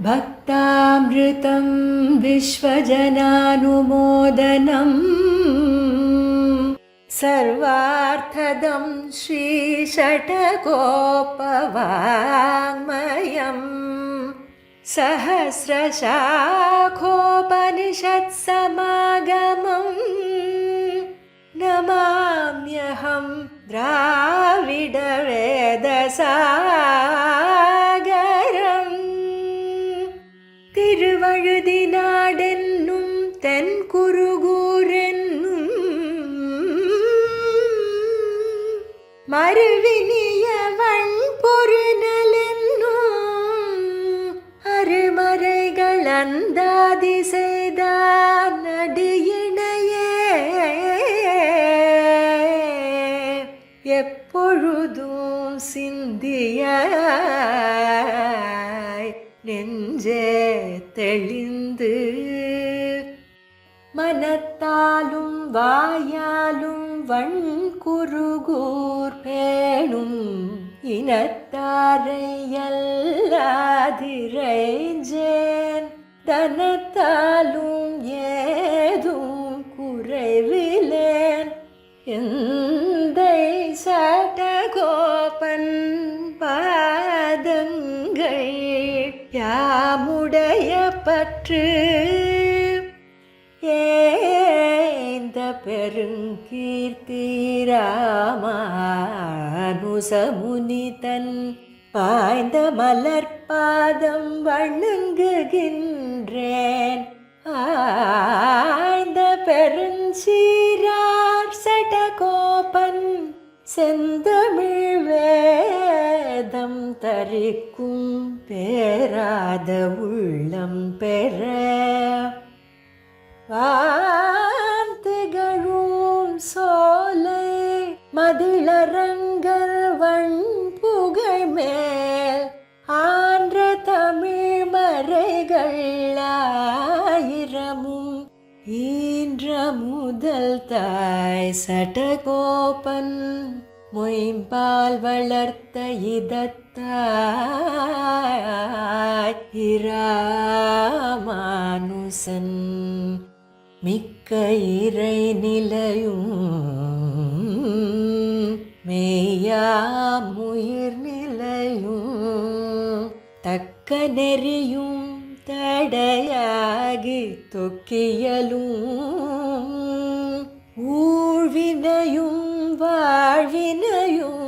भक्तामृतं विश्वजनानुमोदनम् सर्वार्थदं श्रीषट्कोपवाङ्मयम् सहस्रशाखोपनिषत्समागमम् नमाम्यहं द्राविडवेदसागरम् திருவழுதினாடென்னும் தென்குருகூரென்னும் மறுவினியவன் பொருநலென்னும் அருமறைகள் அந்தாதி செய்தான் நடியினையே எப்பொழுதும் சிந்திய நெஞ்சே தெளிந்து மனத்தாலும் வாயாலும் வண்குருகூர் பேணும் இனத்தாரை எல்லாதிரைஞ்சேன் தனத்தாலும் ஏதும் குறைவிலேன் எந்தை சடகோபன் பாதங்கள் யாமுடைய பற்று ஏந்த பெருங்கீர்த்தி ராமானுசமுனிதன் பாய்ந்த மலர்பாதம் வணங்குகின்றேன் ஆய்ந்த பெருஞ்சீரார் சடகோபன் செந்தமிழ் வேதம் தரிக்கும் பேராத உள்ளம் பெற வார்த்தைகளும் சோலை மதிளரங்கர் வண்புகழ் மேல் ஆன்ற தமிழ் மறைகள் ஆயிரமும் ஈன்ற முதல் தாய் சடகோபன் மொயம்பால் வளர்த்த இதத்தாய் இராமானுசன் மிக்க இறை நிலையும் மெய்யாமுயிர் நிலையும் தக்க நெறியும் தடையாகி தொக்கியலும் ஊழ்வினையும் வாழ்வினையும்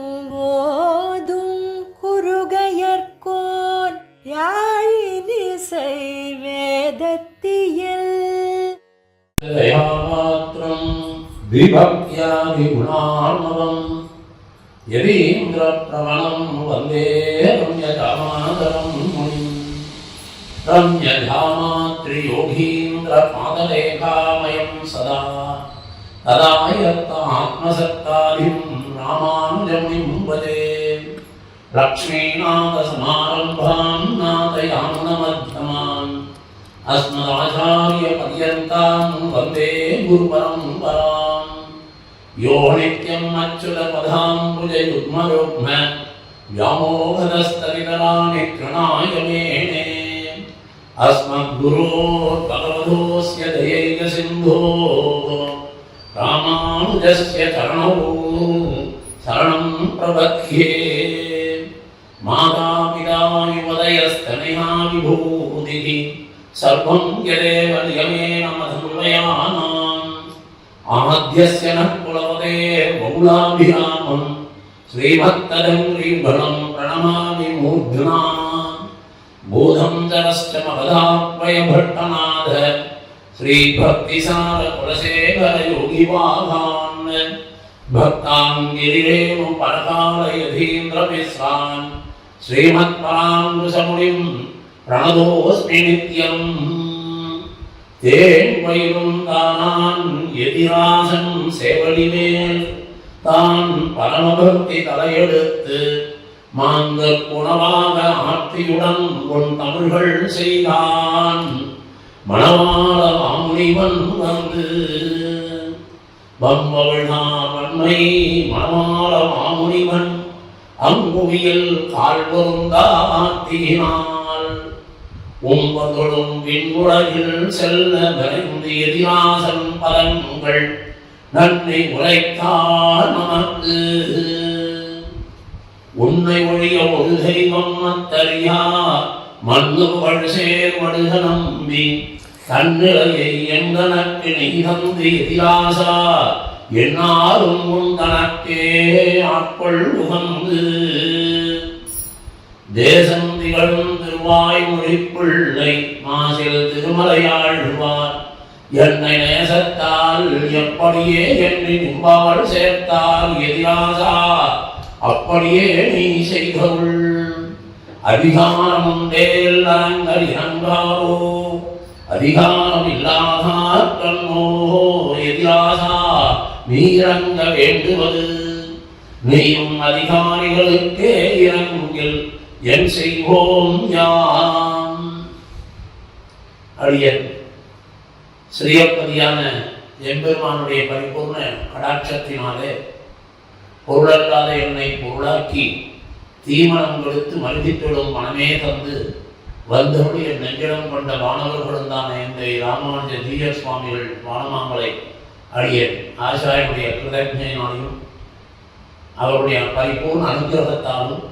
ஓதும் குருகையர்கோன் யாழினிசை வேதத்தியல் தயாமாத்ரம் விபக்யாதி குணார்ணவம் யதீந்திர பிரவணம் வந்தே ரம்யதாமாதரம் முனிம் ரம்யதாமாத்ரியோகீந்திர பாதலேகாமயம் சதா ததாயத்த ஆத்மசத்தாதிம் ராமானுஜமுனிம் வதே லக்ஷ்மீநாத சமாரம்பாம் நாதயாமுன மத்யமான் அஸ்மதாச்சார்ய பர்யந்தாம் வந்தே குரு பரம்பராம் யோ நித்யம் அச்சுத பதாம்புஜ யுக்மருக்ம व्यामोहदस्तवितराणि तृणाय मेने अस्मद्गुरो भगवतोऽस्य दयैकसिन्धोः रामानुजस्य चरणौ शरणं प्रपद्ये मातापिता युवतयस्तनया विभूतिः सर्वं यदेव नियमेन मधुर्वयानाम् आद्यस्य नः कुलपते बहुलाभिरामम् श्रीभक्तदङ्घ्रिभलं प्रणमामि मूर्ध्ना बोधं जलश्च महदाह्वयभट्टनाथ श्रीभक्तिसारकुलशेखरयोगिवाहान् भक्ताङ्गिरिरेणु परकालयधीन्द्रमिश्रान् श्रीमत्पराङ्कुशमुनिं प्रणतोऽस्मि नित्यम् தேன் வயிறும் தானான் எதிராசன் சேவலிமேல் தான் பரமபக்தி தலையெடுத்து மாந்த குணவாக ஆற்றியுடன் உன் தமிழ்கள் செய்தான் மணவாள மாமுனிவன் வந்து பம்பவிழ்நா வன்மை மணவாள மாமுனிவன் அங்குவியல் கால் பொருந்தாத்தினான் உம்பதொடும் விண்ணுலகில் செல்ல விரைந்து எதிராசன் பலன்கள் நன்மை உரைத்தார் நமக்கு. உன்னை ஒழிய ஒரு தெய்வம் அத்தறியா மண்ணுகள் சேர் மடுக நம்பி தன்னிலையை எங்கனக்கு நீ தந்து எதிராசா என்னாலும் உன் தனக்கே ஆட்கொள் உகந்து. தேசம் திகழும் திருவாய் மொழிப்பிள்ளை மாசில் திருமலையாழ்வார் என்னை நேசத்தால் எப்படியே என்னை நின்பாள் சேர்த்தால் எதிராசா அப்படியே நீ செய்தவுள். அதிகாரம் உண்டேல் அரங்கர் இறங்காரோ அதிகாரம் இல்லாதார் கண்ணோ எதிராசா நீரங்க வேண்டுவது. நீயும் அதிகாரிகளுக்கே இறங்கில் என் செய்வோம் யாம். அடியன் ஸ்ரீயப்பதியான எம்பெருமானுடைய பரிபூர்ண கடாட்சத்தினாலே பொருளல்லாத என்னை பொருளாக்கி தீமனம் கொடுத்து மருதித்தொழும் மனமே தந்து வந்தபடி என் நெஞ்சிடம் கொண்ட மாணவர்களும் தான் இந்த ராமானுஜ ஜீயர் சுவாமிகள் வானமாமலை அடியன் ஆச்சாரியனுடைய கிருதஜையினாலையும் அவருடைய பரிபூர்ண அனுகிரகத்தாலும்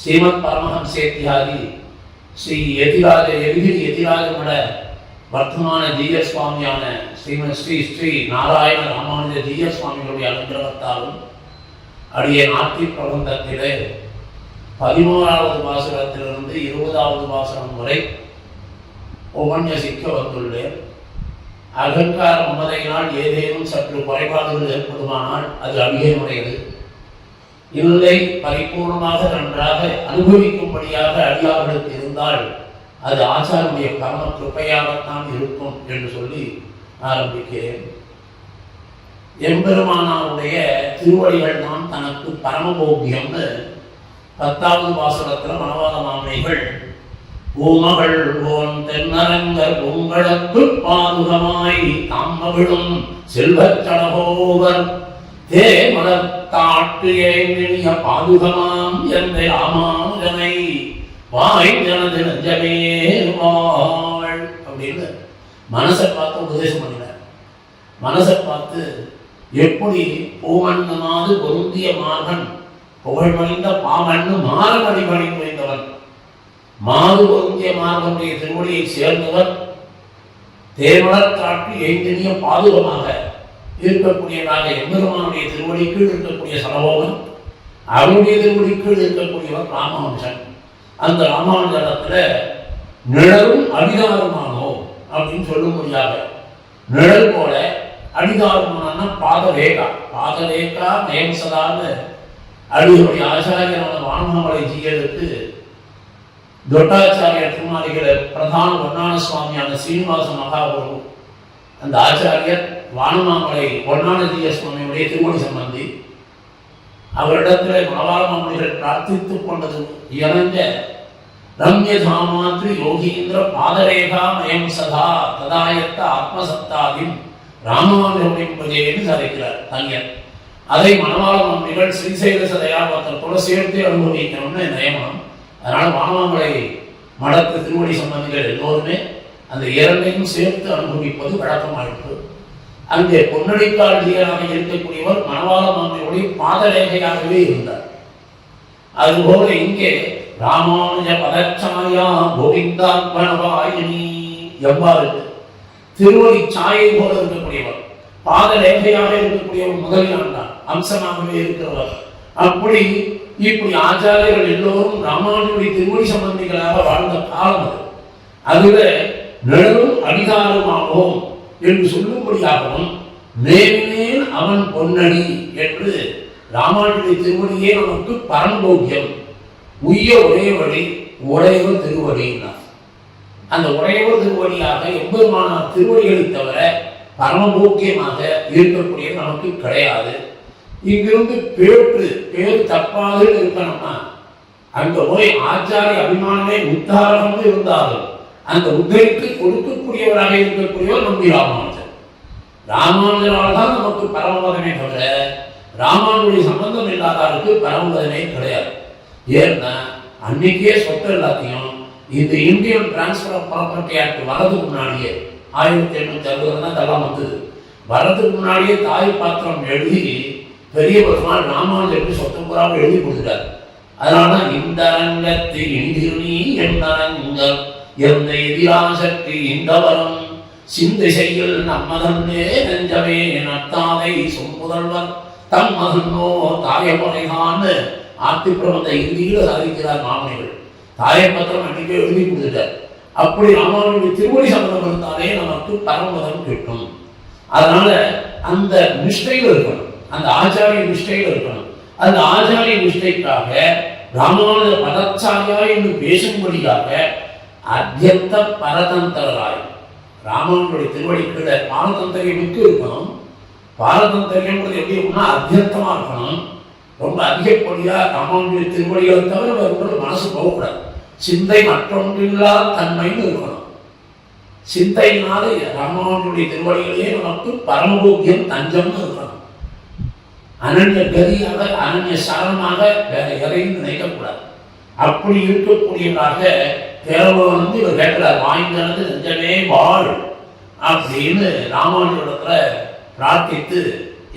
ஸ்ரீமத் பரமஹம்சேத்தியாதி ஸ்ரீ எதிராஜமட வர்த்தமான ஜீயர் சுவாமியான ஸ்ரீமத் ஸ்ரீ ஸ்ரீ நாராயண ராமானுஜ ஜீயர் சுவாமிகளுடைய அனுகிரகத்தாலும் அடிய நாட்டி பிரபந்தத்திலே 11வது வாசகத்திலிருந்து 20வது வாசகம் வரை உபன்யசிக்க வந்துள்ளேன். அகங்கார மமதையினால் ஏதேனும் சற்று குறைபாடுகள் ஏற்படுமானால் அது அடியனுடையது. இல்லை பரிபூர்ணமாக நன்றாக அனுபவிக்கும்படியாக அடியார்களுக்கு இருந்தால் அது ஆச்சாரனுடைய பரம கிருப்பையாகத்தான் இருக்கும் என்று சொல்லி ஆரம்பிக்கிறேன். எம்பெருமானாருடைய திருவடிகள் தான் தனக்கு பரமபோக்கியம்னு 10வது வாசகத்தில் மனவாத மாமணிகள் பூமகள் போன் தென்னரங்கர் உங்களுக்கு பாதுகமாய் தாமவிழும் செல்வச்சடகோவர் தேமலத்தாட்டு ஏங்கிய பாதுகமாம் என்ற ராமானுஜனை வாய் ஜனது நெஞ்சமே வாழ் அப்படின்னு மனசை பார்த்து உபதேசம் பண்ணினார். மனசை பார்த்து எப்படி பூமண்ணமாது பொருந்திய மார்கன் புகழ்மணிந்த பாமண்ணு மாறுபடி பணிபுரிந்தவன் மாறு பொருந்திய மார்கனுடைய திருவடியை சேர்ந்தவர் தேவலத்தாட்டு எங்கினிய பாதுகமாக இருக்கக்கூடியதாக எம்பெருமானுடைய திருவடி கீழ் இருக்கக்கூடிய சரவோகன் அவருடைய திருவடி கீழ் இருக்கக்கூடியவர் ராமானுஜன். அந்த ராமானுஜனத்துல நிழலும் அடிதாரமானோ அப்படின்னு சொல்லும்படியாக நிழல் போல அடிதாரமான பாதரேகா நயம்சதான்னு அடியுடைய ஆச்சாரியரான வானமாமலை ஜீயருக்கு தொட்டாச்சாரிய திருமாளிகள பிரதான வர்ணான சுவாமியான சீனிவாச மகாபுரு அந்த ஆச்சாரியர் வானமாமலை வர்ணானஜீய சுவாமியுடைய திருமணி சம்பந்தி. அவரிடத்தில் மகாமாமணிகள் பிரார்த்தித்துக் கொண்டது இறங்க ரம்யதாமாத்ரி யோகீந்திர பாதரேகா மயம் சதா ததாயத்த ஆத்மசத்தாதிம் ராமானுஜன் சாதிக்கிறார் தங்கர். அதை மணவாள மாமணிகள் ஸ்ரீசைல சதயாபத்தோட சேர்த்து அனுபவிக்கணும்னு நியமனம். அதனால வானமாமலை மடத்து திருவடி சம்பந்திகள் எல்லோருமே அந்த இரண்டையும் சேர்த்து அனுபவிப்பது வழக்கமாயிற்று. அங்கே பொன்னடிக்கால் ஜீயராக இருக்கக்கூடியவர் மணவாள மாமனியுடைய பாதரேகையாகவே இருந்தார். அதுபோல இங்கே ராமானுஜ பதச்சாயா கோவிந்தாத்மனவாயினி எவ்வாறு திருவடி சாயை போல இருக்கக்கூடியவர் பாதரேகையாக இருக்கக்கூடியவர் முதலில் தான் அம்சமாகவே இருக்கிறவர். அப்படி இப்படி ஆச்சாரியர்கள் எல்லோரும் ராமானுஜனுடைய திருவடி சம்பந்திகளாக வாழ்ந்த காலம் அது. அதுல நிழலும் அடிதாரமாகவும் என்று சொல்லும்படியாகவும் மேன்மேல் அவன் பொன்னடி என்று ராமானுடைய திருவடியே நமக்கு பரம்போக்கியம். உய்ய ஒரே வழி உடையவர் திருவடினார். அந்த உடையவர் திருவடியாக எம்பெருமானார் திருவடிகளை தவிர பரமபோக்கியமாக இருக்கக்கூடிய நமக்கு கிடையாது. இங்கிருந்து பேர் தப்பாது இருக்கணும்னா அங்க போய் ஆச்சாரிய அபிமானமே உத்தாரமாக இருந்தாலும் அந்த உத்தரிக்கு கொடுக்கக்கூடியவராக இருக்கக்கூடியவர் நம்பி ராமானுஜன். ராமானுஜனால் தான் நமக்கு பரமபதமே தவிர ராமானுடைய சம்பந்தம் இல்லாதாருக்கு பரமபதமே கிடையாது. ஏன்னா அன்னைக்கே சொத்து எல்லாத்தையும் இந்த Indian transfer of property act வரதுக்கு முன்னாடியே 1860 தான் இதெல்லாம் வந்தது. வரதுக்கு முன்னாடியே தாய் பாத்திரம் எழுதி பெரிய பெருமாள் ராமானுஜருக்கு சொத்து புறாமல் எழுதி கொடுத்துட்டார். அதனாலதான் இந்த அரங்கத்து இந்திருநீ என்றரங்கள் எந்த எதிராசக்தி இந்த வரம் சிந்தை செய்யல் நம்மதன்னே நெஞ்சமே நத்தாதை சொம்புதல்வர் தம் மகனோ தாயமுறைகான்னு ஆத்தி பிரபந்த இறுதியில் சாதிக்கிறார் மாமனிகள். தாயப்பத்திரம் அன்றைக்கே எழுதி கொடுத்துட்டார். அப்படி ராமானுடைய திருவடி சம்பந்தம் இருந்தாலே நமக்கு பரமதம் கிட்டும். அதனால அந்த நிஷ்டையில் இருக்கணும், அந்த ஆச்சாரிய நிஷ்டையில் இருக்கணும். அந்த ஆச்சாரிய நிஷ்டைக்காக ராமானுஜ பதச்சாரியா என்று பேசும்படியாக அத்தியந்த பரதந்தராய் ராமானுடைய திருவடி கீழே பாரதந்தரியம் மிக்க இருக்கணும். பாரதந்தரியம்ன்றது எப்படி இருக்குன்னா அத்தியந்தமா இருக்கணும். ரொம்ப அதிகப்படியா ராமானுடைய திருவடிகளை தவிர வேறு மனசு போகக்கூடாது. சிந்தை மற்றொன்றில்லா தன்மைன்னு இருக்கணும். சிந்தையினால ராமானுடைய திருவடிகளே நமக்கு பரமபோக்கியம் தஞ்சம்னு இருக்கணும். அனன்ய கதியாக அனன்ய சரணமாக வேற எதையும் நினைக்கக்கூடாது. அப்படி இருக்கக்கூடியதாக கேரளம் இவர் கேட்கிறார், வாய்ந்தனது நெஞ்சமே வாழ் அப்படின்னு ராமானுஜத்துல பிரார்த்தித்து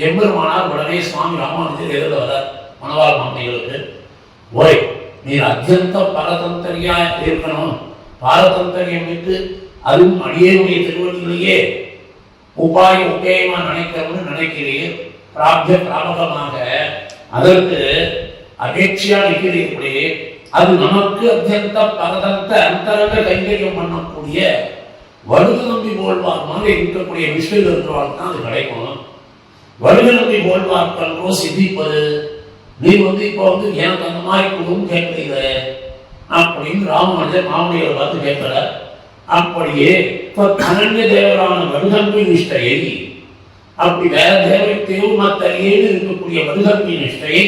எம்பெருமானார் உடனே சுவாமி ராமானுஜர் எதிர வரார் மணவாள மாமிகளுக்கு. ஓய், நீர் அத்தியந்த பரதந்தரியா இருக்கணும். பாரதந்தரியம் விட்டு அதுவும் அடியேனுடைய திருவடியிலேயே உபேயமா நினைக்கிறோம்னு நினைக்கிறீர். பிராப்திய பிராபகமாக அதற்கு அபேட்சையா நிற்கிறீர்களே, அது நமக்கு அத்தியந்த பரதந்த அந்தரங்க கைங்கரியம் பண்ணக்கூடிய வடுக நம்பி போல்வார் மாதிரி இருக்கக்கூடிய விஷயம் இருக்கிறவாள் தான் அது கிடைக்கும். வடுக நம்பி போல்வார் கன்றோ சித்திப்பது. நீ இப்போ எனக்கு அந்த மாதிரி குழுவும் கேட்கிறீங்க அப்படின்னு ராமானுஜர் மாமனிகளை பார்த்து கேட்கல. அப்படியே இப்போ அனன்ய தேவரான வடுகம்பி நிஷ்டையை, அப்படி வேற தேவத்தையும் மத்தறியேன்னு இருக்கக்கூடிய வடுகம்பி நிஷ்டையை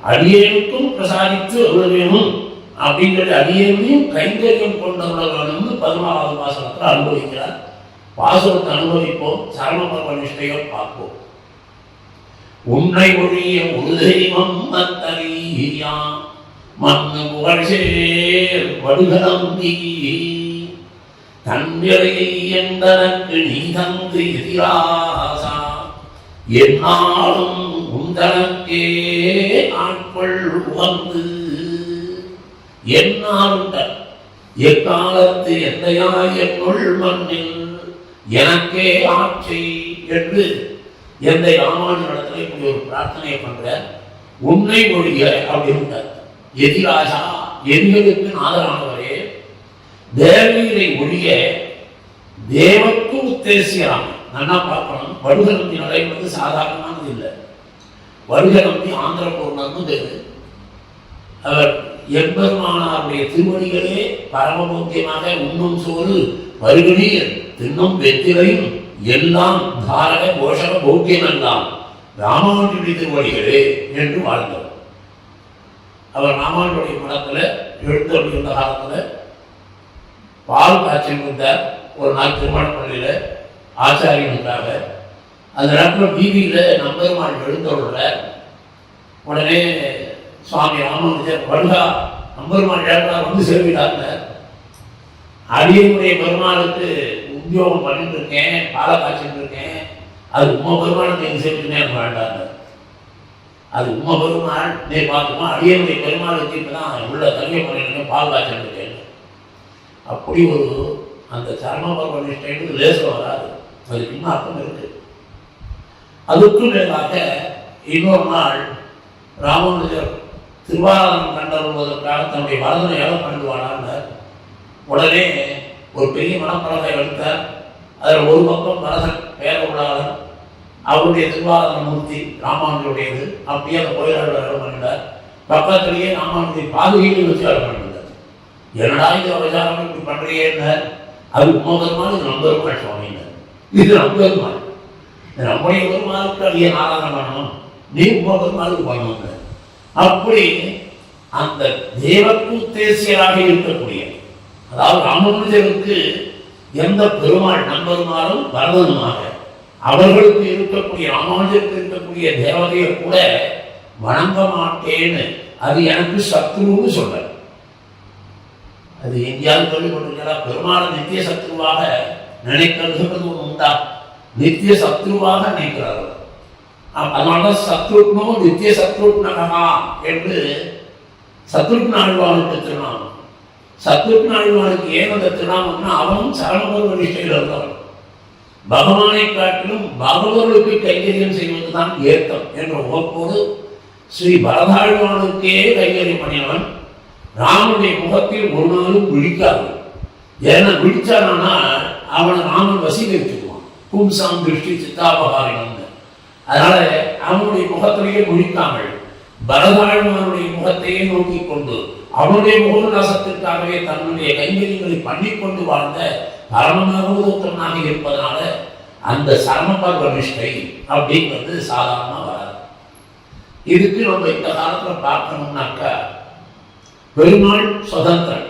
அடியேனுக்கும் பிரசாதித்து அருள வேணும் அப்படிங்கிறது அடியேனையும் கைங்கரியம் கொண்டருள வேணும்னு 14வது பாசனத்தில் அனுபவிக்கிறார். பாசுரத்தை அனுபவிப்போம், சரணபர்வ நிஷ்டையை பார்ப்போம். உன்னை ஒழிய ஒரு தெய்வம் மத்தறியா மண்ணு புகழ்சேர் வடுகநம்பி தன்னிலையை எந்தனக்கு நீ தந்து எதிராசா என்னாலும் உந்தனக்கே ஆட்கள் உகந்து என்னாலும் எக்காலத்து எந்தையாய் என்னுள் மண்ணில் எனக்கே ஆட்சி என்று எந்த ராமானுஜத்துல இப்படி ஒரு பிரார்த்தனை பண்ற. உன்னை ஒழிய அப்படின்னு எதிராஜா எங்களுக்கு ஆதரவானவரே, தேவீரை ஒழிய தேவக்கு உத்தேசியரான நல்லா பார்க்கணும். வடுக நம்பி நடைபெறுவது சாதாரணமானது இல்லை. வடுக நம்பி ஆந்திர பூர்ணம்னு தேவை. அவர் எம்பெருமானாருடைய திருவடிகளே பரமபோக்கியமாக உண்ணும் சோறு வருகநீர் தின்னும் வெத்திலையும் எல்லாம் தாரக போஷக போக்கியம் எல்லாம் ராமானுஜருடைய திருவடிகளே என்று வாழ்ந்தவர். அவர் ராமானுஜருடைய மடத்தில் எழுந்தருளிருந்த காலத்தில் பால் காய்ச்சல் வந்தார். ஒரு நாள் திருமண பள்ளியில் ஆச்சாரியனுக்காக அந்த நேரத்தில் வீதியில் நம்பெருமாள் எழுந்தருள உடனே சுவாமி ராமானுஜர் வருகா நம்பெருமாள் எழுந்தார் வந்து சேர்விட்டாங்க. அடியனுடைய பெருமாளுக்கு உத்தியோகம் பண்ணிட்டு இருக்கேன், பாலை காய்ச்சிட்டு இருக்கேன், அது உம்ம பெருமாளுக்கு எங்க சேர்த்துனேன் வேண்டாங்க. அது உம்ம பெருமாள் நீ பார்த்துமா, அடியனுடைய பெருமாளுக்கு இப்பதான் உள்ள தனியை பண்ணிருக்கேன், பால் காய்ச்சிட்டு இருக்கேன். அப்படி ஒரு அந்த சர்மபர்வ நிஷ்டைன்னு லேசில் வராது. அதுக்கு இன்னும் அர்த்தம் இருக்கு. அதுக்கும் மேலாக இன்னொரு நாள் ராமானுஜர் திருவாரணம் கண்டறிவதற்காக தன்னுடைய வரதனை எவ்வளவு பண்ணிடுவானான்னு உடனே ஒரு பெரிய மனப்பலகை எடுத்தார். அதில் ஒரு பக்கம் வரதன் பேரவுடாளன் அவருடைய திருவாரண மூர்த்தி ராமானுஜருடையது. அப்படியே அந்த கோயிலாளர் இடம் பண்ணிட்டார். பக்கத்திலேயே ராமானுஜை பாதுகையில் வச்சு இடம் பண்ணிட்டார். என்னடா இது அவசாரம் இப்படி பண்றீங்க? அது உமபெருமாள், இது நம்பெருமாள் சுவாமின்னு. இது நம்பெருமாள், நம்முடைய பெருமாளுக்கு அடியே ஆராதனை பண்ணணும், நீ உமபெருமாளுக்கு பண்ணணும். அப்படி அந்த தேவக்கு உத்தேசியராக இருக்கக்கூடிய, அதாவது ராமானுஜருக்கு எந்த பெருமாள் நம்பெருமாளும் வரதனுமாக அவர்களுக்கு இருக்கக்கூடிய ராமானுஜருக்கு இருக்கக்கூடிய தேவதையை கூட வணங்க மாட்டேன்னு, அது எனக்கு சத்ருன்னு சொல்ற. அது எங்கேயாவது சொல்லிக்கொண்டிருக்கிறா பெருமாளை நித்திய சத்ருவாக நினைக்கிறது ஒன்று உண்டா? நித்திய சத்ருவாக நினைக்கிறார்கள். அதனால்தான் சத்ருக்னோ நித்திய சத்ருக்னகா என்று சத்ருக்ன ஆழ்வானுக்கு திருநாமம். சத்ருக்ன ஆழ்வானுக்கு ஏன் அந்த திருநாமம்னா அவனும் சரணபர்வ நிஷ்டையில் இருந்தவன். பகவானை காட்டிலும் பகவர்களுக்கு கைங்கரியம் செய்வதுதான் ஏற்றம் என்ற உவப்போடு ஸ்ரீ பரதாழ்வானுக்கே கைங்கரியம் பண்ணியவன். ராமனுடைய முகத்தில் ஒரு நாளும் விழிக்காது. ஏன்னா விழிச்சானா அவனை ராமன் வசீகரிச்சுக்குவான். பும்சாம் திருஷ்டி சித்தாபகாரினம். அதனால அவனுடைய முகத்திலேயே விழிக்காமல் பரதாழ்வானுடைய முகத்தையே நோக்கி கொண்டு அவனுடைய முகநாசத்திற்காகவே தன்னுடைய கைங்கரியங்களை பண்ணிக்கொண்டு வாழ்ந்த பரமநரோத்தமனாக இருப்பதனால அந்த சரமபர்வ நிஷ்டை அப்படிங்கிறது சாதாரணமாக வராது. இதுக்கு நம்ம இந்த காலத்தில் பார்க்கணும்னாக்கா பெருமாள் சுதந்திரன்.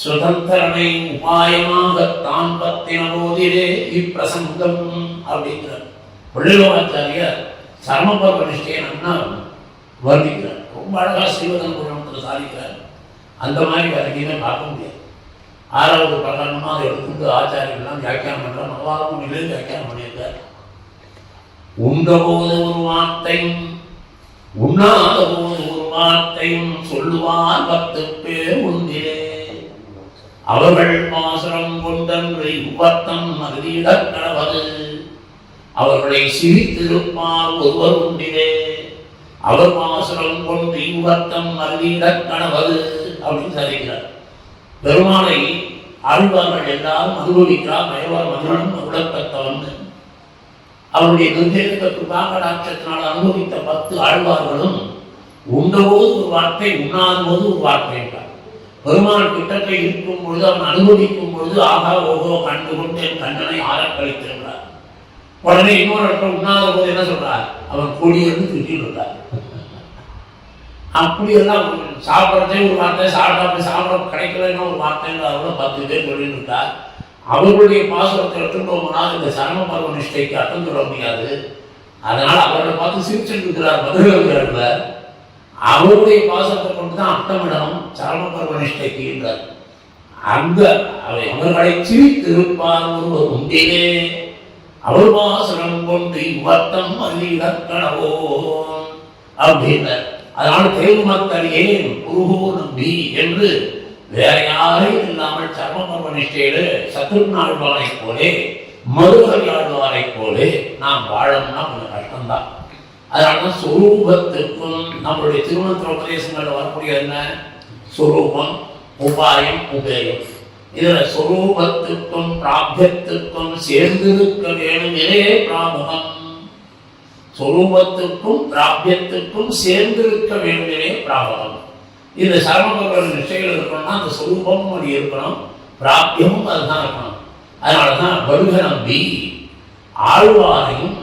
சுதந்திரனை உபாயமாக தான் பத்தின போதிலே இப்பிரசங்கம் அப்படிங்கிறார் பிள்ளைவாச்சாரியார். சரமபர்வ நிஷ்டையை நன்னா வர்ணிக்கிறார். ரொம்ப அழகாக ஸ்ரீவதன்புரத்தில் சாதிக்கிறார். அந்த மாதிரி வரைக்குமே பார்க்க முடியாது. 6வது பிரகரணமாக அதை எடுத்துட்டு ஆச்சாரியெல்லாம் வியாக்கியானம் பண்ணுறார். நவாதமும் நிலை வியாக்கியானம் பண்ணியிருக்கார். உண்ட போது ஒரு வார்த்தையும் உண்ணாத போது ஒரு வார்த்தையும் சொல்லுவார் 10 பேர் உண்டிலே அவர்கள் பாசுரம் கொண்டன்று உபத்தம் மறுதியிடக் கடவது அவர்களை சிரித்திருப்பார் ஒருவர் உண்டிலே அவர் பாசுரம் கொண்டு உபத்தம் மறுதியிடக் கடவது அப்படின்னு சாதிக்கிறார். பெருமாளை ஆழ்வார்கள் எல்லாரும் அனுபவிக்கிறார். மயவார் மதுரனும் உடற்பத்தவன் அவருடைய நிர்தேச கிருபாகடாட்சத்தினால் அனுபவித்த 10 ஆழ்வார்களும் உண்டபோது ஒரு வார்த்தை உண்ணாத போது ஒரு வார்த்தை என்றார். பெருமாள் கிட்டத்தை இருக்கும் பொழுது அவன் அனுபவிக்கும் பொழுது ஆகா ஓகோ கண்டு கொண்டு என் கண்ணனை ஆரக்கழித்திருக்கிறார். உடனே இன்னொரு இடத்துல உண்ணாத போது என்ன சொல்றார்? அவன் கொடியிருந்து திட்டிருக்கிறார். அப்படியெல்லாம் சாப்பிட்றதே ஒரு வார்த்தை, சாப்பிட கிடைக்கலன்னு ஒரு வார்த்தைங்கிறத 10 பேர் சொல்லிட்டு இருக்கார். அவர்களுடைய பாசுரத்தை எடுத்துட்டோம்னால் இந்த சரமபர்வ நிஷ்டைக்கு அர்த்தம் சொல்ல முடியாது. அதனால் அவர்களை பார்த்து சிரிச்சுட்டு இருக்கிறார் பதில்கள். அவருடைய பாசுரத்தை கொண்டு தான் அர்த்தமிடணும் சரமபர்வ நிஷ்டைக்கு என்றார். அந்த அவர்களை சிரித்திருப்பார் ஒருவர் உண்டிலே அவர் பாசுரம் கொண்டு இவ்வர்த்தம் அல்லிடக்கணவோ அப்படின்னார். அதனால் தேவுமத்தடியே குருகோ நம்பி என்று வேற யாரையும் இல்லாமல் சரமபர்வ நிஷ்டையில சத்ருக்ன ஆழ்வாரை போலே மருகவி ஆழ்வாரை போலே நாம் வாழணும்னா கொஞ்சம் கஷ்டம்தான். அதனால்தான் சொரூபத்திற்கும் நம்மளுடைய திருமணத்திர உபதேசங்கள் வரக்கூடிய என்ன சொரூபம் உபாயம் உபேயம். இதுல சொரூபத்திற்கும் பிராபியத்திற்கும் சேர்ந்திருக்க வேணும். இதே பிராமுகம். சொரூபத்திற்கும் பிராபியத்திற்கும் சேர்ந்திருக்க வேண்டியதே பிராபகம். இந்த சரமபர்வ நிஷ்டையில் இருக்கணும்னா அந்த சொரூபமும் அது இருக்கணும், பிராபியமும் அதுதான் இருக்கணும். அதனாலதான் வருக நம்பி ஆழ்வாரையும்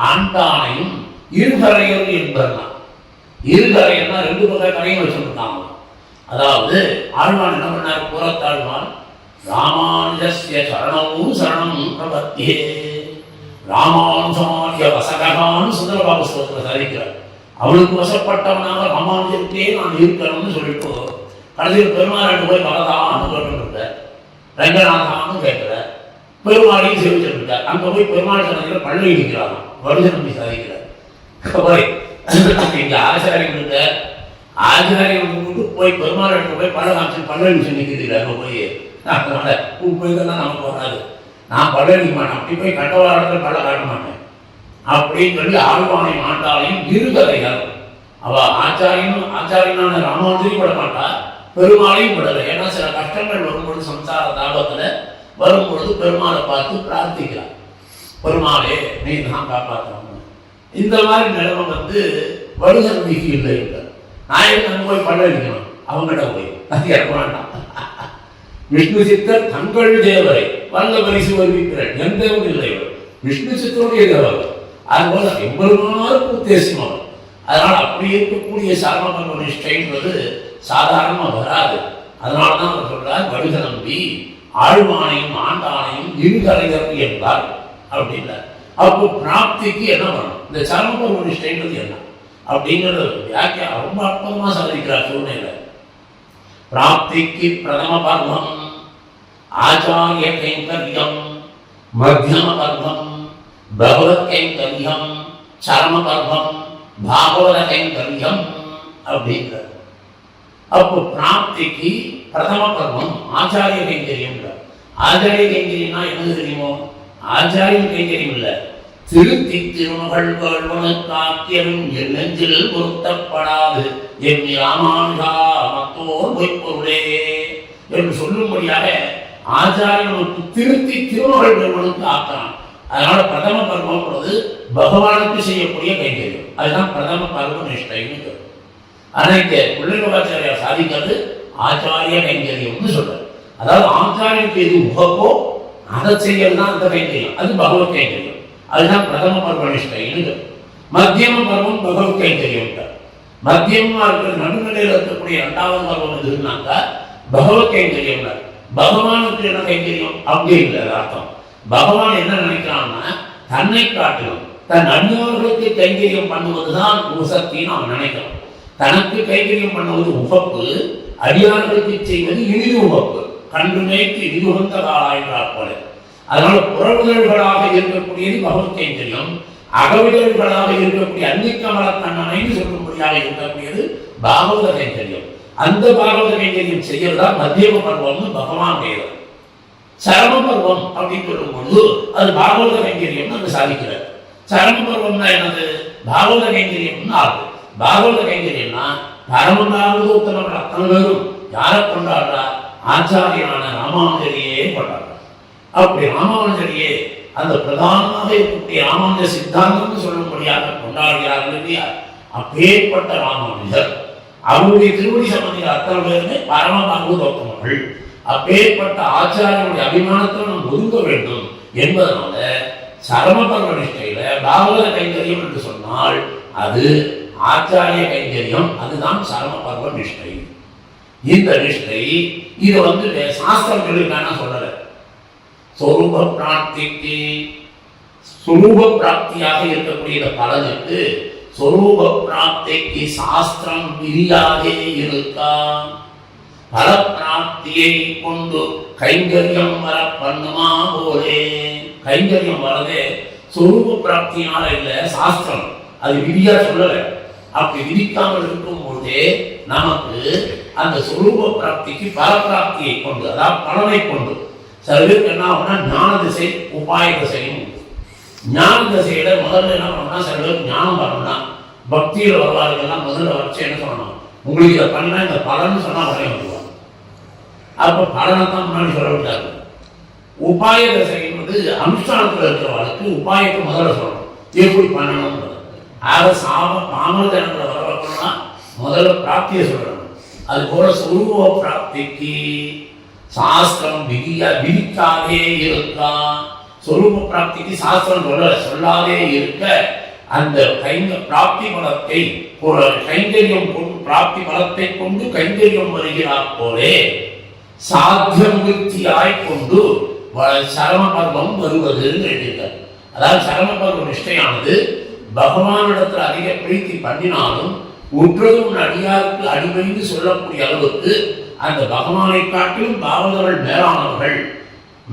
ஆண்டானையும் இருகரையர் என்பதுதான். இருகரையர்னா 2 பக்கம் கரையும் வச்சுருக்காங்க. அதாவது ஆழ்வான் என்ன பண்ணார்? புறத்தாழ்வான் ராமானுஜஸ்ய சரணமும் சரணம் பிரபத்தியே ராமானுஜாரிய வசகான்னு சுந்தரபாபு ஸ்தோத்திரத்தில் சாதிக்கிறார். அவனுக்கு வசப்பட்டவனாக ராமானுஜருக்கே நான் இருக்கணும்னு சொல்லிட்டு கடைசியில் பெருமாள் போய் பலதான்னு கேட்டுருக்க, ரங்கநாதான்னு கேட்கிற, பெருமாளையும் சேவிச்சிருக்கார். அங்கே போய் பெருமாள் சன்னதியில் பள்ளி இருக்கிறான். வருஷ நம்பி சாதிக்கிறார். இங்க ஆச்சாரியன் இருக்க ஆச்சாரியன் போய் பெருமாள் போய் பள்ள காமிச்சு பள்ளி நிற்கிறீர்கள். அங்கே போய் அதனால போய்தான் நமக்கு வராது. நான் பள்ளடிக்க மாட்டேன். அப்படி போய் கட்டவாரத்தில் பள்ள காட்ட மாட்டேன் அப்படின்னு சொல்லி ஆழ்வானை ஆண்டாலையும் இருகரைகள். அவ ஆச்சாரியனான ராமானுஜரையும் விட மாட்டா, பெருமாளையும் விடலை. ஏன்னா சில கஷ்டங்கள் வரும்பொழுது சம்சார தாபத்துல வரும்பொழுது பெருமாளை பார்த்து பிரார்த்திக்கிறார். பெருமாளே நீ தான் காப்பாற்றணும். இந்த மாதிரி நிலைமை வருக நம்பிக்கை இல்லை. நாயகன் போய் பள்ளடிக்கணும், அவங்ககிட்ட போய் அது இறக்க வேண்டாம். விஷ்ணு சித்தர் தங்கள் தேவரை வல்ல பரிசு வருவிக்கிறார். எந்த தேவன் இல்லை, விஷ்ணு சித்தருடைய தேவர்கள். அதுபோல எவ்வளவு உத்தேசமாகும். அதனால் அப்படி இருக்கக்கூடிய சரமபர்வ நிஷ்டைன்றது சாதாரணமாக வராது. அதனால தான் அவர் சொல்றார் வருக நம்பி ஆழ்வானையும் ஆண்டானையும் இருகரையர் என்பார் அப்படின்னார். அப்போ பிராப்திக்கு என்ன பண்ணணும்? இந்த சரமபர்வ நிஷ்டைன்றது என்ன அப்படிங்கிறது வியாக்கியா ரொம்ப அற்புதமாக சாதிக்கிறார். சூழ்நிலை பிராப்திக்கு பிரதம பர்வம் ஆச்சாரிய கைங்கரியம், மத்தியம பர்வம் பகவத் கைங்கரியம், சரம பர்வம் பாகவத கைங்கரியம் அப்படிங்கிற. அப்போ பிராப்திக்கு பிரதம பர்வம் ஆச்சாரிய கைங்கரியம். ஆச்சாரிய கைங்கரியம்னா என்ன தெரியுமோ? ஆச்சாரிய கைங்கரியம் இல்லை, திருத்தி திருமகள் வாழ்வனுக்காக்கியரும் என் நெஞ்சில் பொருத்தப்படாது என் ராமானுஜா மத்தோர் பொய்ப்பொருளே என்று சொல்லும்படியாக ஆச்சாரியனுக்கு திருத்தி திருமகள் வாழ்வனுக்கு ஆக்கிறான். அதனால பிரதம பருவம்ன்றது பகவானுக்கு செய்யக்கூடிய கைங்கரியம். அதுதான் பிரதம பருவ நிஷ்டைன்னு. ஆனால் இங்கே பிள்ளைகளாச்சாரியார் சாதிக்கிறது ஆச்சாரிய கைங்கரியம்னு சொல்றாரு. அதாவது ஆச்சாரியனுக்கு எது உகப்போ அதை செய்யறது தான் அந்த கைங்கரியம், அது பகவத் கைங்கரியம். அதுதான் பிரதம பர்வ நிஷ்டைன்னு. மத்தியம பருவம் பகவத் கைங்கரியம். மத்தியமா இருக்கிற நடுநிலையில் இருக்கக்கூடிய இரண்டாவது பருவம் எதுனாக்கா பகவத் கைங்கரியம். பகவானுக்கு என்ன கைங்கரியம் அப்படி இல்லை அர்த்தம். பகவான் என்ன நினைக்கிறான்னா தன்னை காட்டிலும் தன் அடியார்களுக்கு கைங்கரியம் பண்ணுவதுதான் உசத்தின்னு அவன் நினைக்கிறான். தனக்கு கைங்கரியம் பண்ணுவது உகப்பு, அடியார்களுக்கு செய்வது இனிது உகப்பு. கண்டு மேய்க்கு இனிது உகந்த காலாயிறார் போல. அதனால புறவுதல்களாக இருக்கக்கூடியது பகவத் கைங்கரியம், அகவிதல்களாக இருக்கக்கூடிய அன்னிக்கமல கண்ணனைன்னு சொல்லும்படியாக இருக்கக்கூடியது பாகவத கைங்கரியம். அந்த பாகவத கைங்கரியம் செய்யறதா மத்தியம பருவம்னு பகவான் வேதம். சரம பருவம் அப்படின்னு சொல்லும்போது அது பாகவத கைங்கரியம் அது சாதிக்கிறார். சரம பருவம்னா என்னது? பாகவத கைங்கரியம்னு ஆகுது. பாகவத கைங்கரியம்னா பரமனாவது உத்தரவர் அத்தனை பேரும் யாரை கொண்டாடுறா? ஆச்சாரியனான ராமானுஜரையே கொண்டாடுறா. அப்படி ராமானுஜரையே அந்த பிரதானமாக இருக்கக்கூடிய ராமானுஜ சித்தாந்தம்னு சொல்லும்படியாக கொண்டாடுகிறார்கள் இல்லையா? அப்பேற்பட்ட ராமானுஜர் அவருடைய திருவடி சம்பந்திகள் அத்தனை பேருமே பரம பாகவதோத்தமர்கள். அப்பேற்பட்ட ஆச்சாரியனுடைய அபிமானத்தை நாம் ஒதுங்க வேண்டும் என்பதனால சரம பர்வ நிஷ்டையில பாகவத கைங்கரியம் என்று சொன்னால் அது ஆச்சாரிய கைங்கரியம், அதுதான் சரம பர்வ நிஷ்டை. இந்த நிஷ்டை இது சாஸ்திரங்களுக்கான சொல்லல. சொரூப பிராப்திக்கு சொரூப பிராப்தியாக இருக்கக்கூடிய பலனுக்கு சொரூப பிராப்திக்கு சாஸ்திரம் விரியாதே இருக்கா. பல பிராப்தியை கொண்டு கைங்கரியம் வர பண்ணுமா போலே. கைங்கரியம் வரதே சொரூப பிராப்தியால இல்லை, சாஸ்திரம் அது விதியா சொல்லல. அப்படி விதிக்காமல் இருக்கும் போதே நமக்கு அந்த சொரூப பிராப்திக்கு பல பிராப்தியை கொண்டு, அதாவது பலனை கொண்டு. சில பேருக்கு என்ன ஆகும்னா ஞான திசை உபாய திசையும். ஞான திசையில முதல்ல என்ன பண்ணா, சில பேருக்கு ஞானம் வரணும்னா பக்தியில் வருவார்கள்லாம் முதல்ல வச்சு என்ன சொல்லணும், உங்களுக்கு இதை பண்ணா இந்த பலன்னு சொன்னா உடனே வந்துடுவாங்க. அப்ப பலனை தான் முன்னாடி சொல்ல விட்டாரு. உபாய திசை என்பது அனுஷ்டானத்தில் இருக்கிறவர்களுக்கு உபாயத்தை முதல்ல சொல்லணும், எப்படி பண்ணணும். ஆக பாமரத்தனங்களை வர வைக்கணும்னா முதல்ல பிராப்தியை சொல்லணும். அது போல சொரூப பிராப்திக்கு சாஸ்திரம் விதிக்காதே இருக்கா. சொரூப பிராப்திக்கு சாஸ்திரம் சொல்லாதே இருக்க அந்த பிராப்தி பலத்தை கைங்கரியம் கொண்டு பிராப்தி பலத்தை கொண்டு கைங்கரியம் வருகிறார் போலே சாத்தியம் விருத்தியாய் கொண்டு சரம பர்வம் வருவதுன்னு எழுதியிருக்கார். அதாவது சரம பர்வ நிஷ்டையானது பகவானிடத்தில் அதிக பிரீத்தி பண்ணினாலும் உற்றதும் அடியாருக்கு அடிமைன்னு சொல்லக்கூடிய அளவுக்கு அந்த பகவானை காட்டிலும் பாவதர்கள் மேலானவர்கள்.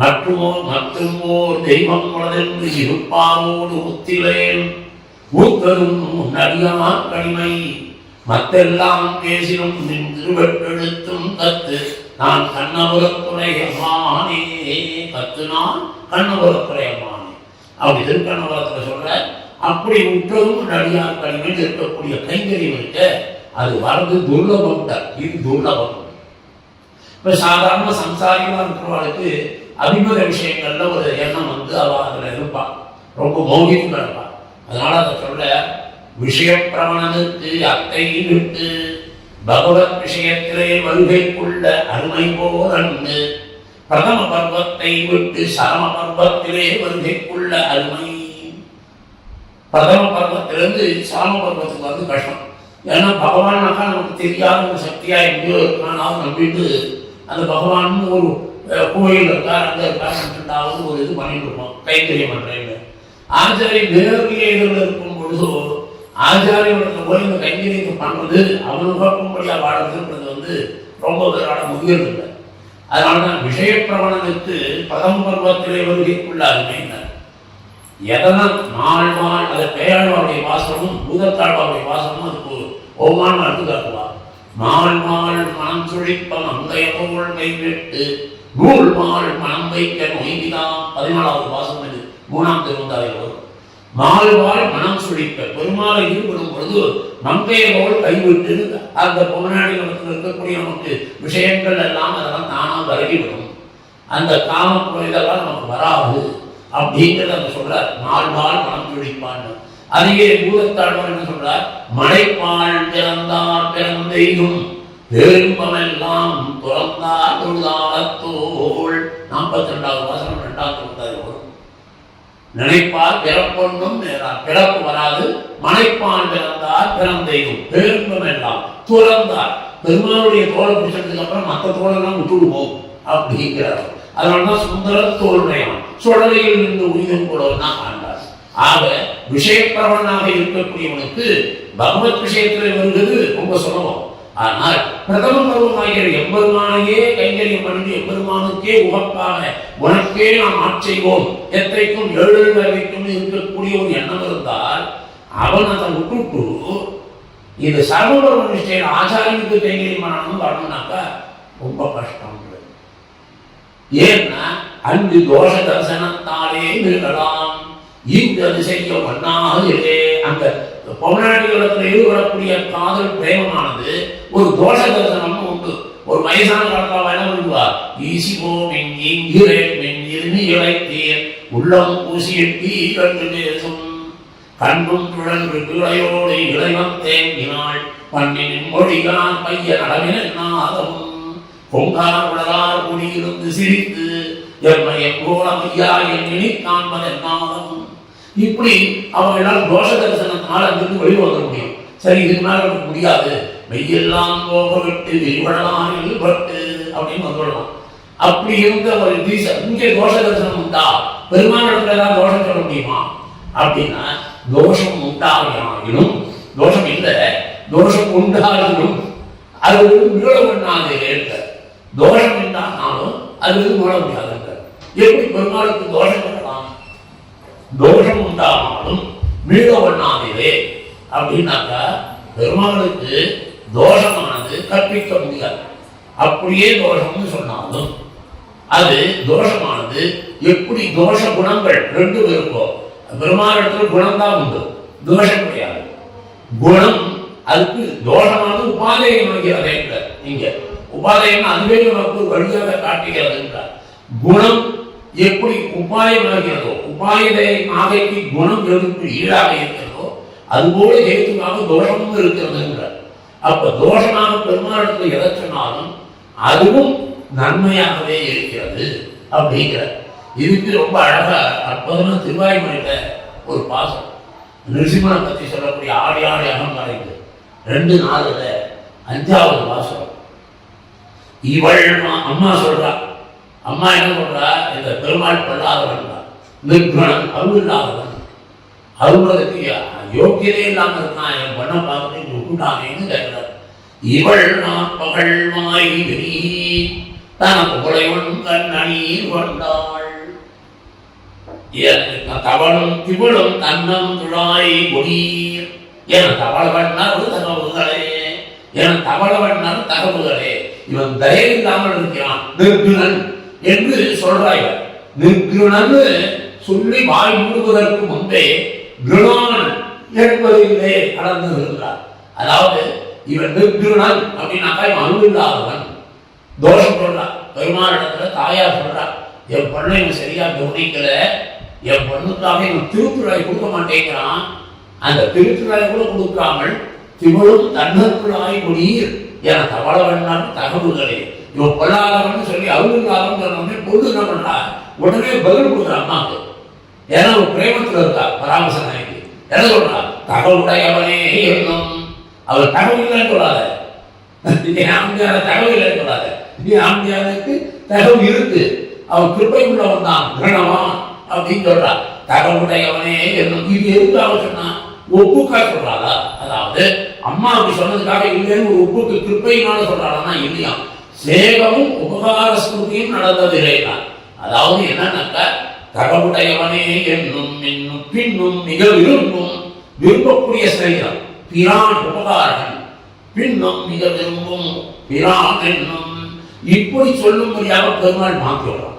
மற்றுமோர் தெய்வம் உளதென்று இருப்பாரோடு முத்திலேன் ஊத்தரும் முன்னடியா கடிமை மத்தெல்லாம் பேசினும் நின் திருவெட்டெழுத்தும் கத்து நான் கண்ணபுரத்துறையம்மானே. கத்து நான் கண்ணபுரத்துறையம்மானே அப்படி திருக்கண்ணபுரத்தில் சொல்ற. அப்படி உற்றதும் நடிகார் கடிமையில் இருக்கக்கூடிய கைங்கரியம் இருக்க அது வரது துர்லபம். இது துர்லபம். இப்ப சாதாரண சம்சாரிகளா இருக்கிறவர்களுக்கு அபிமத விஷயங்கள்ல ஒரு எண்ணம் அவ அதுல இருப்பா, ரொம்ப மோகித்து கிடப்பா. அதனால அதை சொல்ல விஷய பிரவணனுக்கு அத்தை விட்டு பகவத் விஷயத்திலே வருகைக்குள்ள அருமை போல் அன்று பிரதம பர்வத்தை விட்டு சரம பர்வத்திலே வருகைக்குள்ள அருமை. பிரதம பர்வத்திலிருந்து சரம பர்வத்துக்கு கஷ்டம். ஏன்னா பகவானாக்கா நமக்கு தெரியாத ஒரு சக்தியா எங்கேயோ இருக்கானாலும் நம்பிட்டு அந்த பகவான் ஒரு கோயில் இருக்கார் அங்கே இருக்காருன்றாவது ஒரு இது பண்ணிட்டு இருப்போம், கைங்கரியம் பண்றேன்னு. ஆச்சாரிய நேர்நிலைகள் இருக்கும் பொழுது ஆச்சாரியர்களுக்கு போய் இந்த கைங்கரியத்தை பண்றது அவனுக்கும்படியா வாழறதுன்றது ரொம்ப பேரால் முடியறதில்லை. அதனால்தான் விஷய பிரபலனுக்கு பதம் பருவத்திலே வருகைக்குள்ள அருமையினர் எதனால் நாள் அதை பெயராளுடைய வாசமும் பூதத்தாழ்வாருடைய வாசமும் அதுக்கு ஒவ்வான அர்த்தம் காட்டுவார். நாள் மனம் சுழிப்ப மங்கைய போல் கைவிட்டு நூல் மனம் வைக்க நொய்விதான் 14வது வாசம் இது 3ஆம் திருவந்தாயில் வரும். நாள் மனம் சுழிப்ப பெருமாளை ஈடுபடும் பொழுது மங்கைய போல் கைவிட்டு அந்த பொன்னாடி நமக்கு இருக்கக்கூடிய நமக்கு விஷயங்கள் எல்லாம் அதெல்லாம் தானாக விலகிவிடும். அந்த காம இதெல்லாம் நமக்கு வராது அப்படிங்கிறத அவங்க சொல்றார். நாள் மனம் சுழிப்பான்னு. அதையே பூதத்தாழ்வார் என்ன சொல்றார்? மழைப்பால் பிறந்தார் பிறந்தெய்தும் பெரும்பமெல்லாம் துறந்தார் தொழுதாளத்தோள். 42வது வாசனம் 2ஆம் திருவந்தாயில் வரும். நினைப்பார் பிறப்பொன்னும் நேரார், பிறப்பு வராது. மனைப்பான் பிறந்தார் பிறந்தெய்தும் பெரும்பம் எல்லாம் துறந்தார். பெருமாளுடைய தோலை பிடிச்சதுக்கு அப்புறம் மற்ற தோலெல்லாம் விட்டுடுவோம் அப்படிங்கிறார். அதனாலதான் சுந்தர தோல்மையான் சுடலையில் இருந்து உயிரும் கூடவன் ஆண்டார். ஆக விஷயப்பிரவனாக இருக்கக்கூடியவனுக்கு பகவத் விஷயத்தில் வருகிறது ரொம்ப சுலபம். ஆனால் பிரதம பருவமாகிற எம்பெருமானையே கைங்கரியம் பண்ணி எம்பெருமானுக்கே உகப்பாக உனக்கே நாம் ஆட்செய்வோம் எத்தைக்கும் 7 வரைக்கும் இருக்கக்கூடிய ஒரு எண்ணம் இருந்தால் அவன் அதை விட்டுட்டு இது சர்வபர்ம நிஷ்டையில் ஆச்சாரியனுக்கு கைங்கரியம் பண்ணணும் வரணும்னாக்கா ரொம்ப கஷ்டம். ஏன்னா அங்கு தோஷ தரிசனத்தாலே நிகழலாம். இங்கு செய்ய பண்ணாதிலே அந்த பொன்னாடிகளத்தில் ஈடுபடக்கூடிய காதல் பிரேமமானது ஒரு தோஷ தரிசனம் உண்டு. ஒரு வயசான காலத்தால் என்ன பண்ணுவார்? ஈசிபோம் இழைத்தீர் உள்ளம் பூசியட்டி கண்டு பேசும் கண்ணும் துழன்று கிளையோடு இளைவம் தேங்கினாள் பண்ணின் மொழிகான் பையன் அளவினாதமும் பொங்கார் உலகார் குடியிருந்து சிரித்து எம்மை எங்கோளம் ஐயா என் நினை காண்பது என்னாலும். இப்படி அவங்களால் தோஷ தரிசனத்தினால் அங்கிருந்து வெளியே வர முடியும். சரி, இதுக்கு மேல நமக்கு முடியாது, மெய்யெல்லாம் போக விட்டு விரிவடலானில் பட்டு அப்படின்னு வந்துடலாம். அப்படி இருந்து அவர் இங்கே தோஷ தரிசனம் உண்டா? பெருமான இடத்துல ஏதாவது தோஷம் சொல்ல முடியுமா அப்படின்னா, தோஷம் உண்டாகினாலும் தோஷம் இல்லை, தோஷம் உண்டாகிலும் அது மீள பண்ணாது. தோஷம் உண்டானாலும் அது மீள முடியாது. எப்படி பெருமாளுக்கு தோஷம் வரலாம்? தோஷம் உண்டானாலும் மீள பண்ணாதே அப்படின்னாக்கா பெருமாளுக்கு தோஷமானது கற்பிக்க முடியாது. அப்படியே தோஷம்னு சொன்னாலும் அது தோஷமானது எப்படி தோஷ குணங்கள் 2 இருக்கோ, பெருமாளிடத்துல குணம் தான் உண்டு, தோஷம் கிடையாது. குணம் அதுக்கு தோஷமானது உபாதேயமாகிறதே. இங்க உபாதேயம் அதுவே நமக்கு வழியாக காட்டுகிறதுன்றார். குணம் எப்படி உபாயமாகிறதோ, உபாயதை ஆகைக்கு குணம் எதுக்கு ஈடாக இருக்கிறதோ அதுபோல ஹேத்துவாக தோஷமும் இருக்கிறதுன்றார். அப்ப தோஷமாக பெருமாளத்தில் எதை சொன்னாலும் அதுவும் நன்மையாகவே இருக்கிறது அப்படிங்கிற இதுக்கு ரொம்ப அழகா அற்புதமா திருவாய்மொழியில ஒரு பாசம் நிருசிம்மனை பற்றி சொல்லக்கூடிய ஆடி ஆடி அகமறைந்து 2:4 5வது வாசகம். இவள் அம்மா சொல்றா, அம்மா என்ன சொல்றா? இந்த பெருமாள் கொள்ளாதவன் தான், நிர்குணன், அருள் இல்லாதவன், அருள்றதுக்கு யோக்கியதே இல்லாமல் இருக்கான், என் பண்ண பார்த்து விட்டுட்டானேன்னு கேட்கிறார். இவள் நாற்பகல் மாய் தனக்கு புலைவன் கண்ணீர் கொண்டாள். தவளும் திவளும் தன்னம் துழாய் கொடீர் என தவளவண்ணர் தகவுகளே, என தவளவண்ணர் தகவுகளே. இவன் தயவு இல்லாமல் இருக்கிறான், நிர்குணன் என்று சொல்றாய். நிர்குணன் சொல்லி வாய் மூடுவதற்கு முன்பே குணான் என்பதிலே கடந்து இருக்கிறார். அதாவது இவன் நிர்குணன் அப்படின்னாக்கா இவன் அருள் இல்லாதவன். தோஷம் சொல்றான். பெருமாளிடத்துல தாயார் சொல்றான், என் பொண்ணை இவன் சரியா கவனிக்கல, என் பொண்ணுக்காக இவன் திருத்துழாய் கொடுக்க மாட்டேங்கிறான். அந்த திருத்துழாய் கூட கொடுக்காமல் திவளும் தன்னற்குழாய் கொடீர் என தவளவண்ணான் தகவல்களே. இவன் பொல்லாதவன் சொல்லி அருள் இல்லாதவன் பொண்ணு என்ன பண்றா? உடனே பதில் கொடுக்குற அம்மாவுக்கு. ஏன்னா ஒரு பிரேமத்தில் இருக்கா பராமச நாய்க்கு. என்ன சொல்றா? தகவுடையவனே என்னும். அவர் தகவல் இல்லைன்னு சொல்லாத, ஆம்பியார தகவல் இல்லைன்னு சொல்லாத. ஆம்பியாருக்கு தகவல் இருக்கு, அவன் கிருப்பை உள்ளவன் தான், கிரணவான் அப்படின்னு சொல்றா. தகவுடையவனே என்னும். இது எதுக்கு அவன் சொன்னா? ஒப்புக்காக சொல்றாளா? அதாவது அம்மா அப்படி சொன்னதுக்காக இல்லைன்னு ஒரு ஒப்புக்கு கிருப்பையினால சொல்றாளா? இல்லையா? சேகமும் உபகார ஸ்மிருதியும் நடந்ததில்லைனா. அதாவது என்னன்னாக்கா தகவுடையவனே என்னும் இன்னும் பின்னும் மிக விரும்பும் விரும்பக்கூடிய சரீரம் பிரான் உபகாரன் பின்னும் மிக விரும்பும் பிரான் என்னும் இப்படி சொல்லும்படியாக பெருமாள் மாற்றிவிடலாம்.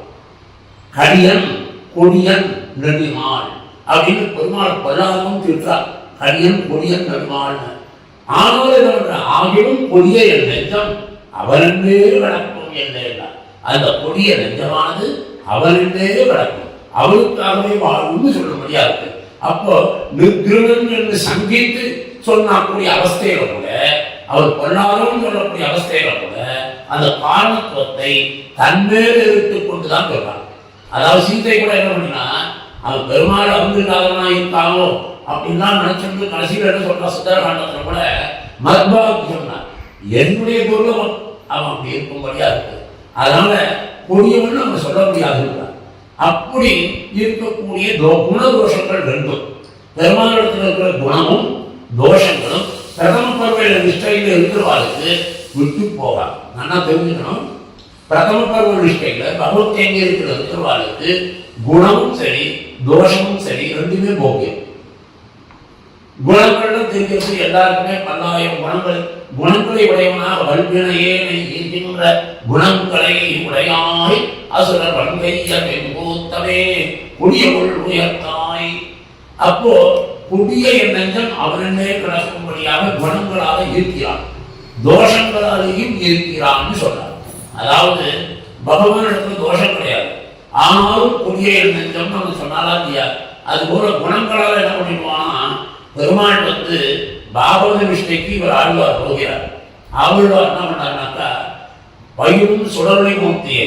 கடியன் கொடியன் நெடுமாள் அப்படின்னு பெருமாள் பல்லாவும் திட்டார். கடியன் கொடியன் நெடுமாள் ஆனாலும் ஆகியும் கொடிய என் நெஞ்சம் அவனே வளர்க்கும் என்ன அந்த கொடிய நெஞ்சமானது அவனே வளர்க்கும் அவளுக்காகவே வாழ்வுன்னு சொல்ல முடியாது. அப்போ நிர்கிருணன் என்று சங்கித்து சொல்லக்கூடிய அவஸ்தையில கூட அவர் பொருளாதாரம் சொல்லக்கூடிய அவஸ்தையில கூட அந்த காரணத்துவத்தை தன்மேல் எடுத்துக் கொண்டுதான் சொல்றாங்க. அதாவது சீத்தை கூட என்ன பண்ணினா அவன் பெருமாள் அருந்தில்லாதவனா இருக்காங்களோ அப்படின்லாம் நினைச்சிருந்து கடைசியில் என்ன சொல்றா சுந்தரகாண்டத்துல கூட மர்பாக் சொன்னான் என்னுடைய துர்லபம் அவன் அப்படி இருக்கும்படியா இருக்கு. அதனால கொடியவன் நம்ம சொல்ல முடியாது. அப்படி இருக்கக்கூடிய குணதோஷங்கள் ரெண்டும் பெருமாளிடத்தில் இருக்கிற குணமும் தோஷங்களும் பிரதம பருவ நிஷ்டையில் இருக்கிறவாளுக்கு விட்டு போவார். நல்லா தெரிஞ்சுக்கணும். பிரதம பருவ நிஷ்டையில பகவத் எங்க இருக்கிறவாளுக்கு குணமும் சரி தோஷமும் சரி ரெண்டுமே போகியம். குணங்கள்லாம் தெரிகிறது எல்லாருக்குமே 10,000 குணங்களை உடையவனாக வல்வினையே இருக்கின்ற குணங்களை உடையாய் அசுர வன்கையூத்தமே கொடியவள் உயர்த்தாய். அப்போ கொடிய என் நெஞ்சம் அவனே கிடக்கும்படியாக குணங்களாக இருக்கிறான் தோஷங்களாலேயும் இருக்கிறான்னு சொல்றார். அதாவது பகவான் இடத்துல தோஷம் கிடையாது, ஆனாலும் கொடிய என் நெஞ்சம் நம்ம சொன்னாலா இல்லையா. அது போல குணங்களால் என்ன பண்ணிடுவானா பெருமாள் பாகவத நிஷ்டைக்கு இவர் ஆழ்வார் போகிறார். ஆழ்வார் என்ன பண்ணாருனாக்கா பயிரும் சுடர்வை மூர்த்தியை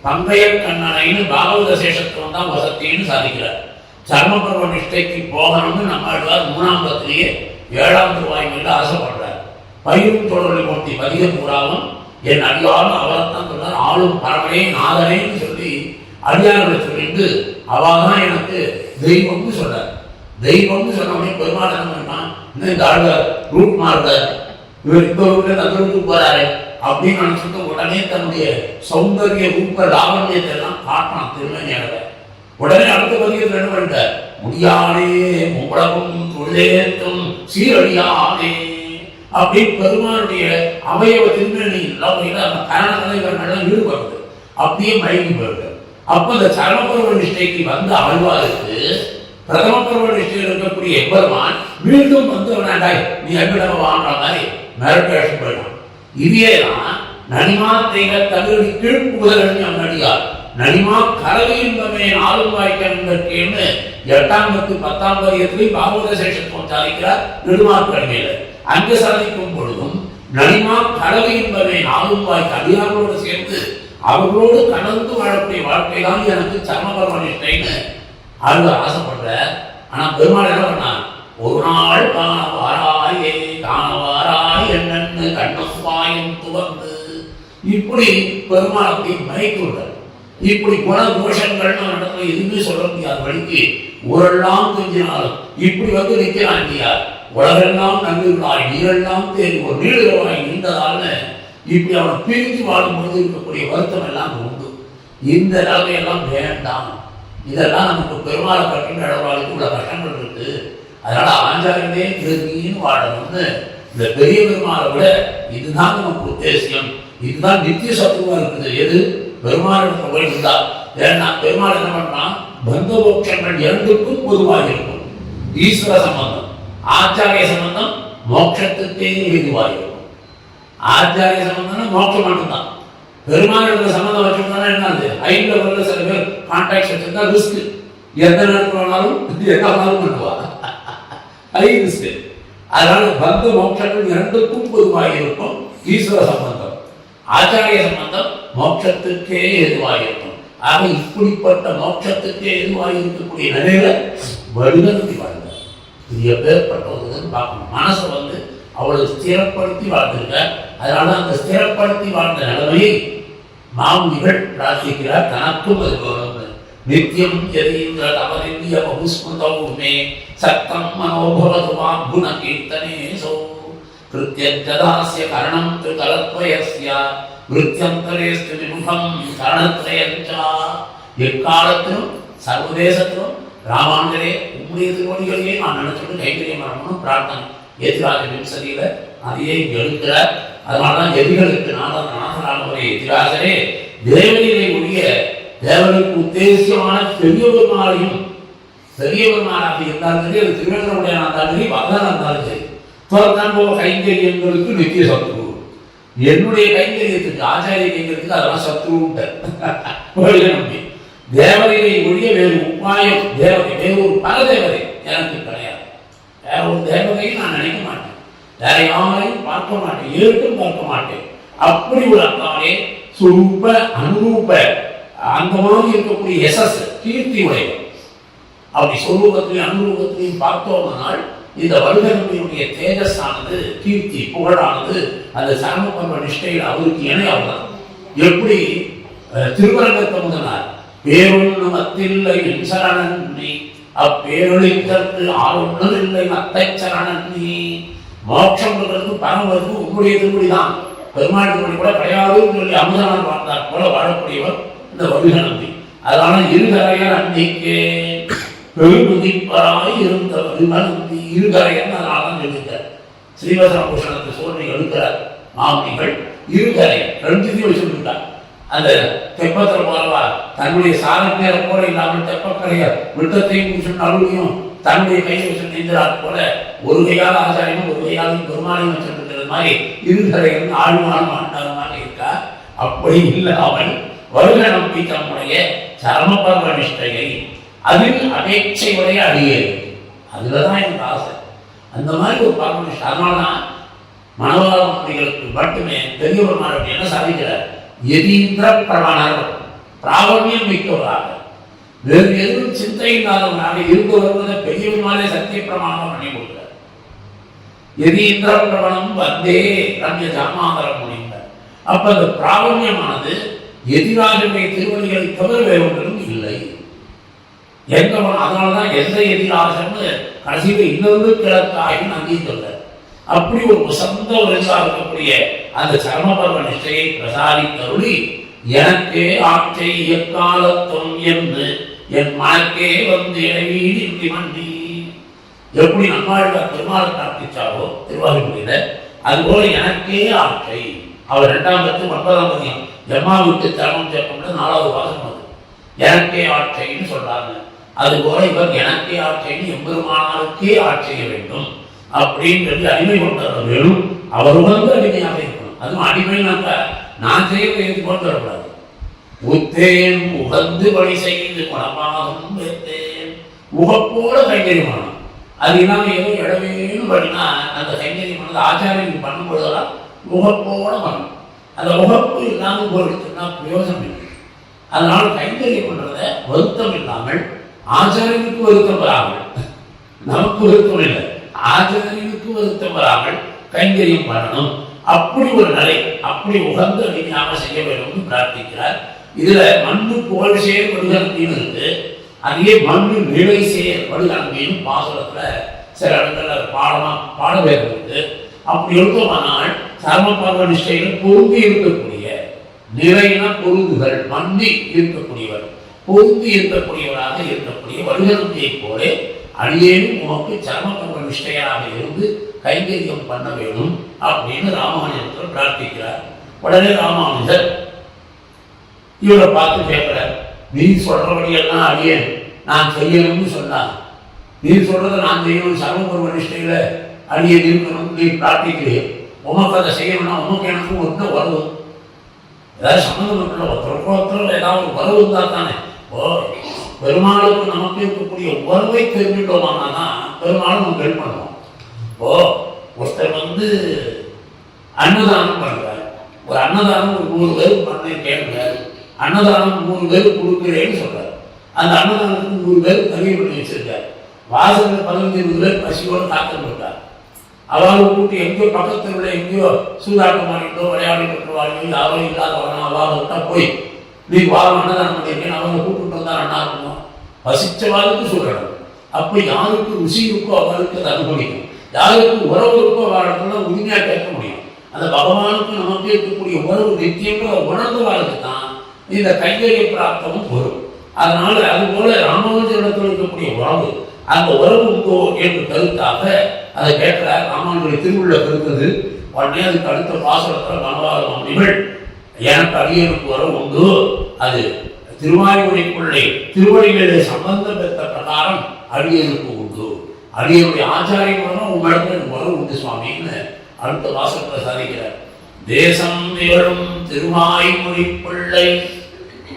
பங்கைய கண்ணனைன்னு பாகவத சேஷத்துவம் தான் வசத்தின்னு சாதிக்கிறார். சர்மபர்வ நிஷ்டைக்கு போகணும்னு நம்ம ஆழ்வார் 3ஆம் பத்திலேயே 7ஆம் திருவாய்மையில் ஆசைப்படுறார். பயிரும் சுடர்வை மூர்த்தி பதிக பூராவும் என் அடியாரும் அவரைத்தான் சொன்னார். ஆளும் பரமனே நாதனேன்னு சொல்லி அடியார்களை சொல்லிட்டு அவாதான் எனக்கு தெய்வம்னு சொல்றார். தெய்வம்னு சொன்ன உடனே பெருமாள் என்ன பண்ணான், இந்த ஆழ்வார் ரூட் மாறுறார், இவர் இந்த ரூட்ல அந்த ரூட்டுக்கு போறாரு அப்படின்னு நினைச்சிட்டு உடனே தன்னுடைய சௌந்தரிய ரூப லாவண்யத்தை எல்லாம் காட்டான் திருமணியாக. உடனே அடுத்த பதிகத்தில் என்ன பண்ணிட்டார், முடியானே உலகம் தொழிலேற்றும் சீரடியானே அப்படின்னு பெருமானுடைய அவயவ திருமணி அந்த காரணங்களை இவர்களெல்லாம் ஈடுபடுது. அப்படியே மயங்கி போயிடுது. அப்ப இந்த சரமபருவ நிஷ்டைக்கு வந்த ஆழ்வாருக்கு பிரதம பருவ நிஷ்டையில் இருக்கக்கூடிய எம்பெருமான் மீண்டும் வேண்டாய் நீ அபிடம வாழ்ற மாதிரி மிரட்டேஷன் போயிட்டான். இதேதான் நனிமா தெய்வ தமிழ் கீழ்ப்புதல் நடிகார் நனிமா கலவை என்பமே நாளும் வாய்க்கன்னு 8ஆம் 10ஆம் பதிகத்திலையும் பாகவத சேஷத்துவம் சாதிக்கிறார் நெடுமாற்கடிமையில. அங்கு சாதிக்கும் பொழுதும் நனிமா கலவை என்பமே நாளும் வாய்க்கு அடியாரோடு சேர்ந்து அவர்களோடு கலந்து வாழக்கூடிய வாழ்க்கை தான் எனக்கு சர்மபர்வ நிஷ்டைன்னு ஆழ்வார் ஆசைப்படுற. ஆனா பெருமாள் என்ன பண்ணா, ஒரு நாள் காணவாராயே காணவாராய் என்னன்னு கண்ணும் பாயும் துவந்து இப்படி பெருமாள் அப்படி மறைத்து விடுறார். இப்படி குண தோஷங்கள்னு நடத்துல எதுவுமே சொல்ல முடியாத வழிக்கு ஊரெல்லாம் தெரிஞ்சினாலும் இப்படி நிற்கிறான் இல்லையா. உலகெல்லாம் நம்பியுள்ளாய் நீரெல்லாம் தேடி ஒரு நீடுவாய் நீண்டதால இப்படி அவன் பிரிஞ்சு வாழும்பொழுது இருக்கக்கூடிய வருத்தம் எல்லாம் உண்டு. இந்த நிலைமையெல்லாம் வேண்டாம். இதெல்லாம் நமக்கு பெருமாளை பற்றின அளவாளுக்கு உள்ள கஷ்டங்கள் இருக்கு. அதனால ஆஞ்சாரியனே திருந்தின்னு வாழணும்னு இந்த பெரிய பெருமாளை விட இதுதான் நமக்கு உத்தேசியம். இதுதான் நித்திய சத்துவா இருக்குது. எது பெருமாளுக்கு போயிருந்தா. ஏன்னா பெருமாள் என்ன பண்றான், பந்த மோட்சங்கள் இரண்டுக்கும் பொதுவாக இருக்கும். ஈஸ்வர சம்பந்தம் ஆச்சாரிய சம்பந்தம் மோட்சத்துக்கே ஏதுவாக இருக்கும். ஆச்சாரிய சம்பந்தம்னா மோட்சம் மட்டும்தான். பெருமாள் சம்பந்தம் வச்சிருந்தா என்னது, 5 லெவல்ல சில பேர் கான்டாக்ட் வச்சிருந்தா ரிஸ்க். எந்த நேரத்தில் வேணாலும் என்ன வேணாலும் பண்ணுவா, ஹை ரிஸ்க். அதனால பந்த மோட்சங்கள் இரண்டுக்கும் பொதுவாக இருக்கும். ஈஸ்வர சம்பந்தம் ஆச்சாரிய சம்பந்தம் மோட்சத்துக்கே எதுவாக இருக்கும். ஆக இப்படிப்பட்ட மோட்சத்துக்கே எதுவாக இருக்கக்கூடிய நிலையில வடிவத்தி வாழ்ந்தார். இது எப்பேற்பட்டதுன்னு பார்க்கணும். மனசை அவளை ஸ்திரப்படுத்தி வாழ்ந்திருக்க. அதனால அந்த ஸ்திரப்படுத்தி வாழ்ந்த நிலைமையை மாமுனிகள் பிரார்த்திக்கிறார். தனக்கும் அது கௌரவம். நித்தியம் எதீந்திர தவறிந்திய பகுஸ்மதௌமே சத்தம் மனோபவதுமா குண கீர்த்தனே சோ கிருத்யஜதாஸ்ய கரணம் கலத்வயஸ்ய விருத்தியந்தரேஸ்து விமுகம் சரணத்ரயஞ்சா. எக்காலத்திலும் சர்வதேசத்திலும் ராமாந்தரே உம்முடைய திருவடிகளையே நான் நினைச்சுட்டு கைகரியம் வரணும்னு பிரார்த்தனை. எதிராக விம்சதியில அதையே எழுக்கிறார். அதனாலதான் எதிர்களுக்கு நாதரானவரே எதிராகவே தேவனிலே உடைய தேவனுக்கு உத்தேசியமான பெரிய பெருமாளையும் பெரிய பெருமாளாக இருந்தாலும் சரி, அது திருவேங்கடமுடைய இருந்தாலும் சரி, பகவான் இருந்தாலும் சரி, தோற்கான் போக கைங்கரியங்களுக்கு நித்திய சத்ரு. என்னுடைய கைங்கரியத்துக்கு ஆச்சாரிய கைங்கரியத்துக்கு அதெல்லாம் சத்ருன்ட்டு நம்பி தேவதையை ஒழிய வேறு உபாயம் தேவதை வேறு ஒரு பரதேவதை எனக்கு கிடையாது. வேற ஒரு தேவதையும் நான் நினைக்க மாட்டேன், வேற யாரையும் பார்க்க மாட்டேன், ஏற்றும் பார்க்க மாட்டேன். அப்படி ஒரு அக்காலே சுரூப அனுரூப அந்த மாதிரி இருக்கக்கூடிய எசஸ் கீர்த்தி உடையவர். அப்படி சொரூபத்திலையும் அனுரூபத்திலையும் பார்த்தோம்னால் இந்த வருடனுடைய தேஜஸானது கீர்த்தி புகழானது அந்த சரமபர்வ நிஷ்டையில் அவருக்கு இணையாவதான். எப்படி திருவரங்கத்தை முதனார் பேரொன்னுமத்தில்லை சரணன் நீ அப்பேரொழித்தற்கு ஆரொன்னும் இல்லை அத்தை சரணன் நீ. மோட்சம் பரமருக்கு உங்களுடைய திருப்படிதான், பெருமாள் திருப்படி கூட கிடையாதுன்னு சொல்லி அமுதனார் பார்த்தார் போல வாழக்கூடியவர் இந்த வருகநம்பி. அதனால இருகரையர் அன்னைக்கே பெருமுதிப்பராய் இருந்த வருகநம்பி இருகரையர். அதனால்தான் எழுதிட்டார் ஸ்ரீவசன பூஷணத்தை சோழனை எழுக்கிறார் மாமணிகள் இருகரையர் ரெண்டு சொல்லிட்டார். அந்த தெப்பத்தில் போலவா தன்னுடைய சாரத்தியரை போல இல்லாமல் தெப்பக்கரையர் விட்டத்தையும் அருளையும் தன்னுடைய கையை வச்சு நெய்கிறார் போல ஒரு கையால் ஆச்சாரியமும் ஒரு கையாலும் பெருமாளையும் வச்சிருக்கிறது மாதிரி இருகரையர் ஆழ்வான் ஆண்டாரமாக இருக்கா. அப்படி இல்லாமல் வருக நம்பி தம்முடைய சரமபர்வ நிஷ்டையை அதில் அபேட்சை உடைய அடியேது. அதுலதான் எனக்கு ஆசை. அந்த மாதிரி ஒரு பரம நிஷ்டை. அதனாலதான் மனவாளர்களுக்கு மட்டுமே பெரிய பெருமாள் என்ன சாதிக்கிறார், எதீந்திர பிரவணர் பிராவண்யம் மிக்கவராக வேறு எதுவும் சிந்தை இல்லாதவராக இருந்து வருவதை பெரிய பெருமாளே சத்திய பிரமாணம் பண்ணி கொடுக்கிறார். எதீந்திர பிரவணம் வந்தே ரம்ய ஜாமாந்தரம் முடிந்தார். அப்ப அந்த பிராவண்யமானது எதிராஜனுடைய திருவடிகளை தவிர வேறு ஒன்றும் இல்லை. எங்க அதனாலதான் எந்த எதிராஜன்னு கடைசியில் இன்னொரு கிழக்காகி அங்கேயும் சொல்ல. அப்படி ஒரு உசந்த ஒரு இருக்கக்கூடிய அந்த சரமபர்வ நிஷ்டையை பிரசாரித்தருளி எனக்கே ஆட்சை எக்காலத்தும் என்று என் மனக்கே வந்து இடைவீடி மண்டி. எப்படி நம்மாழ்வார் பெருமாள் பிரார்த்திச்சாரோ திருவாரூரில அதுபோல எனக்கே ஆட்சை. அவர் 2ஆம் பத்து 9ஆம் பதியம் எம்மாவுக்கு தரமம் சேர்க்கணும் 4வது வாசம் அது எனக்கே ஆட்சைன்னு சொல்றாங்க. அதுபோல இவர் எனக்கே ஆட்சைன்னு எம்பெருமானாருக்கே ஆட்சிய வேண்டும் அப்படின்னு சொல்லி அடிமை கொண்டு வேணும். அவர் வந்து அடிமையாக இருக்கணும். அதுவும் அடிமைனாக்க நான் செய்யறதை எது கொண்டு வரக்கூடாது. உத்தேன் உகந்து வழி செய்து குணமாகும் வைத்தேன் உகப்போட கைங்கரியமானம். அது இல்லாமல் ஏதோ இடவேன்னு பண்ணினா அந்த கைங்கரியமானது ஆச்சாரியனுக்கு பண்ணும்போதெல்லாம் உகப்போட பண்ணணும். அந்த உகப்பு இல்லாமல் போயிடுச்சுன்னா பிரயோஜனம் இல்லை. அதனால கைங்கரியம் பண்றத வருத்தம் இல்லாமல் ஆச்சாரியனுக்கு வருத்தம் வராமல், நமக்கு வருத்தம் இல்லை, ஆச்சாரியனுக்கு வருத்தம் வராமல் கைங்கரியம் பண்ணணும். அப்படி ஒரு நிலை, அப்படி உகந்த அடிமையாக செய்ய வேண்டும் பிரார்த்திக்கிறார். இதுல மண்ணு புகழ் சேர் வடுகணம்பின்னு இருக்கு. அதே மண்ணு நிலை சேர் வடுகணம்பின்னு பாசுரத்துல சில இடங்கள்ல பாட வேறு இருக்கு. அப்படி எழுத்தமானால் சரமபர்வ நிஷ்டையில பொருந்தி இருக்கக்கூடிய நிறையின பொருந்துகள் மண்ணி இருக்கக்கூடியவர் பொருந்தி இருக்கக்கூடியவராக இருக்கக்கூடிய வடுகணம்பியை போல அடியேனும் உனக்கு சரமபர்வ நிஷ்டையாக இருந்து கைங்கரியம் பண்ண வேணும் அப்படின்னு ராமானுஜர் பிரார்த்திக்கிறார். உடனே ராமானுஜர் இவரை பார்த்து கேட்கிறார், நீ சொல்றபடியெல்லாம் அடியேன் நான் செய்யணும்னு சொன்னான். நீ சொல்றதை நான் செய்யணும், சரமபர்வ நிஷ்டையில அடியேன் இருக்கணும் நீ பிரார்த்திக்கிறேன். உமக்கு அதை செய்யணும்னா உமக்கு எனக்கும் ஒன்று வரும். ஏதாவது சம்மந்தம் ஒருத்தர் ஏதாவது ஒரு வரவு இருந்தால் தானே. பெருமாளுக்கு நமக்கு இருக்கக்கூடிய உறவை தெரிஞ்சுட்டோம்னா தான் பெருமாளும் நம்ம ஹெல்ப் பண்ணுவோம். ஒருத்தர் வந்து அன்னதானம் பண்றாரு. ஒரு அன்னதானம் ஒரு 100 பேருக்கு பண்ணேன் கேட்கிறாரு. அன்னதானம் 100 பேருக்கு கொடுக்குறேன்னு சொல்றாரு. அந்த அன்னதானத்துக்கு 100 பேருக்கு தகுதி பண்ணி வச்சிருக்காரு. வாசலில் 15-20 பேர் பசியோடு காத்துட்டு இருக்காரு. அவளை கூட்டி எங்கேயோ பக்கத்தில் உள்ள எங்கேயோ சூதாட்டம் பண்ணிட்டோ விளையாடிட்டு வாழ்க்கை யாரோ இல்லாதவனா அவள்கிட்ட போய் நீ வாரம் அன்னதானம் பண்ணியிருக்கேன் அவங்க கூப்பிட்டு வந்தா அண்ணா இருக்கணும். பசிச்சவாளுக்கு சொல்லணும். அப்போ யாருக்கு ருசி இருக்கோ அவளுக்கு அதை அனுபவிக்கும். யாருக்கு உறவு இருக்கோ அவளுக்குலாம் உரிமையாக கேட்க முடியும். அந்த பகவானுக்கு நமக்கு இருக்கக்கூடிய உறவு நித்தியங்கிற உணர்ந்து வாழ்க்கை தான் இந்த கைங்கரிய பிராப்தமும் வரும். அதனால அதுபோல ராமானுஜரிடத்தில் இருக்கக்கூடிய உறவு, அந்த உறவு உண்டோ என்று கருத்தாக அதை கேட்கிறார். ராமானுஜருடைய திருவுள்ள கருத்தது. உடனே அதுக்கு அடுத்த பாசுரத்தில் மனவாத மாமனிகள் எனக்கு அடியனுக்கு உறவு உண்டு, அது திருவாயூரைக்குள்ளே திருவடிகளிலே சம்பந்தம் பெற்ற பிரகாரம் அடியனுக்கு உண்டு, அடியனுடைய ஆச்சாரிய மூலம் உங்களிடத்தில் எனக்கு உறவு உண்டு சுவாமின்னு அடுத்த வாசகத்தில் சாதிக்கிறார். தேசம் நிகழும் திருவாய்மொழி பிள்ளை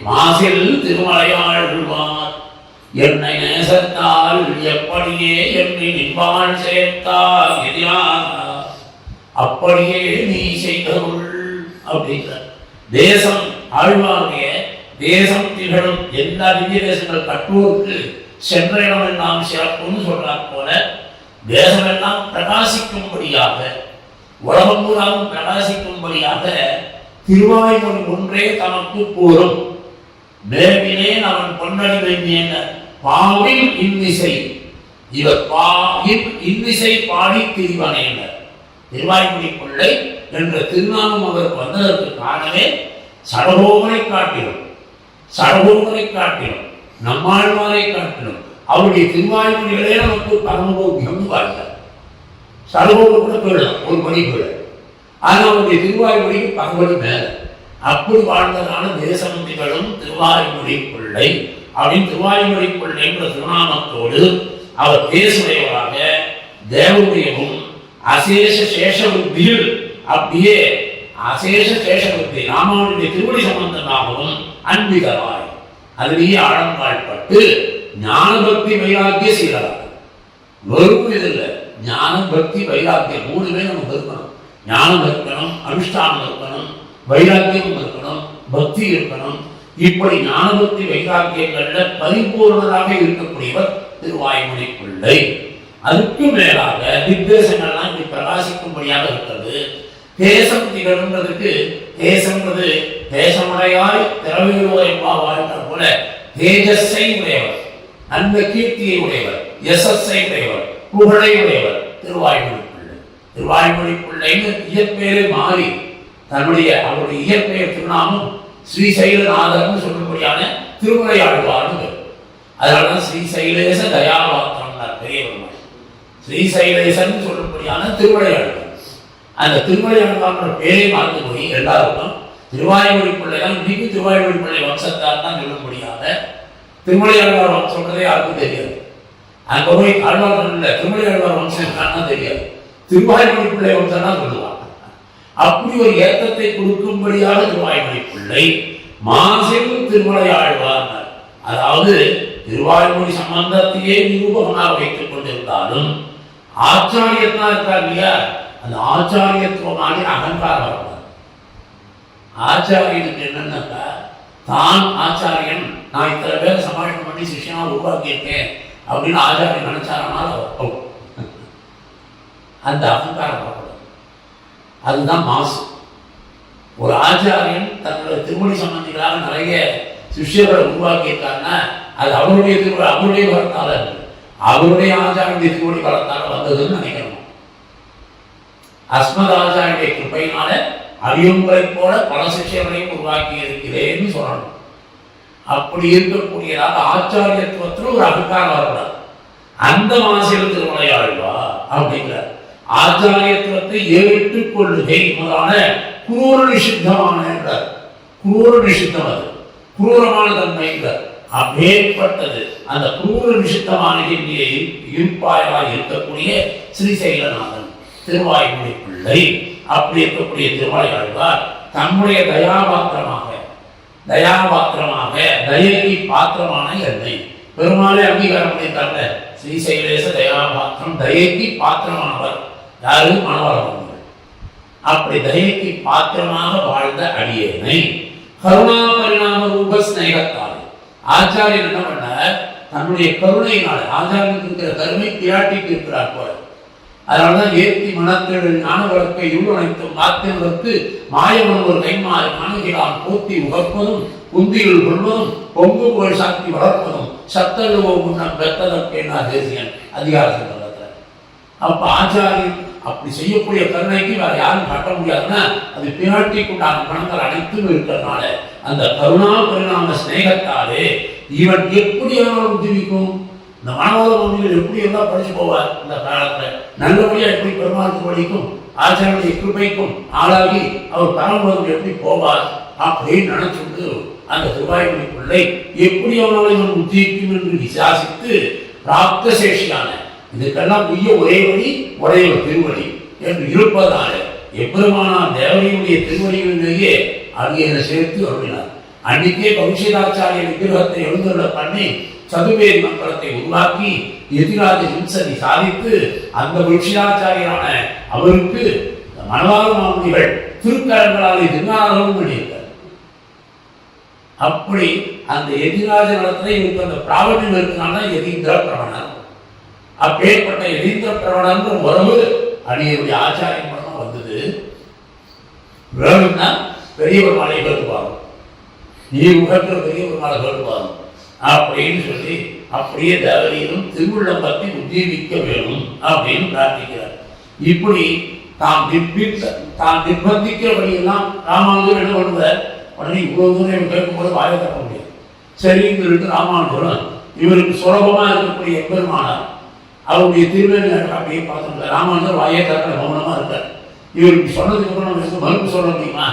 மாசில் திருமலையாழ்வார் என்னை நேசத்தால் எப்படியே என்னை நின்பால் சேர்த்தார் அப்படியே நீ செய்தருள் அப்படிங்கிறார். தேசம் ஆழ்வாருடைய தேசம் திகழும் எல்லா திவ்ய தேசங்கள் கட்டுவோருக்கு சென்ற இடம் எல்லாம் சிறப்புன்னு சொல்றார் போல தேசமெல்லாம் பிரகாசிக்கும்படியாக உலகம் பூராவும் பிரகாசிக்கும்படியாக திருவாய்மொழி ஒன்றே தனக்கு கூறும். மேற்பினேன் அவன் பொன்னடி வெண்ணேன பாவில் இன்னிசை இவர் இன்னிசை பாடி திரிவனேன. திருவாய்மொழி பிள்ளை என்ற திருநாமம் அவருக்கு வந்ததற்கு காரணமே சடகோபனை காட்டிலும் நம்மாழ்வாரை காட்டிலும் அவருடைய திருவாய்மொழிகளே நமக்கு பரமபோக்கியம் வாழ்ந்தார். சடகோபு கூட போயிடலாம், ஒரு மணி போயிட, ஆனால் அவருடைய திருவாய்மொழிக்கு பகவடி மேல அப்படி வாழ்ந்ததான தேசமந்திகளும் திருவாய்மொழி பிள்ளை அப்படின்னு திருவாய்மொழி பிள்ளை என்ற திருநாமத்தோடு அவர் தேசுடையவராக தேவனுடையவும் அசேஷ சேஷபுத்தியில் அப்படியே அசேஷ சேஷபுத்தி ராமானுடைய திருவடி சம்பந்தமாகவும் அன்பிதராய் அதிலேயே ஆழங்காழ்பட்டு ஞான பக்தி வைராக்கிய சீரராக வெறும் இதில்லை. ஞானம் பக்தி வைராக்கியம் மூணுமே நமக்கு இருக்கணும். ஞானம் இருக்கணும், அனுஷ்டானம் இருக்கணும், வைராக்கியம் இருக்கணும், பக்தி இருக்கணும். இப்படி ஞான பக்தி வைராக்கியங்கள்ல பரிபூர்ணராக இருக்கக்கூடியவர் திருவாய்மொழி பிள்ளை. அதுக்கு மேலாக திக்தேசங்கள்லாம் இப்படி பிரகாசிக்கும்படியாக இருக்கிறது. தேசம் திகழ்ன்றதுக்கு தேசம்ன்றது தேசமுடையாய் திறமையுடைய வாழ்ந்தார் போல தேஜஸை உடையவர், அந்த கீர்த்தியை உடையவர், யசஸை உடையவர், புகழை உடையவர் திருவாய்மொழி பிள்ளை. திருவாய்மொழி பிள்ளைன்னு இயற்பெயரை மாறி தன்னுடைய அவருடைய இயற்பெயர் திருநாமம் ஸ்ரீசைலநாதர்னு சொல்லும்படியான திருமலையாழ்வார்னு. அதனாலதான் ஸ்ரீசைலேச தயாபாத்திரம் பெரிய பெருமாள் ஸ்ரீசைலேசன் சொல்லும்படியான திருமலையாழ்வார். அந்த திருமலையாழ்வார்ன்ற பேரை மறந்து போய் எல்லாருக்கும் திருவாய்மொழி பிள்ளை தான் இன்னைக்கு திருவாய்மொழி பிள்ளை வம்சத்தால் தான் சொல்லும்படியாக திருமலையாழ்வார் வம்சம் சொல்றதே யாருக்கும் தெரியாது. அங்க போய் ஆழ்வார் திருமலையாழ்வார் வம்சம் தான் தெரியாது, திருவாய்மொழி பிள்ளை வம்சம் தான் சொல்லுவாங்க. அப்படி ஒரு ஏற்றத்தை கொடுக்கும்படியாக திருவாய்மொழி பிள்ளை மாசில் திருமலையாழ்வார். அதாவது திருவாய்மொழி சம்பந்தத்தையே நிரூபகமாக வைத்துக் கொண்டிருந்தாலும் ஆச்சாரியத்தான் இருக்கார் இல்லையா, அந்த ஆச்சாரியத்துவமாக அகங்காரம் வரக்கூடாது. ஆச்சாரியனுக்கு என்னன்னாக்கா தான் ஆச்சாரியன், நான் இத்தனை பேரை சமாளிக்கம் பண்ணி சிஷ்யனா உருவாக்கியிருக்கேன் அப்படின்னு ஆச்சாரியன் நினைச்சாரனால அந்த அகங்காரம் வரக்கூடாது. அதுதான் மாசு. ஒரு ஆச்சாரியன் தன்னுடைய திருமணி சம்பந்திகளாக நிறைய சிஷ்யர்களை உருவாக்கியிருக்காங்கன்னா அது அவருடைய திருமணி அவருடைய வரத்தால அவருடைய ஆச்சாரிய திருமணி வரத்தால வந்ததுன்னு நினைக்கணும். அஸ்மத் ஆச்சாரிய கிருப்பையினால அடியங்களை போல பல சிஷ்யர்களையும் உருவாக்கி இருக்கிறேன்னு சொல்லணும். அப்படி இருக்கக்கூடியதாக ஆச்சாரியத்துவத்தில் ஒரு அகங்காரம் வரக்கூடாது. அந்த மாசில் திருமலையாழ்வா அப்படிங்கிறார். ஆச்சாரியத்துவத்தை ஏற்றுக் கொள்ளுகை முதலான குரூர நிஷித்தமான என்றார். குரூர நிஷித்தம், அது குரூரமான தன்மை அப்பேற்பட்டது. அந்த குரூர நிஷித்தமான இருப்பாயாக இருக்கக்கூடிய ஸ்ரீசைலநாதன் திருவாய்மொழி பிள்ளை அப்படி இருக்கக்கூடிய திருமலையாழ்வார் தன்னுடைய தயாபாத்திரமாக தயைக்கு பாத்திரமான என்னை பெருமாளை அங்கீகாரம் பண்ணியிருக்காங்க. ஸ்ரீசைலேச தயாபாத்திரம் தயைக்கு பாத்திரமானவர் யாரு? மணவாளர்கள். அப்படி தயைக்கு பாத்திரமாக வாழ்ந்த அடியேனை கருணா பரிணாம ரூப ஸ்நேகத்தால் ஆச்சாரியன் என்ன பண்ண தன்னுடைய கருணையினால ஆச்சாரியனுக்கு இருக்கிற கருணை பிராட்டிக்கு இருக்கிறார் போல. அதனாலதான் ஏற்றி மனத்தேடு ஞான வழக்கை உள்ளனைத்தும் மாத்தியவருக்கு மாயவன் ஒரு கைமாறு மனதிலான் போத்தி உகப்பதும் குந்தியில் கொள்வதும் பொங்கு புகழ் சாத்தி வளர்ப்பதும் சத்தழுவோ முன்னம் பெற்றதற்கு என்ன தேசியன் அதிகாரத்தில். அப்ப அப்படி செய்யக்கூடிய கருணைக்கு வேற யாரும் காட்ட முடியாதுன்னா அது பிராட்டிக்குண்டான குணங்கள் அனைத்தும் இருக்கிறதுனால அந்த கருணா பரிணாம ஸ்நேகத்தாலே இவன் எப்படியானாலும் உதவிக்கும். இந்த மனோத மொழிகள் எப்படி எல்லாம் படிச்சு போவார் இந்த காலத்துல நல்லபடியா எப்படி பெருமாளுக்கு வழிக்கும் ஆச்சாரிய கிருபைக்கும் ஆளாகி அவர் பரம்பரம் எப்படி போவார் அப்படின்னு நினைச்சுட்டு அந்த திருவாய்மொழி பிள்ளை எப்படி அவனாலும் இவன் உத்திக்கும் என்று விசாசித்து பிராப்த சேஷியான இதுக்கெல்லாம் உய்ய ஒரே வழி உடைய திருவடி என்று இருப்பதால எப்பெருமானார் தேவனையுடைய திருவடிகளிலேயே அடியனை சேர்த்து அருளினார். அன்றைக்கே கௌஷிகாச்சாரிய விக்கிரகத்தை எழுந்துள்ள பண்ணி சதுவேதி மங்களத்தை உருவாக்கி எதிராஜ விம்சதி சாதித்து அந்த கௌஷிகாச்சாரியரான அவருக்கு மனவாள மாமுனிகள் திருக்கரங்களாலே திருநாளமும் பண்ணியிருக்கார். அப்படி அந்த எதிராஜ நடத்துல இவருக்கு அந்த பிராவண்யம் இருக்கிறனால எதீந்திர பிரவணர். அப்பேற்பட்ட எதீந்திர பிரவணன்ற உறவு அடியுடைய ஆச்சாரிய மூலமா வந்தது. வேணும்னா பெரிய பெருமாளை கேட்டுப்பாங்க, நீ உகற்ற பெரிய பெருமாளை கேட்டுப்பாங்க அப்படின்னு சொல்லி அப்படியே தேவரையிலும் திருவுள்ளம் பற்றி உஜ்ஜீவிக்க வேணும் அப்படின்னு பிரார்த்திக்கிறார். இப்படி தான் நிர்பந்திக்கிற வழியெல்லாம் ராமானுஜர் என்ன பண்ணுவார், உடனே இவ்வளவு தூரம் இவன் கேட்கும்போது வாயை தட்ட முடியாது. சரின்னு சொல்லிட்டு ராமானுஜரும் இவருக்கு சுலபமாக இருக்கக்கூடிய எம்பெருமானார் அவருடைய திருவேணி அப்படியே பார்த்துருக்கார். ராமானுஜர் வாயை தட்ட மௌனமாக இருக்கார். இவருக்கு சொன்னதுக்கு அப்புறம் நம்ம மறுப்பு சொல்ல முடியுமா?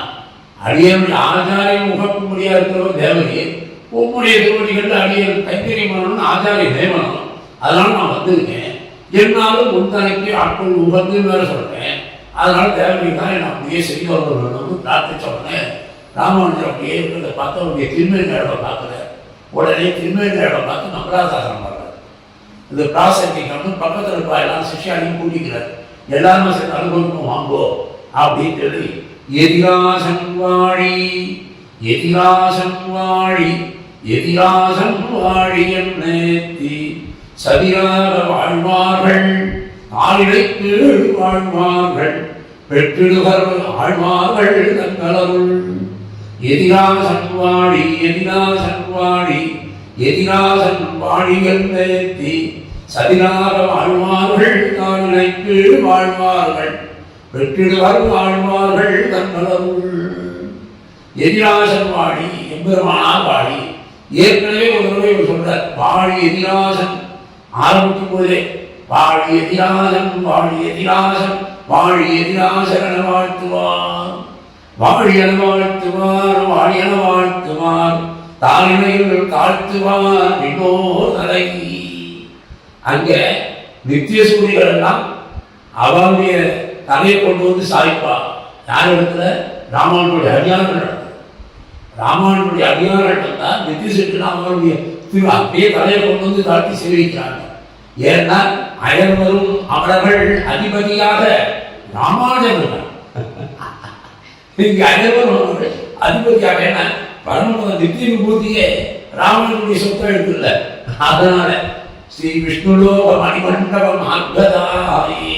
அடியனுடைய ஆச்சாரியம் உகப்பு முடியா இருக்கிறவர் தேவரியே உம்முடைய திருவடிகள் அடியன் கைத்தறியமானு ஆச்சாரிய தேவனம், அதனால நான் வந்திருக்கேன். என்னாலும் முன்தனைக்கு ஆட்கள் உகந்து வேற சொல்றேன். அதனால தேவரி தான் நான் அப்படியே செய்து வரணும்னு பிரார்த்திச்ச உடனே ராமானுஜர் அப்படியே இருக்கிறத பார்த்து அவருடைய திருமேல் நேரவை பார்க்குற உடனே திருமேல் நேரவை பார்த்து மங்களாசாசனம் பண்ணுறார். இந்த பிராசங்கிக்கு பக்கத்தில் இருப்பா எல்லாம் சிஷ்யாலையும் கூட்டிக்கிறார். எல்லாருமே சேர்ந்து அனுபவிக்கும் வாங்கோ அப்படின்னு சொல்லி எதிராசன் வாழி எதிராசன் வாழி எதிராசன் வாழி என்னேத்தி சதிராக வாழ்வார்கள் ஆளிடைக்கு வாழ்வார்கள் பெற்றிடுவர் ஆழ்வார்கள் தங்களருள். எதிராசன் வாழி எதிராசன் வாழி எதிராசன் வாழி என்னேத்தி சதிராக வாழ்வார்கள் தானிலைக்கு வாழ்வார்கள் பெற்றிடுவர் வாழ்வார்கள் தங்களருள். எதிராசன் வாழி எம்பெருமானார் வாழி. ஏற்கனவே ஒரு தடவை சொல்றார், வாழி எதிராசன் ஆரம்பிக்கும் போதே வாழி எதிராசன் வாழி எதிராசன் வாழி எதிராசன் என வாழ்த்துவார் வாழி என வாழ்த்துவார் வாழி என வாழ்த்துவார் தாழ்நிலையில் தாழ்த்துவார் வினோர் தலை. அங்க நித்திய சூரிகள் எல்லாம் அவருடைய தலையை கொண்டு வந்து சாய்ப்பா. யார் இடத்துல? ராமானுடைய அடியார்கள். ராமானுடைய அடியார்கள் தான் நித்திய சூரியன் அவருடைய அப்படியே தலையை கொண்டு வந்து தாழ்த்தி சேவிக்கிறாங்க. ஏன்னா அயர்வரும் அமரர்கள் அதிபதியாக ராமானுஜர்கள் இங்கு அயர்வரும் அதிபதியாக. ஏன்னா பரமபத நித்திய விபூதியே ராமானுடைய சொத்தை எடுத்துல. அதனால ஸ்ரீ விஷ்ணுலோக மணிமண்டபம் அற்பதாயி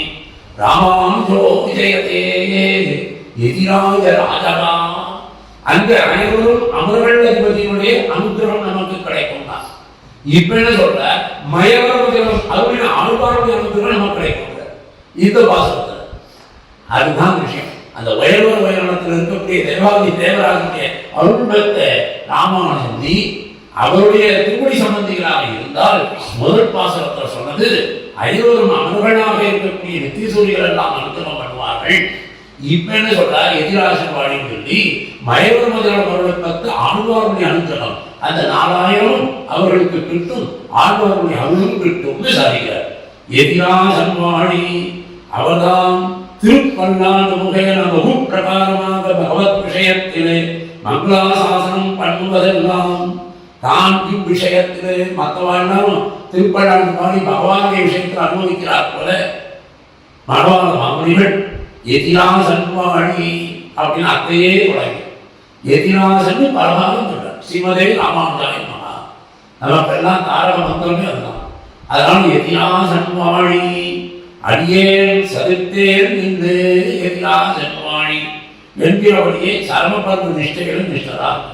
ராமானுஜோ விஜயதே எதிராஜ ராஜகா. அந்த அனைவரும் அமர்கள் அதிபதியினுடைய அனுகிரகம் நமக்கு கிடைக்கும் தான். இப்ப என்ன சொல்ற, மயவரம் அவருடைய ஆழ்வாருடைய அனுகிரகம் நமக்கு கிடைக்கும் இந்த பாசத்துல. அதுதான் விஷயம். அந்த வயல்வர் வயலத்தில் இருக்கக்கூடிய தேவாதி தேவராஜனுடைய அருள்பெற்ற ராமானுஜந்தி அவருடைய திருப்படி சம்பந்திகளாக இருந்தால் முதல் பாசனத்தில் சொன்னது ஐவரும் அமர்களாக இருக்கக்கூடிய நித்தியசூரிகள் எல்லாம் அனுகிரகம் பண்ணுவார்கள். இப்ப என்ன சொல்றார், எதிராசன் வாழின்னு சொல்லி மயவர் முதல் அவர்களுக்கு ஆழ்வாருடைய அனுகிரகம் அந்த 4000 அவர்களுக்கு கிட்டும், ஆழ்வாருடைய அருளும் கிட்டும் சாதிக்கிறார். எதிராசன் வாழி அவர்தான் திருப்பல்லாண்டு முகையன பகு பிரகாரமாக பகவத் விஷயத்திலே மங்களாசாசனம் பண்ணுவதெல்லாம் தான் இவ்விஷயத்திலே மற்றவாழ்நாளும் திருப்பல்லாண்டு பாடி பகவானுடைய விஷயத்தில் அனுபவிக்கிறார் போல மனவாள மாமுனிகள் எதிராசன் வாழி அப்படின்னு அத்தையே தொடங்கி எதிராசன் பரமாலும் சொல்றார். ஸ்ரீமதே ராமானுஜாய மகா நமக்கெல்லாம் தாரக மந்திரமே அதுதான். அதனால எதிராசன் வாழி அடியேன் சதித்தேன் என்று எதிராசன் வாழி என்கிறபடியே சரமபர்வ நிஷ்டைகளும் நிஷ்டராக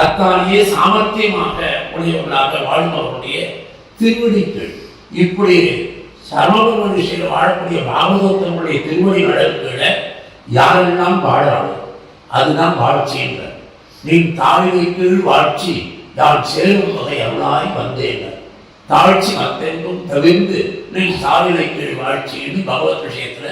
அத்தாலேயே சாமர்த்தியமாக உடையவர்களாக வாழ்ந்தவர்களுடைய திருவடிகள் இப்படி சர்வபர்ம நிஷ்டையில் வாழக்கூடிய பாகவதோத்தனுடைய திருவடி வழக்குகளை யாரெல்லாம் பாடுறாங்க அதுதான் வாழ்ச்சின்ற. நீ தாழ்வை கீழ் வாழ்ச்சி யான் சேரும் வகை அருளாய் வந்தேன். தாழ்ச்சி மத்தெங்கும் தவிர்ந்து நீ தாழ்வை கீழ் வாழ்ச்சி என்று பகவத் விஷயத்துல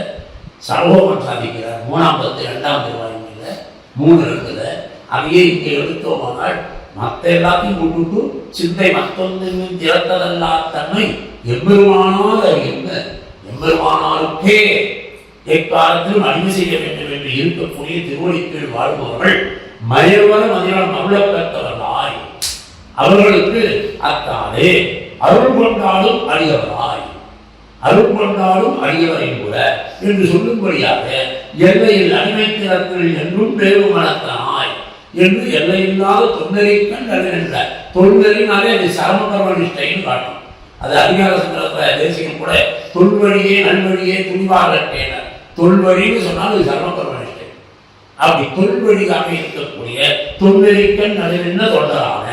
சர்வோமன் சாதிக்கிறார். 3ஆம் பத்து 2ஆம் திருவாயுமையில் 3 இருக்குது. அதையே இங்கே எடுத்தோமானால் மற்ற எல்லாத்தையும் விட்டுட்டு சிந்தை மத்தொன்றும் திறத்ததல்லா தன்மை எம்பெருமானால் என்ன எம்பெருமானாருக்கே எக்காலத்திலும் அடிமை செய்ய வேண்டும் என்று இருக்கக்கூடிய திருவடிக்கீழ் வாழ்பவர்கள் மயவர மதியம் அருள பெற்றவர்களாய் அவர்களுக்கு அத்தாலே அருள் கொண்டாலும் அடியவராய் அருள் கொண்டாலும் அடியவரை கூட என்று சொல்லும்படியாக எல்லையில் அடிமைத்திறத்தில் என்றும் பேரு மனத்தனாய் என்று எல்லையில்லாத தொண்டரிக்கண் என்ற தொண்டரினாலே அது சரமகர்ம நிஷ்டைன்னு காட்டும். அது அதிகார சங்கரத்தில் தேசியம் கூட தொல்வழியே நல்வழியே துணிவாகட்டேன தொல்வழின்னு சொன்னால் அது சரமகர்ம நிஷ்டை. அப்படி தொல்வழியாக இருக்கக்கூடிய தொண்டரிக்கண் நடுவென்ன தொண்டரான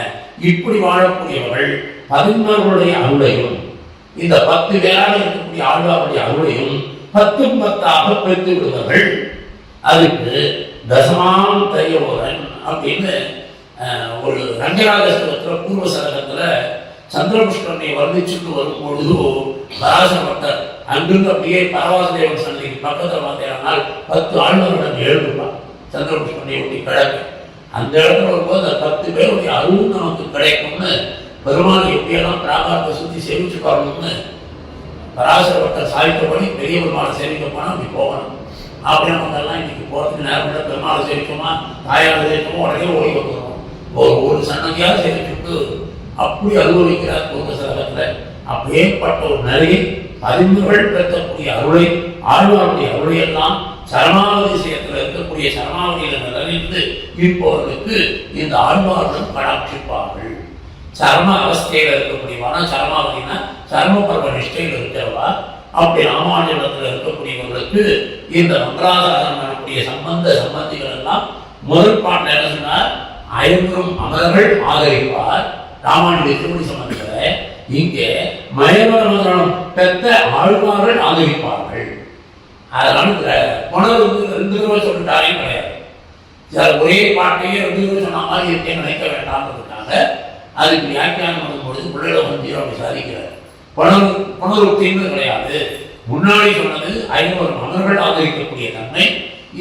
இப்படி வாழக்கூடியவர்கள் 11 அருளையும் இந்த 10 பேராக இருக்கக்கூடிய ஆழ்வாருடைய அருளையும் 10 10ஆக பெற்று விடுவார்கள். அதுக்கு தசமாம் தையோரன் அப்படின்னு ஒரு ரங்கராஜஸ்வரத்தில் பூர்வ சரகத்தில் சந்திரபுஷ்கரனை வர்ணிச்சுட்டு வரும்பொழுது பராசரப்பட்டர் அங்கிருந்து அப்படியே பரவாசதேவன் சந்தைக்கு பக்கத்தில் பார்த்தேனால் 10 ஆழ்வாருடன் எழுதுவார் சந்திரபுஷ்கரனை ஒட்டி கிழக்கு. அந்த இடத்துல வரும்போது அந்த 10 பேருடைய அருள் நமக்கு கிடைக்கும்னு பெருமாள் எப்படியெல்லாம் பிராகாரத்தை சுற்றி சேவிச்சு பாருன்னு பராசரப்பட்டர் சாதித்தபடி பெரிய பெருமாளை சேவிக்க போனால் அப்படி போகணும். அப்படி நமக்கெல்லாம் இன்னைக்கு போகிறதுக்கு நேரம் இல்லை. பெருமாளை சேவிக்குமா தாயாரை சேவிக்குமோ உடனே ஓடி வந்துடும். ஒரு சன்னதியாக சேவிச்சுட்டு அப்படி அனுபவிக்கிறார் பூர்வ சரகத்தில். அப்படியேப்பட்ட ஒரு நிறைய அறிஞர்கள் பெற்றக்கூடிய அருளை ஆழ்வாருடைய அருளையெல்லாம் சரணாவதி விஷயத்தில் இருக்கக்கூடிய சரணாவதியில் நிலவிந்து இப்போர்களுக்கு இந்த ஆழ்வார்கள் கடாட்சிப்பார்கள். சர்ம அவஸ்தையில் இருக்கக்கூடியவான சர்மாவதினா சர்ம பர்வ நிஷ்டையில் இருக்கிறவா. அப்படி ராமாயணத்தில் இருக்கக்கூடியவர்களுக்கு இந்த மங்களாதாரம் பண்ணக்கூடிய சம்பந்திகள் எல்லாம் முதல் பாட்டில் என்ன சொன்னார்? 5 அமரர்கள் ஆதரிப்பார் ராமாயண திருமணி சம்பந்தங்களை. இங்கே மயமரம் பெற்ற ஆழ்வார்கள் ஆதரிப்பார்கள். அதனால புனர் 2 தடவை சொல்லிட்டாரே கிடையாது. ஒரே பாட்டையே 2 தடவை சொன்ன மாதிரி இருக்கேன்னு நினைக்க வேண்டாம்ன்றதுக்காக அதுக்கு வியாக்கியானம் பண்ணும்பொழுது பிள்ளைகளை வந்து அப்படி சாதிக்கிறார். புனருக்தின்னு கிடையாது. முன்னாடி சொன்னது 5 மகர்கள் ஆதரிக்கக்கூடிய தன்மை.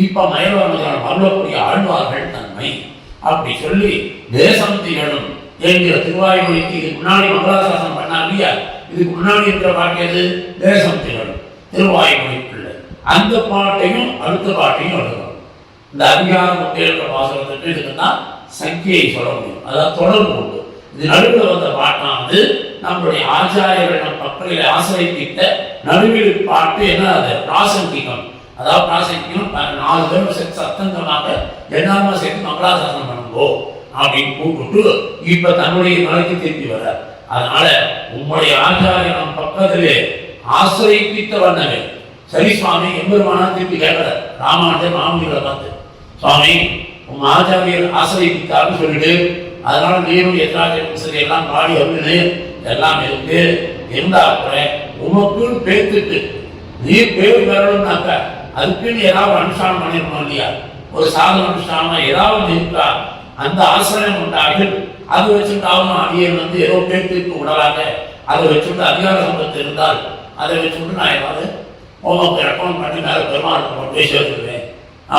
இப்ப மயவர்கள் வரக்கூடிய ஆழ்வார்கள் தன்மை அப்படி சொல்லி தேசம் திகழும் என்கிற திருவாயுமொழிக்கு இதுக்கு முன்னாடி மங்களாசாசனம் பண்ணா இல்லையா? இதுக்கு முன்னாடி இருக்கிற பாட்டு எது? தேசம் திகழும் திருவாயுமொழிக்குள்ள அந்த பாட்டையும் அடுத்த பாட்டையும் எழுதணும். இந்த அதிகாரம் முக்கிய வாசகத்துக்கு இதுக்குதான் சங்கியை சொல்ல முடியும். அதாவது தொடர்பு உண்டு. இது நடுவில் வந்த பாட்டானது நம்மளுடைய ஆச்சாரியர்கள் பக்கத்தில் ஆசிரியத்திட்ட நடுவில் பாட்டு என்ன? அது பிராசங்கிகம். அதாவது பிராசங்கிகம் 4 பேரும் சேர்த்து சத்தங்கமாக எல்லாருமா சேர்த்து மங்களாசாசனம் பண்ணுங்கோ அப்படின்னு கூப்பிட்டு இப்ப தன்னுடைய நாளைக்கு திருப்பி வர. அதனால உங்களுடைய ஆச்சாரியன் பக்கத்திலே ஆசிரியத்திட்ட வந்தவே சரி சுவாமி எம்பெருமானா திருப்பி கேட்கற ராமானுஜர் மாமனிகளை பார்த்து, சுவாமி உங்க ஆச்சாரியர் ஆசிரியத்திட்டாருன்னு சொல்லிட்டு அதனால நீரும் எத்தாச்சரியம் சரி எல்லாம் பாடி அப்படின்னு எல்லாம் இருக்கு இருந்தா கூட உமக்குன்னு பேத்துட்டு நீர் பேர் வரணும்னாக்க அதுக்குன்னு ஏதாவது அனுஷ்டானம் பண்ணிருக்கணும் இல்லையா? ஒரு சாதன அனுஷ்டானம் ஏதாவது இருக்கா? அந்த ஆசிரியம் உண்டாக அதை வச்சுட்டு அவனும் அடியன் வந்து ஏதோ பேத்துக்கு உடலாக அதை வச்சுட்டு அதிகார சம்பத்து இருந்தால் அதை வச்சுட்டு நான் ஏதாவது உமக்கு ரெக்கமெண்ட் பண்ணி மேலே பெருமாள் பேசி வச்சுருவேன்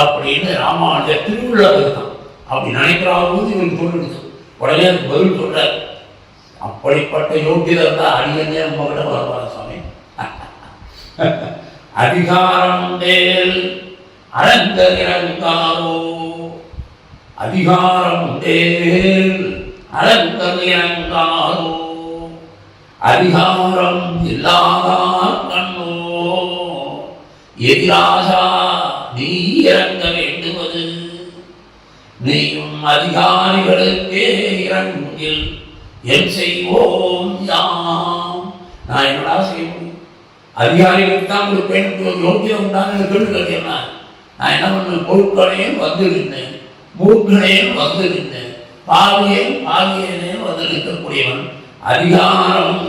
அப்படின்னு ராமானுஜர் திருவிழாவுக்கு தான் அப்படி நினைக்கிறாவது இவனுக்கு சொல்லிடுச்சு. உடனே அதுக்கு பதில் சொல்றார். அப்படிப்பட்ட யோகியதை இருந்தால் அடியனே நம்ம கிட்ட வருவார சுவாமி. அதிகாரம் அலங்கரிங்காரோ அதிகாரம் அலங்கரிங்காரோ அதிகாரம் இல்லாதார் கண்ணோ எதிராசா நீ இறங்க வேண்டுவது நீயும் அதிகாரிகளுக்கே இறங்கில் என் செய்வோம் யாம். நான் என்னடா செய்ய முடியும்? அதிகாரிகளுக்கு தான் உங்களுக்கு பெண்ணுக்கு யோகியம் உண்டான கேள்வி கேட்கிறேன். நான் என்ன பண்ணுவேன்? பொருட்களையும் வந்துருந்தேன், மூக்களையும் வந்துருந்தேன், பாவியேனே வந்து நிற்கக்கூடியவன் அதிகாரம்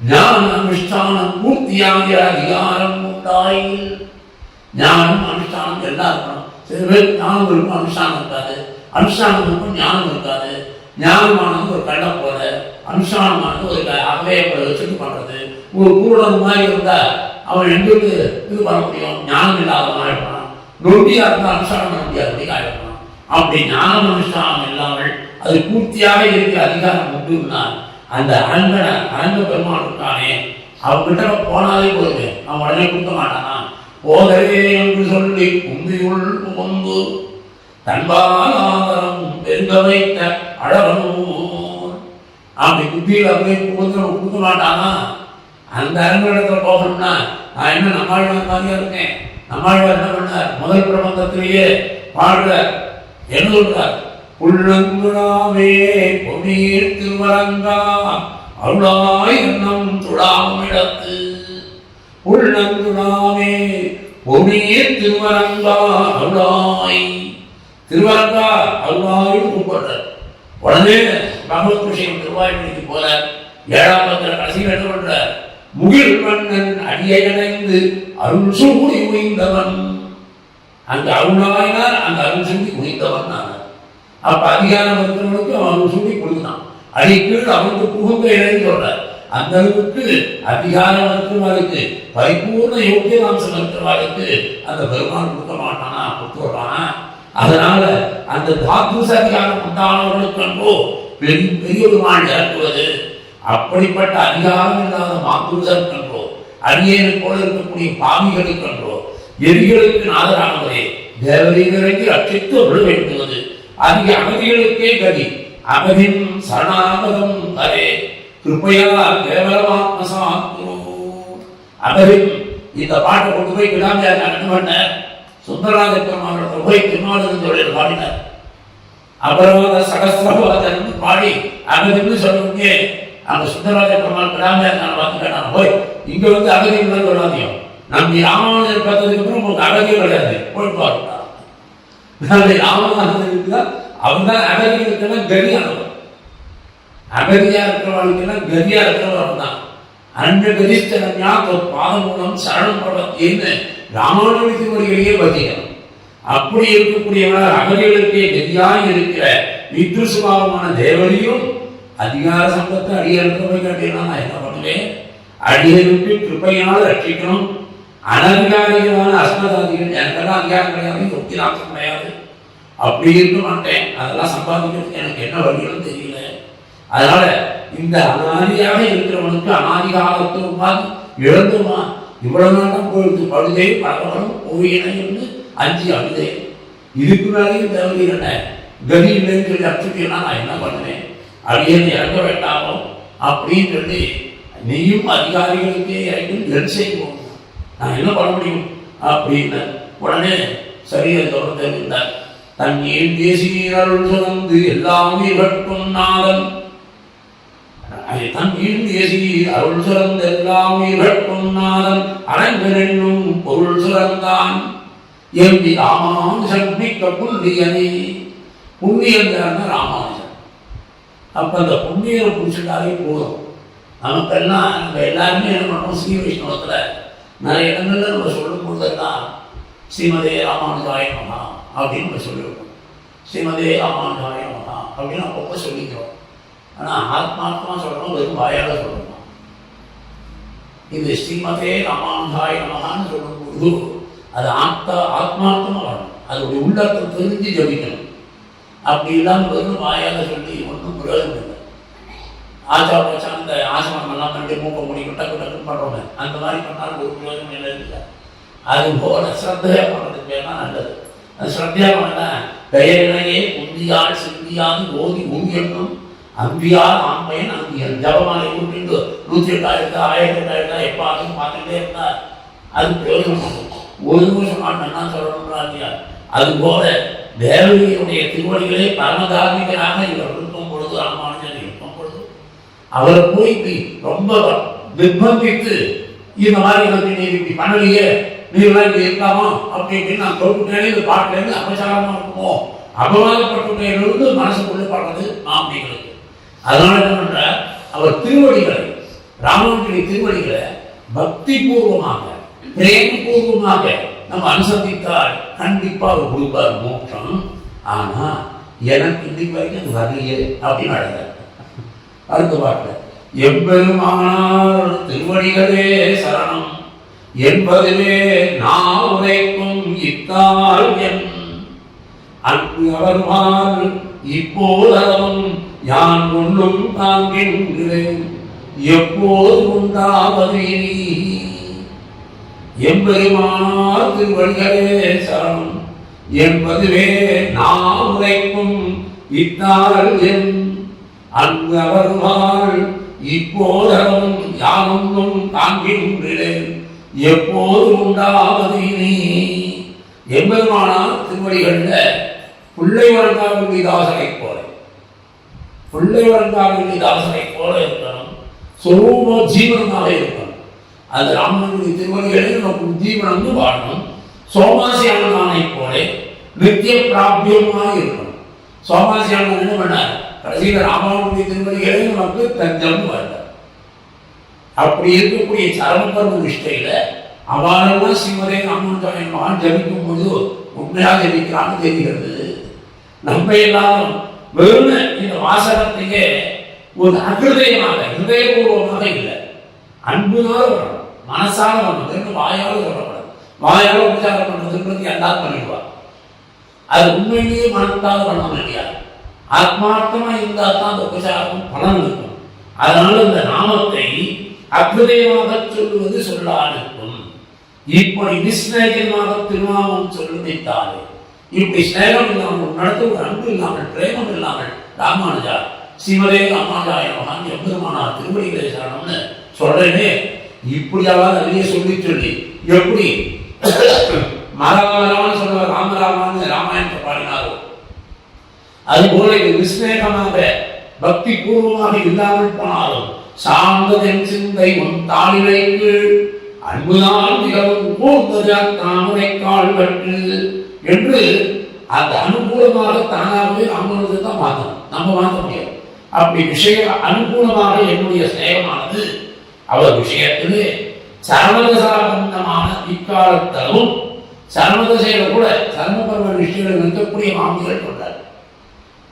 ஞான அனுஷ்டானம் பூர்த்தியாகிய அதிகாரம் உண்டாயில் ஞானம் அனுஷ்டானம் எல்லாம் இருக்கணும். சில பேர் ஞானம் இருக்கும், அனுஷ்டானம் இருக்காது. அனுஷ்டானம் இருக்கும், ஞானம் இருக்காது. ஞானமானது ஒரு கண்ணம் போல, அனுஷ்டானமானது ஒரு அவையை வச்சுட்டு பண்றது. ஒரு கூடம் மாதிரி இருந்தா அவன் எங்களுக்கு இது பண்ண முடியும். ஞானம் இல்லாதவனாக இருப்பான். நொண்டியா இருந்தால் அனுஷ்டானம் பண்ண முடியாது, அப்படிதான் இருப்பான். அப்படி ஞானம் அனுஷ்டானம் இல்லாமல் அது பூர்த்தியாக இருக்கிற அதிகாரம் உண்டுன்னா அந்த அரங்க பெருமான் இருக்கானே அவன்கிட்ட போனாலே போதுமே, அவன் உடனே கொடுக்க மாட்டானா. போதவே என்று சொல்லி குந்தியுள் புகுந்து தன்பாலாதரம் பெருக வைத்த அழகனூர் அப்படி குத்தியில் அப்படியே புகுந்து கொடுக்க மாட்டானா. அந்த அரங்கிடத்துல போகணும்னா நான் என்ன நம்மாழ்வார் மாதிரியா இருக்கேன். நம்மாழ்வார் என்ன பண்ணார், முதல் பிரபந்தத்திலேயே பாடுற என்ன சொல்றார், உள்ளங்குழாவே பொன்னீர் திருவரங்கா அருளாய் எண்ணம் துளாமிடத்து. உள்ளங்குழாவே பொன்னீர் திருவரங்கா அருளாய், திருவரங்கா அருளாய் கூப்பிடுறார். உடனே பகவத் விஷயம் திருவாய்மொழிக்கு போற 7ஆம் பத்திர கடைசியில் என்ன பண்றார், முகில் மன்னன் அடியை அடைந்து அருள் சூடி உயிர்ந்தவன். அந்த அருளாயினார் அந்த அருள் சூடி உயிர்ந்தவன் நான். அப்ப அதிகாரம் இருக்கிறவனுக்கு அவன் சூடி கொடுத்தான். அடிக்கீழ் அவனுக்கு புகுந்த இடம் சொல்றார். அந்த அளவுக்கு அதிகாரம் இருக்கிறவர்களுக்கு பரிபூர்ண யோக்கியதாம்சம் இருக்கிறவர்களுக்கு அந்த பெருமான் கொடுக்க மாட்டானா, கொடுத்துடுறானா. அதனால அந்த தாத்துச அதிகாரம் உண்டானவர்களுக்கு அன்றோ பெரிய ஒரு நாள் இறக்குவது. அப்படிப்பட்ட அதிகாரம் இல்லாத மாத்துருதற்கு அன்றோ, அடியேனை போல இருக்கக்கூடிய பாவிகளுக்கு அன்றோ, எரிகளுக்கு நாதரானவரே தேவரீகரைக்கு ரட்சித்து அருள் வேண்டுவது. அதிக அகதிகளுக்கே கதி அகதின் சரணாகதம் அரே கிருப்பையா கேவலமாத்மசாத்ரு. அகதின் இந்த பாட்டை கொண்டு போய் கிடாமையாக என்ன பண்ண, சுந்தரராஜ பெருமாள் போய் திருமாவளவன் தொழில் பாடினார். அபராத சகஸ்திரவாதன் பாடி அகதின்னு சொல்லுங்க. அந்த சுந்தரராஜ பெருமாள் கிடாமையாக நான் பார்த்துட்டேன். போய் இங்க வந்து அகதிகள் சொல்லாதையும் நம்ம ராமானுஜர் பார்த்ததுக்கு அப்புறம் உங்களுக்கு அகதியும் கிடையாது, போய் பாருங்க. ராமநாதன் அவன் தான் அகதிகளுக்கெல்லாம் கதியானவன். அகதியா இருக்கிறவர்களுக்கெல்லாம் கதியா இருக்கிறவன் தான். அன்ன கதிஸ்தரம்யா பாதமூலம் சரணம் படத்தின்னு ராமானுஜத்தினுடைய பதிகம். அப்படி இருக்கக்கூடியவர்கள் அகதிகளுக்கே கதியாய் இருக்கிற வித்து சுபாவமான தேவரையும் அதிகார சம்பத்தை அடியெடுத்து கேட்டீங்கன்னா நான் என்ன பண்ணுவேன், அடியருக்கு கிருப்பையினால் ரட்சிக்கணும். அனதிகாரிகளான அஸ்மதாதிகள் எனக்கெல்லாம் அதிகாரம் கிடையாது, யோக்கியதாம்சம் கிடையாது, அப்படி இருக்க மாட்டேன். அதெல்லாம் சம்பாதிக்கிறதுக்கு எனக்கு என்ன வழிகளும் தெரியல. அதனால இந்த அனாதியாக இருக்கிறவனுக்கு அனாதிகாலத்துமா இழந்துமா இவ்வளவு நாட்டம் போயிட்டு பழுதே பரவலும் ஓவியனை என்று 5 அழுதே. இதுக்கு மேலேயும் தேவை என்ன கதி இல்லைன்னு சொல்லி அச்சுட்டினா நான் என்ன பண்ணுவேன், அடியேன்னு இறங்க வேண்டாமோ அப்படின்னு சொல்லி நீயும் அதிகாரிகளுக்கே இறங்கி என் செய்வோம், நான் என்ன பண்ண முடியும் அப்படின்னு உடனே சரியை தொடர்ந்து இருந்தார். தன் ஏன் தேசியருள் சுரந்து எல்லாமே கட்டும் நாதன், தன் ஏன் தேசிய அருள் சுரந்து எல்லாமே கட்டும் நாதன் அனைவரென்னும் பொருள் சுரந்தான் எம்பி ராமானுஜன் மிக்க புண்ணியனே. புண்ணியன் ராமானுஜன். அப்ப அந்த புண்ணியனை பிடிச்சிட்டாலே போதும். நமக்கெல்லாம் நம்ம எல்லாருமே என்ன பண்ணுறோம், ஸ்ரீ வைஷ்ணவத்தில் நிறைய இடங்கள்ல நம்ம சொல்லும் பொழுதெல்லாம் ஸ்ரீமதே ராமானுஜாய நமஹா அப்படின்னு நம்ம சொல்லியிருக்கோம். ஸ்ரீமதே ராமானுஜாய நமஹா அப்படின்னு அப்பப்போ சொல்லிக்கிறோம். ஆனால் ஆத்மார்த்தமாக சொல்லணும், வெறும் வாயால சொல்லணும். இது ஸ்ரீமதே ராமானுஜாய நமஹான்னு சொல்லும்போது அது ஆத்மார்த்தமாக வரணும். அதோடைய உள்ளத்தை தெரிஞ்சு ஜபிக்கணும். அப்படி இல்லாமல் வெறும் வாயால சொல்லி ஒன்றும் பிரயோஜனம் இல்லை. ஆச்சாரம் அந்த ஆசிரமம் எல்லாம் பண்ணி மூக்க முடியும் டக்கு டக்குன்னு பண்ணுறோமே, அந்த மாதிரி பண்ணாலும் ஒரு பிரயோஜனம் இல்லை. அது போல ஸ்ரத்தையா பண்ணுறதுக்கு பேர் தான் நல்லது. அது ஸ்ரத்தையா பண்ண பெயரினையே உந்தியால் சிந்தியாது ஓதி ஊதியன்னும் அம்பியால் ஆம்பையன் அம்பியன் ஜபமாலை கூட்டிட்டு 108,000 1008,000 எப்போ ஆகும் பார்த்துட்டே இருந்தா அது பிரயோஜனம். ஒரு நிமிஷம் மாட்டேன்னா சொல்லணும்னா இல்லையா. அதுபோல தேவதையுடைய திருவடிகளே பரமதார்மிகராக இவர் இருக்கும் பொழுது, ராமானுஜன் இருக்கும் பொழுது அவரை போய் ரொம்ப நிர்பந்தித்து இந்த மாதிரி எனக்கு நீ இப்படி பண்ணலையே, நீங்களாம் இப்படி இருக்கலாமா அப்படின்னு நான் தொட்டுட்டேனே, இந்த பாட்டிலேருந்து அபசாரமாக இருக்குமோ அபவாதப்பட்டுட்டேன் மனசுக்குள்ளே படுறது அப்படிங்கிறது. அதனால என்ன பண்ற, அவர் திருவடிகளை ராமானுடைய திருவடிகளை பக்தி பூர்வமாக பிரேம பூர்வமாக நம்ம அனுசந்தித்தால் கண்டிப்பா அவர் கொடுப்பார் மோட்சம். ஆனா எனக்கு இன்னைக்கு வரைக்கும் அது வரலையே அப்படின்னு அழக அடுத்த பாட்டு எம்பெருமானார் திருவடிகளே சரணம் என்பதுவே நான் உரைக்கும் இத்தால் என் அன்பு அவர்மால் இப்போதவும் யான் ஒன்றும் காண்கின்றேன் எப்போது உண்டாவது எம்பெருமானார் திருவடிகளே சரணம் என்பதுவே நான் உரைக்கும் இத்தால் என் அன்பு அவர்மால் இப்போதவும் யான் ஒன்றும் காண்கின்றேன் எப்போது உண்டாவது எம்பெருமானார் திருவடிகள்ல பிள்ளை வழங்காவின் தாசனை போல பிள்ளை வழங்காவின் தாசனை போல இருக்கணும், சொரூப ஜீவனமாக இருக்கணும். அது ராமனுடைய திருவடிகளில் நமக்கு ஜீவனம் வாழணும். சோமாசியானதானை போல நித்திய பிராபியமாக இருக்கணும். சோமாசியானது என்ன பண்ணார்? கடைசியில் ராமானுடைய திருவடிகளில் நமக்கு தஞ்சம் வரல. அப்படி இருக்கக்கூடிய சரமபர்வ நிஷ்டையில அவரெல்லாம் சிவரே ராமானுஜாயன் மகான் ஜபிக்கும் போது உண்மையாக ஜபிக்கிறான்னு தெரிகிறது. நம்ம எல்லாரும் வெறும் இந்த வாசகத்தையே ஒரு அகிருதயமாக ஹிருதயபூர்வமாக இல்லை, அன்புனால வரணும், மனசால வரணும், வெறும் வாயால சொல்லப்படாது. வாயால உபச்சாரம் பண்ணுறதுன்றது எல்லாரும் பண்ணிடுவார். அது உண்மையிலேயே மனத்தால் பண்ண முடியாது. ஆத்மார்த்தமா இருந்தால் தான் அந்த உபச்சாரம் பலன் இருக்கும். அதனால இந்த நாமத்தை அகிருதயமாக சொல்லுவது சொல்லாருக்கும். இப்படி நிஸ்நேகமாக திருநாமம் சொல்லுவித்தாலே இப்படி ஸ்நேகம் இல்லாமல் நடத்த ஒரு அன்பு இல்லாமல் பிரேமம் இல்லாமல் ராமானுஜா சிவரே ராமானுஜாய மகான் எம்பெருமானார் திருவடிகளே சரணம்னு சொல்றேனே, இப்படியாவது நிறைய சொல்லி எப்படி மரமரமான்னு சொல்ற ராமராமான்னு ராமாயணத்தை பாடினாரோ அதுபோல இது நிஸ்நேகமாக பக்தி பூர்வமாக இல்லாமல் போனாலும் சார்ந்ததன் சிந்தை உன் தாளிலைக்கு அன்புதான் திகவும் தாமரை கால் கற்று என்று அந்த அனுகூலமாக தானாகவே ராமனுக்கு தான் மாற்றணும், நம்ம மாற்ற முடியாது. அப்படி விஷய அனுகூலமாக என்னுடைய ஸ்நேகமானது அவர் விஷயத்திலே சர்வதசாபந்தமான இக்காலத்தளவும் சர்வதசையில கூட சர்மபர்வ நிஷ்டையில் இருக்கக்கூடிய மாமிகள் கொண்டார்.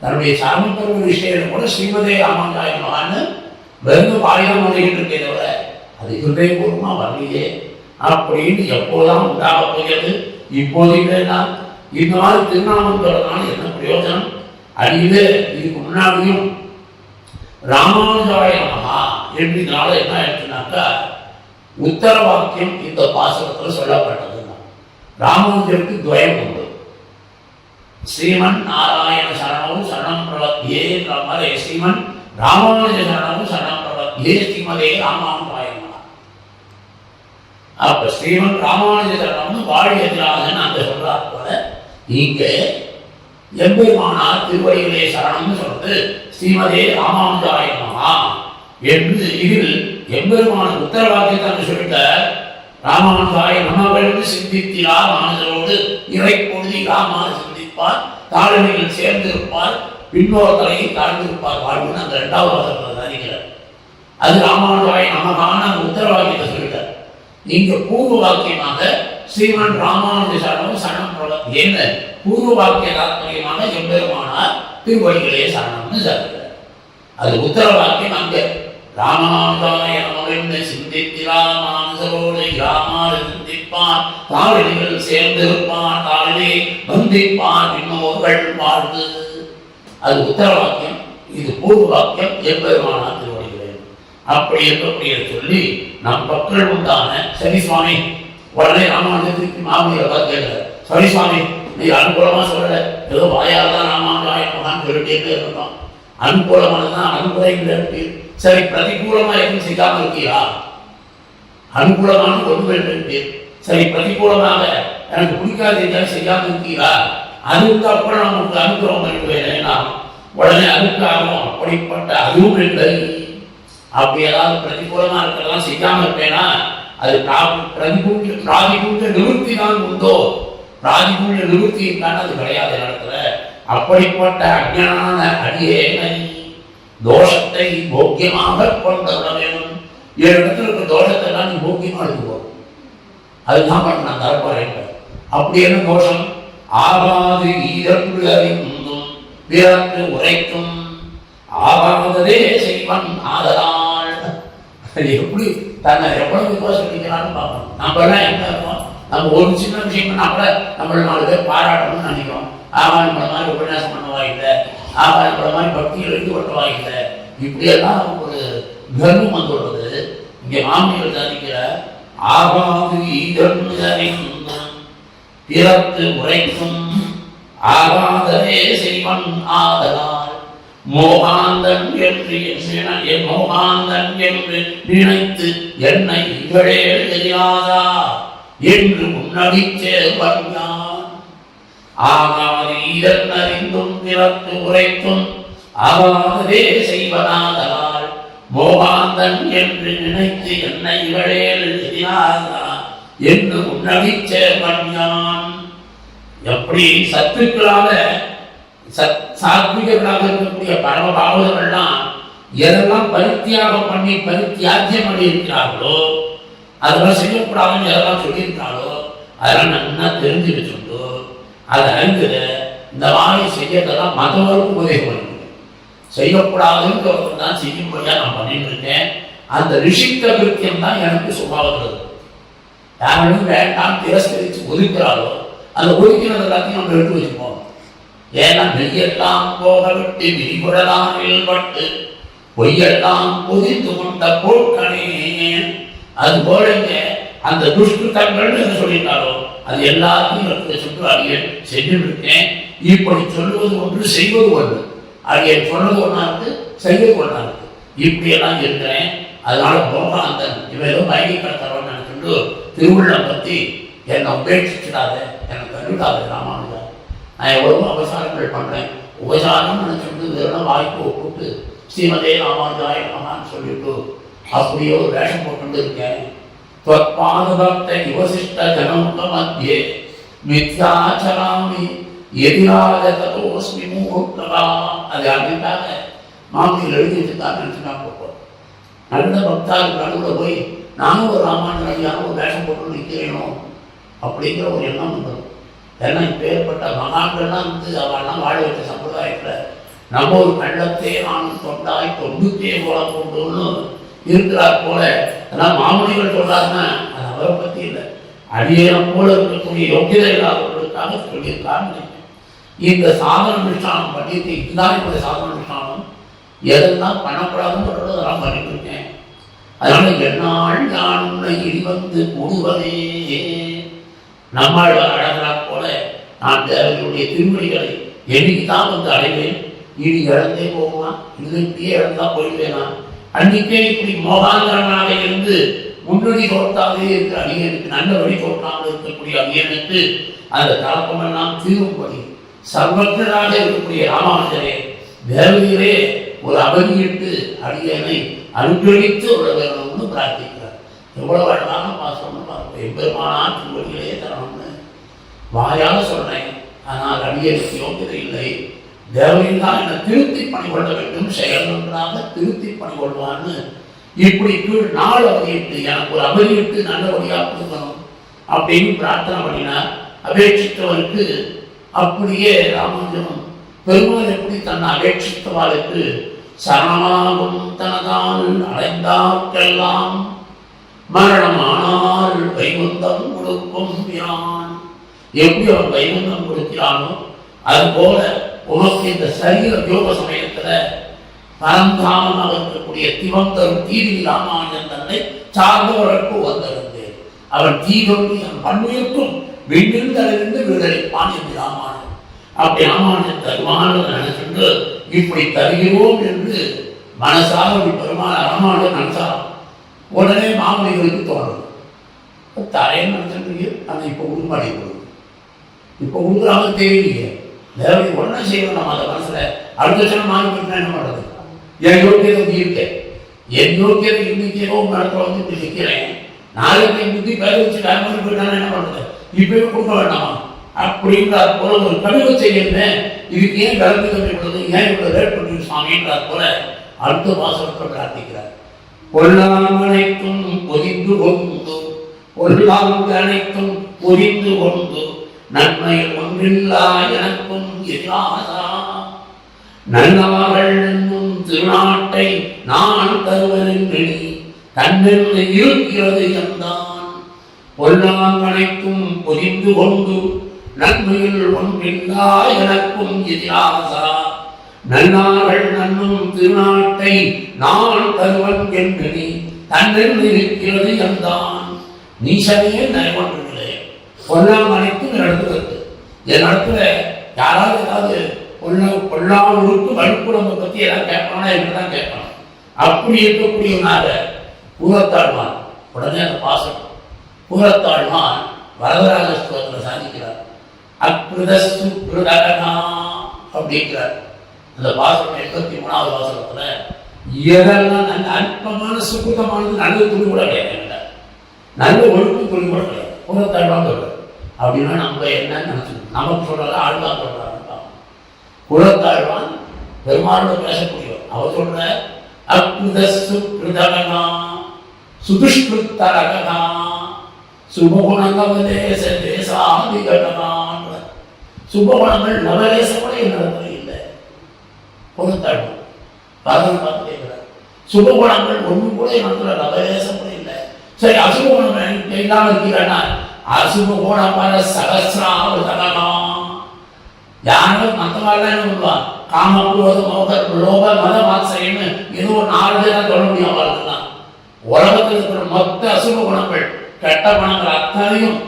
தன்னுடைய சர்மபர்வ நிஷ்டையில கூட ஸ்ரீமதே ராமானுஜாய மகான்னு வெறும் வாயிலாம் வருகின்றே தவிர அது ஹிருதயபூர்வமா வரலையே அப்படின்னு எப்போதான் உண்டாக போகிறது. இப்போது இல்லைன்னா இந்த மாதிரி திருநாமம் தொடர்னால என்ன பிரயோஜனம்? அடியிலே இதுக்கு முன்னாடியும் ராமானுஜாய மகா என்றால என்ன ஆயிடுச்சுனாக்கா உத்தர வாக்கியம் இந்த பாசகத்தில் சொல்லப்பட்டது. ராமானுஜருக்கு துவயம் உண்டு. ஸ்ரீமன் நாராயண சரணமும் சரணம் பிரவத்யே என்ற மாதிரி ஸ்ரீமன் ராமானுஜ சரணமும் சரணம் பிரவத்யே ஸ்ரீமதே ராமானுஜாய மகா. அப்ப ஸ்ரீமன் ராமானுஜ சரணம்னு வாழியதிராஜன் அந்த சொல்றார் போல இங்க எம்பெருமானார் திருவடிகளே சரணம்னு சொல்றது ஸ்ரீமதே ராமானுஜாய மகா என்று இதில் எம்பெருமான உத்தரவாக்கியத்தை சொல்லிட்ட ராமானுஜாய நமவென்று சிந்தித்திரா மானதரோடு இறை பொழுதி ராமான சிந்திப்பார் தாழ்மையில் சேர்ந்திருப்பார் பின்னோர் தலையை தாழ்ந்திருப்பார் வாழ்வுன்னு அந்த இரண்டாவது வாசகத்தில் அறிகிறார். அது ராமானுஜாய நமகான உத்தரவாக்கியத்தை சொல்லிட்டார். இங்க பூர்வ வாக்கியமாக ஸ்ரீமன் ராமானுஜ சரணம் சரணம் பிரவத் ஏன பூர்வ வாக்கிய தாத்பரியமாக எம்பெருமானார் திருவடிகளே சரணம்னு சொல்கிறார். அது உத்தர வாக்கியம் அங்க ராமானுஜாய நமவென்று சிந்தித்திரா மானதரோடு ராமாறு சிந்திப்பார் தாழ்நிலைகள் சேர்ந்திருப்பார் தாழ்வே வந்திப்பார் பின்னோர்கள் வாழ்வு. அது உத்தர வாக்கியம். இது பூர்வ வாக்கியம் எம்பெருமானார் திருவடிகளே. அப்படி இருக்கக்கூடிய சொல்லி நம் பக்கள் உண்டான சரி சுவாமி உடனே ராமானுஜத்துக்கு மாமனியை கேட்கிறார். சரி சுவாமி நீ அனுகூலமா சொல்லல, ஏதோ வாயால் தான் ராமானுஜாய மகான் சொல்லிட்டே இருக்கட்டும், அனுகூலமானதான் அனுகூலம் இருக்கு. சரி பிரதிகூலமா எதுவும் செய்யாமல் இருக்கீரா? அனுகூலமான ஒன்று வேண்டும். சரி பிரதிகூலமாக எனக்கு பிடிக்காத எதாவது செய்யாமல் இருக்கீரா? அதுக்கு அப்புறம் நமக்கு அனுகூலம் பண்ணுவேன் உடனே அதுக்காகவும் அப்படிப்பட்ட அதுவும் இல்லை. அப்படி ஏதாவது பிரதிகூலமா இருக்கிறதெல்லாம் செய்யாம இருப்பேனா அது பிராதிகூல நிவர்த்தி தான் உண்டோ? பிராதிகூல நிவர்த்தி இருக்கான்னு அது கிடையாது இடத்துல. அப்படிப்பட்ட அஞ்ஞான அடியேனை தோஷத்தை போக்கியமாக கொண்டு வேண்டும். ஏழு இடத்துல இருக்க தோஷத்தை எல்லாம் நீ போக்கியமா எடுத்துக்கோ. அதுதான் பண்ண நான் தரப்போறேன். அப்படி என்ன தோஷம்? ஆகாது ஈரப்பு அறிந்தும் பிறப்பு உரைக்கும் ஆகாததே செய்வன் ஆதலால். எப்படி தன்னை எவ்வளவு விசுவாசிக்கிறான்னு பார்க்கணும். நம்ம எல்லாம் என்ன இருக்கோம்? நம்ம ஒரு சின்ன விஷயம் பண்ணா கூட நம்மள 4 பேர் பாராட்டணும்னு நினைக்கிறோம். ஆகா நம்மள மாதிரி உபன்யாசம் பண்ணவா இல்லை, ஆகா நம்மள மாதிரி பக்தியில் ஈடுபட்டவா இல்லை, இப்படியெல்லாம் ஒரு கர்வம் வந்துள்ளது. இங்கே மாமிகள் சாதிக்கிற ஆகாது ஈரப்பு பிறப்பு உரைக்கும் ஆகாதவே செய்வன் ஆதலால் மோகாந்தன் என்று மோகாந்தன் என்று நினைத்து என்னை இவளே தெரியாதா என்று முன்னடி சேர்வன் யான். ஆகாது ஈரன் அறிந்தும் பிறப்பு உரைக்கும் ஆகாதவே செய்வனாதலால் மோகாந்தன் என்று நினைத்து என்னை இவளே தெரியாதா என்று முன்னடி சேர்வன் யான். எப்படி சத்துக்களாக சாத்விகர்களாக இருக்கக்கூடிய பரம பாவகர்கள்லாம் எதெல்லாம் பரித்தியாகம் பண்ணி பரித்தியாக்கியம் பண்ணி இருக்கிறார்களோ, அதெல்லாம் செய்யக்கூடாதுன்னு எதெல்லாம் சொல்லியிருக்காங்களோ அதெல்லாம் நல்லா தெரிஞ்சு வச்சுட்டு அதை அறிந்து இந்த மாதிரி செய்யறதெல்லாம் மற்றவர்களுக்கு உதவி பண்ணுங்க. செய்யக்கூடாதுன்னு தான் செய்யும்படியா நான் பண்ணிட்டு இருக்கேன். அந்த ரிஷித்த கிருத்தியம் தான் எனக்கு சுபாவம். யாரும் வேண்டாம் திரஸ்கரித்து ஒதுக்கிறாரோ அந்த ஒதுக்கினது எல்லாத்தையும் நம்ம எடுத்து வச்சுப்போம். ஏன்னா நெய்யெல்லாம் போக விட்டு விரிகுடலாம் பட்டு பொய்யெல்லாம் பொதிந்து கொண்ட போட்கனே. அது போலங்க அந்த துஷ்கிருத்தங்கள் என்ன சொல்லிட்டாரோ அது எல்லாத்தையும் எடுத்து சுற்று அடியேன் செஞ்சு இருக்கேன். இப்படி சொல்லுவது ஒன்று செய்வது ஒன்று, அடியேன் சொன்னது ஒன்றா இருக்கு செய்வது ஒன்றா இருக்கு, இப்படியெல்லாம் இருக்கிறேன். அதனால போகாந்தன் இவரும் மயங்கி கடத்தவன் நினைச்சுட்டு திருவிழம் பற்றி என்னை உபேட்சிச்சிடாத, எனக்கு கண்டுவிடாத ராமானுஜா. நான் எவ்வளவோ உபசாரங்கள் பண்ணுறேன். உபசாரம் நினைச்சிட்டு இதெல்லாம் வாய்ப்பு ஒப்புட்டு ஸ்ரீமதே ராமானுஜாய நமகான்னு சொல்லிட்டு அப்படியே ஒரு வேஷம் போட்டு இருக்கேன். பாதுகாத்த யுவசிஷ்ட ஜனமுக மத்தியே மித்யாச்சராமி எதிராக ததோஸ்மி மூர்த்தகா. அது அப்படின்ட்டாங்க மாமியில் எழுதி வச்சுட்டாங்க நினச்சுனா போட்டோம். நல்ல பக்தாருக்கு நடுவில் போய் நானும் ஒரு ராமானுஜான ஒரு வேஷம் போட்டு நிற்கிறேனோ அப்படிங்கிற ஒரு எண்ணம் வந்துடும். ஏன்னா இப்போ ஏற்பட்ட மகான்கள்லாம் அவெல்லாம் வாழ வச்ச சம்பிரதாயத்தில் நம்ம ஒரு கள்ளத்தே நானும் தொண்டாய் தொண்டுத்தே போல கொண்டுன்னு இருக்கிறார் போல. அதெல்லாம் மாமனிகள் சொல்றாருன்னா அது அவரை பற்றி இல்லை, அடியேனம் போல இருக்கக்கூடிய யோக்கியதை இல்லாதவர்களுக்காக சொல்லியிருக்காருன்னு. இந்த சாதன அனுஷ்டானம் பண்ணிட்டு இதுதான் என்னுடைய சாதன அனுஷ்டானம். எதெல்லாம் பண்ணக்கூடாதுன்னு சொல்றது அதெல்லாம் பண்ணிட்டு இருக்கேன். அதனால என்னால் நான் உன்னை இடிவந்து கூடுவதே. நம்மாழ்வார் அழகா போல நான் தேவர்களுடைய திருமணிகளை என்னைக்கு தான் வந்து அடைவேன். இனி இழந்தே போகுவான், இதுக்கே இழந்தா போயிடுவேனா. அன்னைக்கே இப்படி மோகாந்தரனாக இருந்து முன்னணி தோற்றாவே இருக்கிற அடியனுக்கு நல்ல வழி தோற்றாமல் இருக்கக்கூடிய அடியனுக்கு அந்த தலப்பமெல்லாம் தீரும்படி சர்வஜராக இருக்கக்கூடிய ராமானுஜரே தேவதையிலே ஒரு அபதியிட்டு அடியனை அனுகிரகித்து உள்ள வேணும்னு பிரார்த்திக்கிறார். எவ்வளவு அழகான பாசம்னு பார்ப்போம். எம்பெருமானார் திருவடிகளே தரணும்னு வாயால் சொன்னேன். ஆனால் அடியனுக்கு யோகியதை இல்லை. தேவதையில் தான் என்னை திருத்தி பணிகொள்ள வேண்டும், செயல்களாக திருத்தி பணிகொள்வான்னு இப்படி கீழ் நாள் அவதியிட்டு எனக்கு ஒரு அபதியிட்டு நல்லபடியாக கொடுக்கணும் அப்படின்னு பிரார்த்தனை பண்ணினார். அபேட்சித்தவருக்கு அப்படியே ராமானுஜனும் பெருமாள் எப்படி தன்னை அபேட்சித்தவாளுக்கு சரணமாகும் தனதான் அடைந்தாக்கெல்லாம் மரணமானால் வைகுந்தம் கொடுக்கும் பிரான். எப்படி அவன் வைகுந்தம் கொடுக்கிறானோ அதுபோல உனக்கு இந்த சரீர யோக சமயத்துல பரந்தாமமாக இருக்கக்கூடிய திவந்தரும் தீதி ராமானுஜன் தன்னை சார்ந்தவர்களுக்கு வந்திருந்தேன். அவன் தீதொன்றி அவன் பண்புக்கும் விண்ணிலிருந்து விடுதலைப்பான் என்று ராமானுஜன். அப்படி ராமானுஜன் தருமானது நினைச்சுட்டு இப்படி தருகிறோம் என்று மனசாக பெருமான ராமானுஜன் நினைச்சாராம். உடனே மாமனிகளுக்கு தோணுது தரையன்னு நினைச்சிட்டு அந்த இப்போ உருமாடி கொடுக்கும். இப்போ உருவாக தெரியலையே தேவதை ஒன்றும் செய்யணும். நம்ம அந்த மனசுல அடுத்த வருஷம் மாறி போயிட்டா என்ன பண்ணுறது? என் யோக்கியதை இருக்கேன், என் யோக்கியதை இன்னைக்கு ஏதோ நடத்த வந்து இப்படி நிற்கிறேன். நாளைக்கு என் புத்தி பேர வச்சு வேற மாதிரி போயிட்டாலும் என்ன பண்ணுறது? இப்பவே கொடுக்க வேண்டாமா அப்படின்றார் போல ஒரு கவிதை செய்யணும். இதுக்கு ஏன் கலந்து கம்மி கொடுது, ஏன் இவ்வளோ ரேட் பண்ணி சுவாமின்றார் போல அடுத்த வாசகத்தை பிரார்த்திக்கிறார். பொல்லாங்கு அனைத்தும் பொதிந்து கொண்டு பொல்லாங்கு அனைத்தும் பொதிந்து கொண்டு நன்மை ஒன்றில்லா எனக்கும் எதிராதா நல்லார்கள் என்னும் திருநாட்டை நான் தருவதென்று தன்னென்று இருக்கிறது என்றான். பொல்லாங்கு அனைத்தும் பொதிந்து கொண்டு நன்மையில் ஒன்றில்லா எனக்கும் எதிராதா நன்னார்கள் நன்னும் திருநாட்டை நான் தருவன் என்று தன்னில் இருக்கிறது என்றான். நீசனையே நயமன்றில்லை பொல்லாம் அனைத்தும் நடத்துகிறது. என் இடத்துல யாராவது ஏதாவது பொல்லாவுக்கு வழிக்குழம்பை பற்றி ஏதாவது கேட்பானா இப்படிதான் கேட்பான். அப்படி இருக்கக்கூடியவனாக கூறத்தாழ்வான் உடனே அந்த பாசம் கூறத்தாழ்வான் வரதராஜ ஸ்தோத்திரத்தில் சாதிக்கிறார். அக்ருதஸ்து கிருதகனா அப்படிங்கிறார். அந்த வாசகம் 83வது வாசகத்துல எதெல்லாம் நல்ல அற்பமான சுத்தமானது நல்ல துணி கூட கிடையாது, நல்ல ஒழுக்கு துணி கூட கிடையாது. குலத்தாழ்வான் சொல்றாரு. அப்படின்னா நம்ம என்னன்னு நினைச்சுக்கணும். நமக்கு சொல்றாரு ஆழ்வான் சொல்றாரு. குலத்தாழ்வான் பெருமாளோட பேசக்கூடியவர். அவர் சொல்ற அக்ருதஸ்து கிருதகனா சுதுஷ்கிருத்தரகனா சுபகுணங்கவலேச தேசாதிகடனான். சுபகுணங்கள் நவலேசப்பட நடத்தவே இல்லை. பொருத்தாழ்வு பாதம் பார்த்து கேட்கிறார். சுபகுணங்கள் ஒன்றும் கூட நடத்துல நவலேசப்பட இல்லை. சரி, அசுபகுணம் இல்லாமல் இருக்கிறானா அசுபகுணம் பல சகசிராவதனம். யாரும் மற்றவாழ்லாம் என்ன சொல்லுவான், காமக்குவது மோகர் லோக மத மாசைன்னு ஏதோ ஒரு 4 பேர் சொல்ல முடியும். அவர்களுக்குதான் உலகத்தில் இருக்கிற மொத்த அசுப குணங்கள் கெட்ட குணங்கள் அத்தனையும்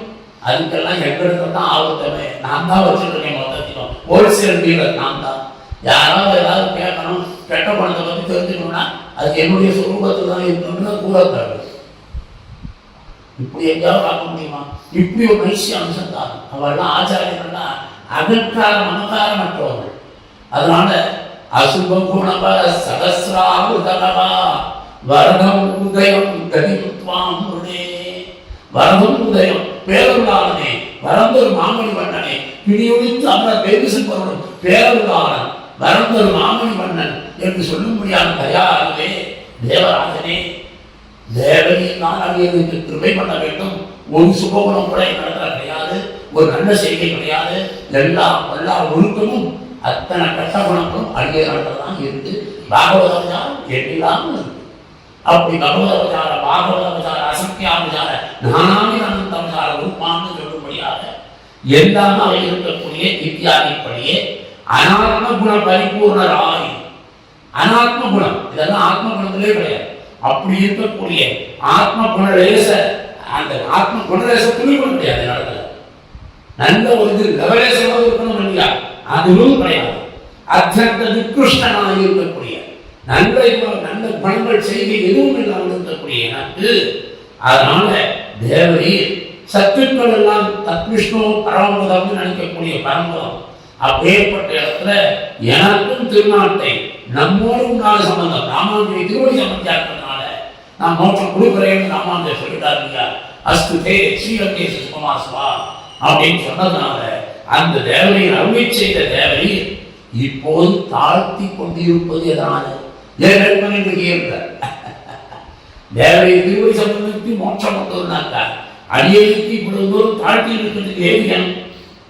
அதுக்கெல்லாம் எங்களுக்கு தான் ஆபத்தமே. நான் தான் வச்சுருக்கேன். மொத்தத்தையும் ஹோல்சேல் டீலர் நான் தான். யாராவது ஏதாவது கேட்கணும், கெட்ட குணத்தை பற்றி தெரிஞ்சுக்கணும்னா அதுக்கு என்னுடைய சுரூபத்தில் தான் இருக்கணும்னு கூறத்தாரு. இப்படி எங்கேயாவது பார்க்க முடியுமா? இப்படி ஒரு மனுஷிய அம்சம் தான். அவெல்லாம் ஆச்சாரியர்கள்லாம் அகற்கார மனக்காரமற்றவர்கள். அதனால அசுப குணப சகசிராவுதகவா வரதம் உதயம் கதித்வாம் வரதம் உதயம் பேரருளாளனே வரந்தொரு மாமணி மன்னனே பிடியொழித்து அவர் பேரு செல்பவரும் பேரருளாளன் வரந்தொரு மாமணி மன்னன் என்று சொல்லும்படியான தயாராகவே தேவராஜனே தேவனின் நான் அடியனுக்கு கிருபை பண்ண வேண்டும். ஒரு சுபகுணம் கூட நடத்த கிடையாது, ஒரு நல்ல செய்கை கிடையாது. எல்லா ஒழுக்கமும் அத்தனை கட்ட குணங்களும் அடிய நடத்ததான் இருக்கு. பாகவதாச்சாரம் எண்ணிலாமல் இருக்கு. அப்படி பகவதாச்சார பாகவதாச்சார அசக்கியாச்சார நானாமி அனந்தாச்சார உருப்பான்னு சொல்லும்படியாக எல்லாமே அவை இருக்கக்கூடிய இத்தியாதிப்படியே அனாத்ம குண பரிபூர்ணராய் அனாத்ம குணம் இதெல்லாம் ஆத்ம குணத்திலே கிடையாது. அப்படி இருக்கக்கூடிய ஆத்ம குணலேச அந்த ஆத்ம குணலேச துணிவும் கிடையாது. நடக்கல நல்ல ஒரு இது லவலேசமாக இருக்கணும் இல்லையா, அதுவும் கிடையாது. அத்தியந்த நிகிருஷ்டனாக இருக்கக்கூடிய நல்ல நல்ல குணங்கள் செய்தி எதுவும் இல்லாமல் இருக்கக்கூடிய எனக்கு அதனால தேவரீர் சத்துக்கள் எல்லாம் தத்விஷ்ணு பரமபதம் நினைக்கக்கூடிய பரம்பரம் அப்பேற்பட்ட இடத்துல எனக்கும் திருநாட்டை நம்மோடு உண்டான சம்பந்தம் ராமானுடைய திருவடி சம்பந்தியா இருக்கிறதுனால நான் மோட்சம் கொடுக்குறேன்னு ராமானுடைய சொல்லிட்டார் இல்லையா. அஸ்துதே ஸ்ரீரங்கேச சுகமாசுவா அப்படின்னு சொன்னதுனால அந்த தேவரையை அருளை செய்த தேவரீர் இப்போது தாழ்த்தி கொண்டிருப்பது எதனால தேவரை திருவடி சம்பந்தத்துக்கு மோட்சம் கொண்டதுனாக்கா அடியேக்கு இவ்வளவு தூரம் தாழ்த்தி இருக்கிறதுக்கு ஏவியன்.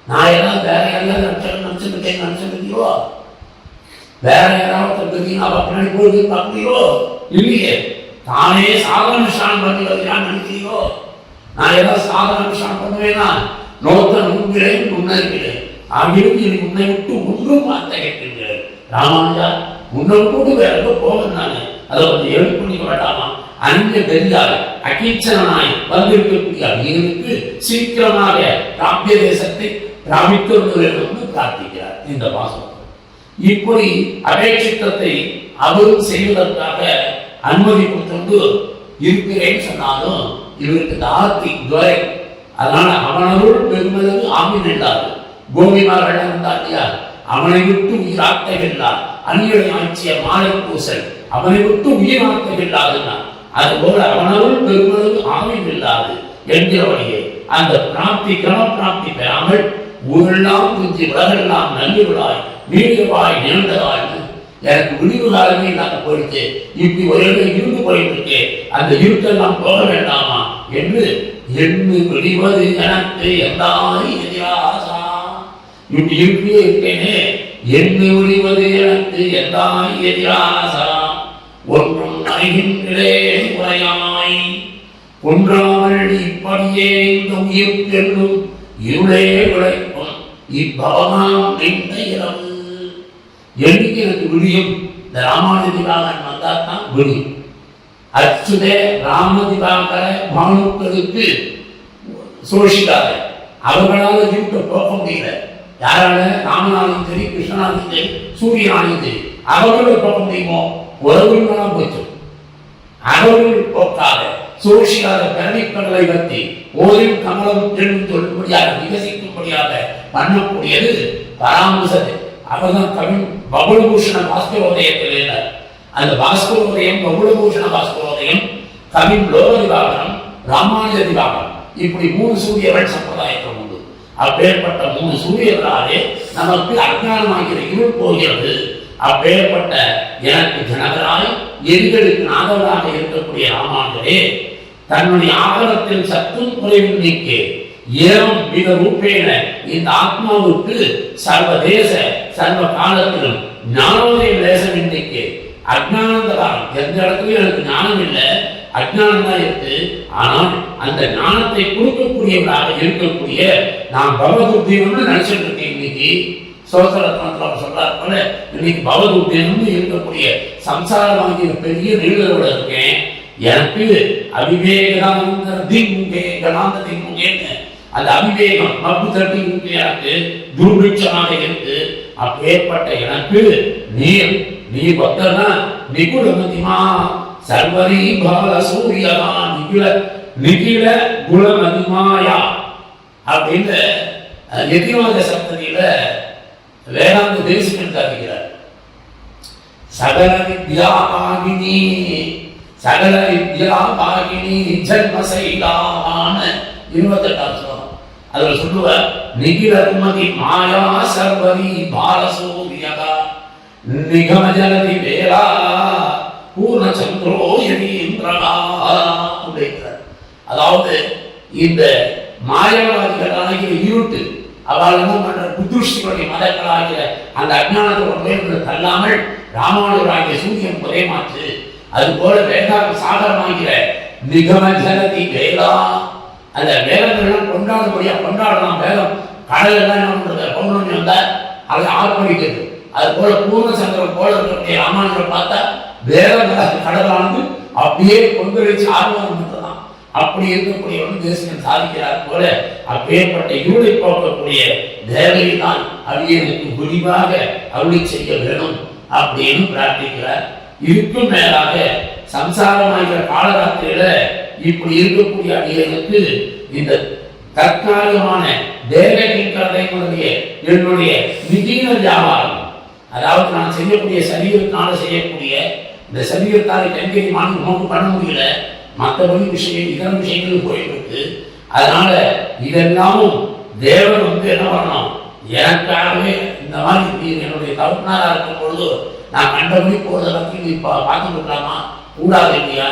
நான் ஏதாவது வேற யாராவது நினைச்சிருக்கீங்களோ, வேற யாராவது அவ பின்னாடி போய் பார்க்கிறீங்களோ இல்லையே. தானே சாதன அனுஷ்டானம் பண்ணுவதையான்னு நினைக்கிறீங்களோ. நான் ஏதாவது சாதன அனுஷ்டானம் பண்ணுவேன்னா நோத்தன் உண்கிறேன் முன்னேற்கிறேன் ஆகியும் எனக்கு உன்னை விட்டு ஒன்றும் மாற்ற கேட்கின்றேன். ராமானுஜா உன்னை விட்டு வேற ஏதோ போவேன் நானு, அதை கொஞ்சம் எழுப்பு பண்ணிக்க வேண்டாமா? அந்நிய பெரியார் அகீச்சனாய் வந்திருக்கக்கூடிய அடியனுக்கு சீக்கிரமாக பிராபிய தேசத்தை பிராபிக்க வேண்டும் பிரார்த்திக்கிறார் இந்த மாசம். இப்படி அபேட்சித்தத்தை அவரும் செய்வதற்காக அனுமதி கொடுத்து இருக்கிறேன்னு சொன்னாலும் இவருக்கு தார்த்தி துவரை. அதனால அவனருள் பெருமளவு ஆமின் என்றார். கோபிமார்கள் இருந்தார், அவனை விட்டு உயிராக்கவில்லார். அந்நிய ஆட்சிய மாலை பூசல் அவனை விட்டு உயிராக்கவில்லாதுன்னார். அதுபோல அவனருள் பெருமளவு ஆமின் இல்லாது என்கிறவனையே அந்த பிராப்தி கிரம பிராப்தி பெறாமல் ஊரெல்லாம் குஞ்சி உலகெல்லாம் நன்றிவிழாய் நீடிவாய் நிகழ்ந்ததாய் எனக்கு விடிவு காலமே இல்லாம போயிடுச்சு, இப்படி ஒரு இடம் இருந்து போயிட்டு இருக்கு, அந்த இருட்டெல்லாம் போக வேண்டாமா என்று எண்ணு விடிவது எனக்கு எல்லாரும் எதிராசா. இப்படி இருக்கியே இருக்கேனே, எண்ணு விடிவது எனக்கு எல்லாம் எதிராசா. ஒன்றும் அறிகின்றே உரையாய் ஒன்றாமல் இப்படியே இந்த உயிர் பெண்ணும் இருளே விளைக்கும் இப்பவனாம் நின்ற இரவு. என்னைக்கு எனக்கு விடியும்? இந்த ராமானுஜிபாகன் வந்தாத்தான் விடியும். அச்சுதே ராமதிபாகர மானுக்களுக்கு சோஷிக்காக அவர்களால் இருக்க போக முடியல. யாரால? ராமனாலும் சரி, கிருஷ்ணனாலும் சரி, சூரியனாலும் சரி, அவர்கள் போக முடியுமோ? உறவுகளாம் போச்சு. அவர்கள் போக்காத சோஷியாத கரணிக்கடலை பற்றி ஓரின் கமலம் எழுந்து சொல்லும்படியாக விகசிக்கும்படியாக பண்ணக்கூடியது பராமரிசது. அவர்தான் தமிழ் பகுலபூஷண பாஸ்கரோதயத்தில் இல்லை. அந்த பாஸ்கரோதயம், பகுலபூஷண பாஸ்கரோதயம், தமிழ் லோகதிபாகரம், ராமானுஜ திவாகரம், இப்படி 3 சூரியர்கள் சம்பிரதாயத்தில் உண்டு. அப்பேற்பட்ட 3 சூரியர்களாலே நமக்கு அஜ்ஞானமாகிற இருள் போகிறது. அப்பேற்பட்ட எனக்கு ஜனகராய் எரிகளுக்கு நாதவராக இருக்கக்கூடிய ராமானுஜரே, தன்னுடைய ஆகலத்தில் சத்தும் குறைவும் நீக்கே ஏலம் மிக ரூபேன இந்த ஆத்மாவுக்கு சர்வதேச சர்வ காலத்திலும் ஞானோதயம் தேசம் இன்னைக்கு அஜ்ஞானந்த காலம். எந்த இடத்துலயும் எனக்கு ஞானம் இல்லை, அஜ்ஞானம் தான் இருக்கு. ஆனால் அந்த ஞானத்தை கொடுக்கக்கூடியவராக இருக்கக்கூடிய நான் பகவத்கீதைன்னு நினைச்சிட்டு இருக்கேன். இன்னைக்கு சோசரத்னத்தில் சொல்றாரு போல இன்னைக்கு பகவத்கீதைன்னு இருக்கக்கூடிய சம்சாரமாகிய பெரிய நீளோட இருக்கேன். எனக்கு அவிவேகானந்த திமுகே கணாந்த திமுகேன்னு அந்த அவிவேகம் மப்பு தட்டி எனக்கு துர்பிட்சமாக இருக்கு. அப்பேற்பட்ட எனக்கு நீ பக்தனா நிகுலமதிமா சர்வரி பால சூரியமா நிகில குலமதிமாயா அப்படின்னு எதிர்வாத சப்ததியில வேதாந்த தேசிகன் காட்டுகிறார். சகல வித்யாபாகினி சகல வித்யாபாகினி ஜன்மசைலான 28ஆம் ஸ்லோகம். அதுல சொல்லுவார், நிகிலமதி மாயா சர்வரி பாலசூரியகா நிகம ஜலதி வேலா பூர்ணச்சந்திரோ யதீந்திரா அப்படிங்கிறார். அதாவது இந்த மாயாவாதிகளாகிய இருட்டு அவள் என்ன பண்ற புத்துஷ்டிகளுடைய மதங்களாகிற அந்த அஜ்ஞானத்தோட உயர்ந்து தள்ளாமல் ராமானுஜராகிய சூரியன் ஒரே மாற்று. அது போல வேதாந்த சாகரமாகிற நிகம ஜலதி வேலா அந்த வேதங்கள்லாம் கொண்டாடும்படியா கொண்டாடலாம். வேதம் கடலெல்லாம் என்ன பண்றது? பௌர்ணமி வந்தா அதை ஆர்ப்பணிக்கிறது. அது போல பூர்ணச்சந்திரன் போல இருக்கக்கூடிய ராமானுஜரை பார்த்தா வேதங்களை கடலானது அப்படியே கொந்தளிச்சு ஆர்வம் தான். அப்படி இருக்கக்கூடிய தேசிகன் சாதிக்கிறார் போல அப்பேற்பட்ட இருளை போக்கக்கூடிய தேவையினால் அவியனுக்கு விரிவாக அருளி செய்ய வேணும் அப்படின்னு பிரார்த்திக்கிறார். இதுக்கும் மேலாக சம்சாரமாகிற காலராத்திரியில இப்படி இருக்கக்கூடிய அடியனுக்கு இந்த தற்காலிகமான தேவகிங்கிறதைய என்னுடைய நிதீன வியாபாரம், அதாவது நான் செய்யக்கூடிய சரீரத்தினால செய்யக்கூடிய இந்த சரீரத்தால் கைங்கரியமான நோக்கு பண்ண முடியல. மற்றபடி விஷயம் இதர விஷயங்களும் போயிட்டு இருக்கு. அதனால இதெல்லாமும் தேவன் என்ன பண்ணணும், எனக்காகவே இந்த மாதிரி என்னுடைய தவறுனாரா இருக்கும் பொழுது நான் கண்டபடி போறதை பற்றி பார்த்து விடலாமா? கூடாது இல்லையா?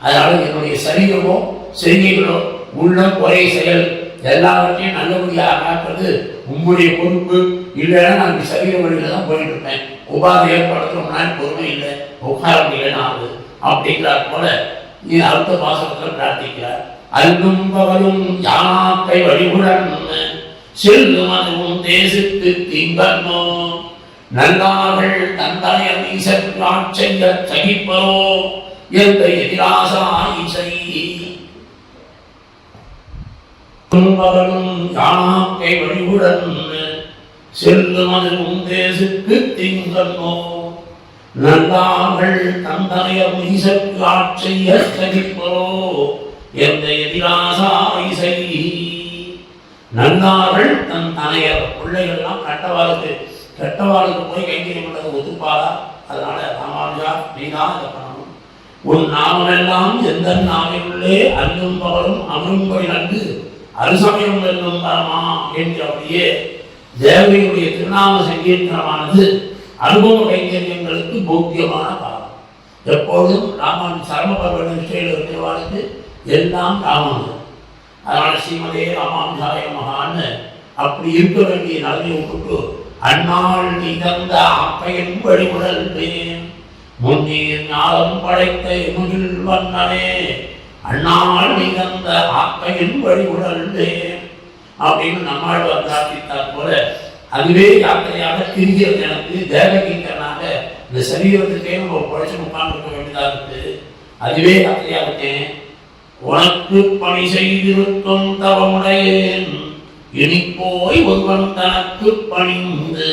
அதனால என்னுடைய சரீரமோ செய்கைகளோ உள்ள குறை செயல் எல்லாவற்றையும் நல்லபடியாக ஆக்குறது உங்களுடைய பொறுப்பு. இல்லைன்னா நான் சரீர வழியில தான் போயிட்டு இருப்பேன். உபாதை ஏற்படுத்தணும்னா பொறுமை இல்லை, உட்கார முடியலன்னு ஆகுது அப்படிங்கிறார் போல இது அடுத்த பாசனத்தில் பிரார்த்திக்கிறார். அல்லும் பகலும் யானாக்கை வழிபுடன் செல்லும் அதுவும் தேசத்து தீங்கன்னோ நல்லார்கள் தந்தாயம் ஈசற்றாட் செய்ய சகிப்பரோ எந்த எதிராசா இசை. பகலும் யானாக்கை வழிபுடன் செல்லும் அதுவும் தேசுக்கு தீங்கன்னோ நல்லார்கள் தந்தனையம் ஈசற்றாட் செய்ய சகிப்பரோ எந்த எதிராசா இசை. நன்னார்கள் தன் தனையர் பிள்ளைகள்லாம் கெட்டவாளுக்கு போய் கைங்கரியம் பண்ணது ஒத்துப்பாளா? அதனால ராமானுஜா நீதான் இதை பண்ணணும். உன் நாமெல்லாம் எந்த நாமையுள்ளே அல்லும் பகலும் அமரும்படி நன்கு அருசமயம் என்னும் பரமா என்று அப்படியே தேவையுடைய திருநாம சங்கீர்த்தனமானது அனுபவ கைங்கரியங்களுக்கு என்பதற்கு போக்கியமான காலம். எப்பொழுதும் ராமானுஜ சரமபர்வ நிஷ்டையில் இருக்கிறவாளுக்கு எல்லாம் ராமானுஜம். அதனால ஸ்ரீமதே ராமானுஜாய மகான்னு அப்படி இருக்க வேண்டிய நிலையை விட்டுட்டு அந்நாள் நிகழ்ந்த ஆக்கையின் வழிமுடல்வேன் முன்னீர் ஞானம் படைத்த எமுகில் வண்ணனே அந்நாள் நிகழ்ந்த ஆக்கையின் வழிமுடல்வேன் அப்படின்னு நம்மாழ்வார் பிரார்த்தித்தார் போல அதுவே யாத்திரையாக திரிகிறது. எனக்கு தேவகீங்கனாக இந்த சரீரத்துக்கே நம்ம குறைச்சி உட்கார்ந்துருக்க வேண்டியதாக இருக்கு. அதுவே யாத்திரையாக இருக்கேன். உனக்கு பணி செய்திருக்கும் தவமுடையேன் இனி போய் ஒருவன் தனக்கு பணிந்து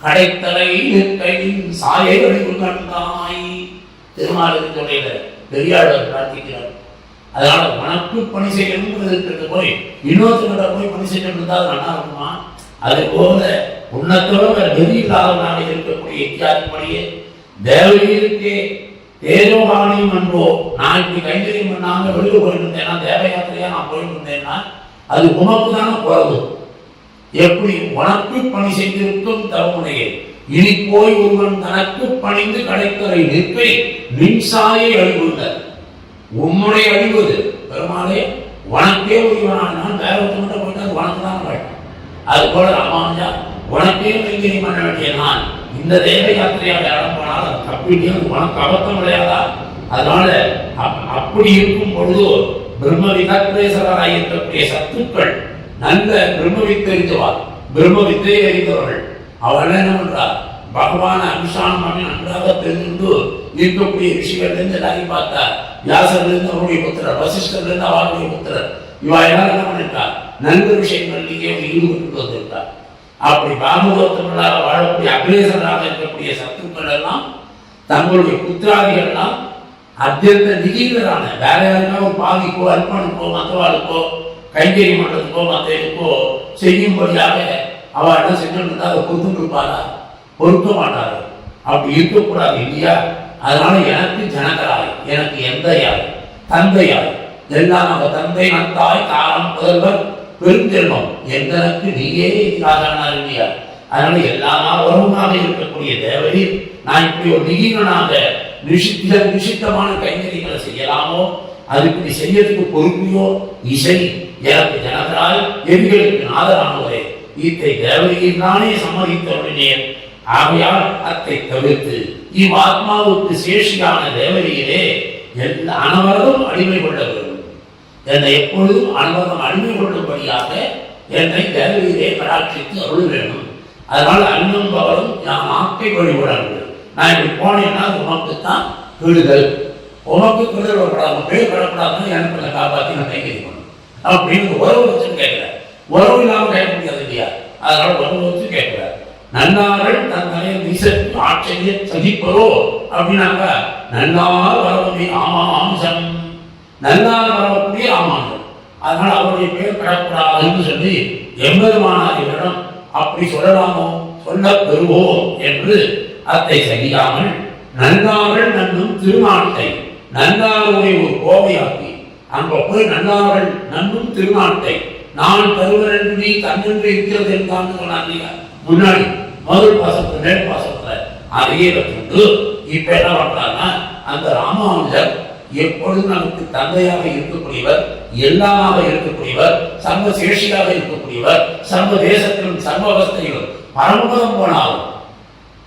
கடைத்தலை நிற்கையின் சாயவழிவு கண்டாய். திருமாலின் தொகையில பெரியாளர் பிரார்த்திக்கிறார். அதனால உனக்கு பணி செய்யணுங்கிறது போய் இன்னொருத்தர்கிட்ட போய் பணி செய்யணும் தான் நல்லா இருக்குமா? அது போல உன்னத்தோட கதி இல்லாதவனாக இருக்கக்கூடிய இத்தியாதிப்படியே தேவையிருக்கே தேரோகாணியம் என்போ நான் இப்படி கைங்கரியம் பண்ணாங்க வெளியே போயிட்டு இருந்தேன்னா தேவ யாத்திரையா நான் போயிட்டு இருந்தேன்னா அது உனக்கு தானே போறது. எப்படி உனக்கு பணி செய்திருக்கும் தவமுனையே இனி போய் ஒருவன் தனக்கு பணிந்து கடைத்தலை நிற்பை மின்சாயை அழிவுங்க உம்முடைய அழிவது பெருமாளே உனக்கே உரியவனான வேற ஒருத்தவங்கிட்ட போயிட்டு அது உனக்கு தான் வேண்டும். அது போல ராமானுஜா உனக்கே கைங்கரியம் பண்ண வேண்டிய நான் இந்த தேவ யாத்திரையாக இடம் போனாலும் தப்பிட்டு உனக்கு அபத்தம் விளையாதா? அதனால அப்படி இருக்கும் பொழுது பிரம்ம விதக்ரேசராக இருக்கக்கூடிய சத்துக்கள் நல்ல பிரம்மவித்தை அறிந்தவார் பிரம்ம வித்தையை அறிந்தவர்கள் அவர்கள் என்ன பண்றார்? பகவான அனுஷ்டானம் பண்ணி நன்றாக தெரிந்து இருக்கக்கூடிய ரிஷிகள் இருந்து எல்லாரையும் பார்த்தார். வியாசர்லேருந்து அவருடைய புத்திரர், வசிஷ்டர்லேருந்து அவருடைய புத்திரர், இவா எல்லாரும் என்ன பண்ணிருக்கார்? நல்ல விஷயங்களிலேயே ஈடுபட்டு வந்திருக்கார். அப்படி பாகவதர்களாக வாழக்கூடிய அக்ரேசராக இருக்கக்கூடிய சத்துக்கள் எல்லாம் தங்களுடைய புத்திராதிகள் எல்லாம் அத்தியந்த நிகழ்வரான வேற யாருக்கா ஒரு பாவிக்கோ அர்ப்பணுக்கோ மற்றவாளுக்கோ கைங்கறி மன்றத்துக்கோ மற்றோ செய்யும்படியாக அவள் என்ன செஞ்சுட்டு அதை பொறுத்து இருப்பாரா? பொறுக்க மாட்டாரு. அப்படி இருக்கக்கூடாது இல்லையா? அதனால எனக்கு ஜனகராய், எனக்கு எந்த யார் தந்தையாய் எல்லாம் நம்ம தந்தை நந்தாய் தாரம் முதல்வர் பெருந்தெல்வம் எங்களுக்கு நீயே ராஜானார் இல்லையா? அதனால எல்லா உறவுமாக இருக்கக்கூடிய தேவரீர் நான் இப்படி ஒரு நிகழ்வனாக நிஷித்தமான கைங்கரிகளை செய்யலாமோ அதுக்கு நீ செய்யறதுக்கு பொறுப்பையோ இசை எனக்கு ஜனகராய் எங்களுக்கு நாதரானவரே இத்தை தேவரீர் தானே சம்மதித்தவுடனேன். ஆகையால் அத்தை தவிர்த்து இவ்வாத்மாவுக்கு சேஷியான தேவரீரே எல்லா அனவரதும் அடிமை கொள்ள வேண்டும். என்னை எப்பொழுதும் அனுபவம் அடிமை கொள்ளும்படியாக என்னை தேவரீரே கடாட்சித்து அருள் வேண்டும். அதனால அன்னும் பகலும் நான் ஆக்கை வழிபடாது. நான் இப்படி போனேன்னா உனக்குத்தான் விடுதல், உனக்கு விடுதல் வரப்படாது, பேர் வரப்படாதுன்னு எனக்கு கொஞ்சம் காப்பாற்றி நான் கைகரிக்கணும் அப்படின்னு உறவு வச்சுன்னு கேட்கிறார். உறவு இல்லாமல் கேட்க முடியாது இல்லையா? அதனால உறவு வச்சு கேட்கிறார். நன்னார்கள் தன் தலையில் வீசற்கு ஆட்சியை சகிப்பரோ அப்படின்னாக்க நன்னார் வரவமே ஆமாம்சம், நன்னார் வரக்கூடிய ஆமாங்கள். அதனால அவருடைய பேர் பெறக்கூடாதுன்னு சொல்லி எம்பெருமானாரிடம் அப்படி சொல்லலாமோ சொல்ல பெறுவோம் என்று அத்தை செய்யாமல் நன்னார்கள் நன்னும் திருநாட்டை நன்னாருடைய ஒரு கோவையாக்கி அங்க போய் நன்னார்கள் நன்னும் திருநாட்டை நான் தருவன் நீ தன்னென்று இருக்கிறது என்றான்னு சொன்னாங்க. முன்னாடி முதல் பாசத்துல மேல் பாசத்துல அதையே வச்சுட்டு இப்ப என்ன பண்றாங்கன்னா அந்த ராமானுஜர் எப்பொழுதும் நமக்கு தந்தையாக இருக்கக்கூடியவர், எல்லாமாக இருக்கக்கூடியவர், சர்வ சேஷியாக இருக்கக்கூடியவர், சர்வ தேசத்திலும் சர்வ அவஸ்தையிலும் பரமுகம் போனாலும்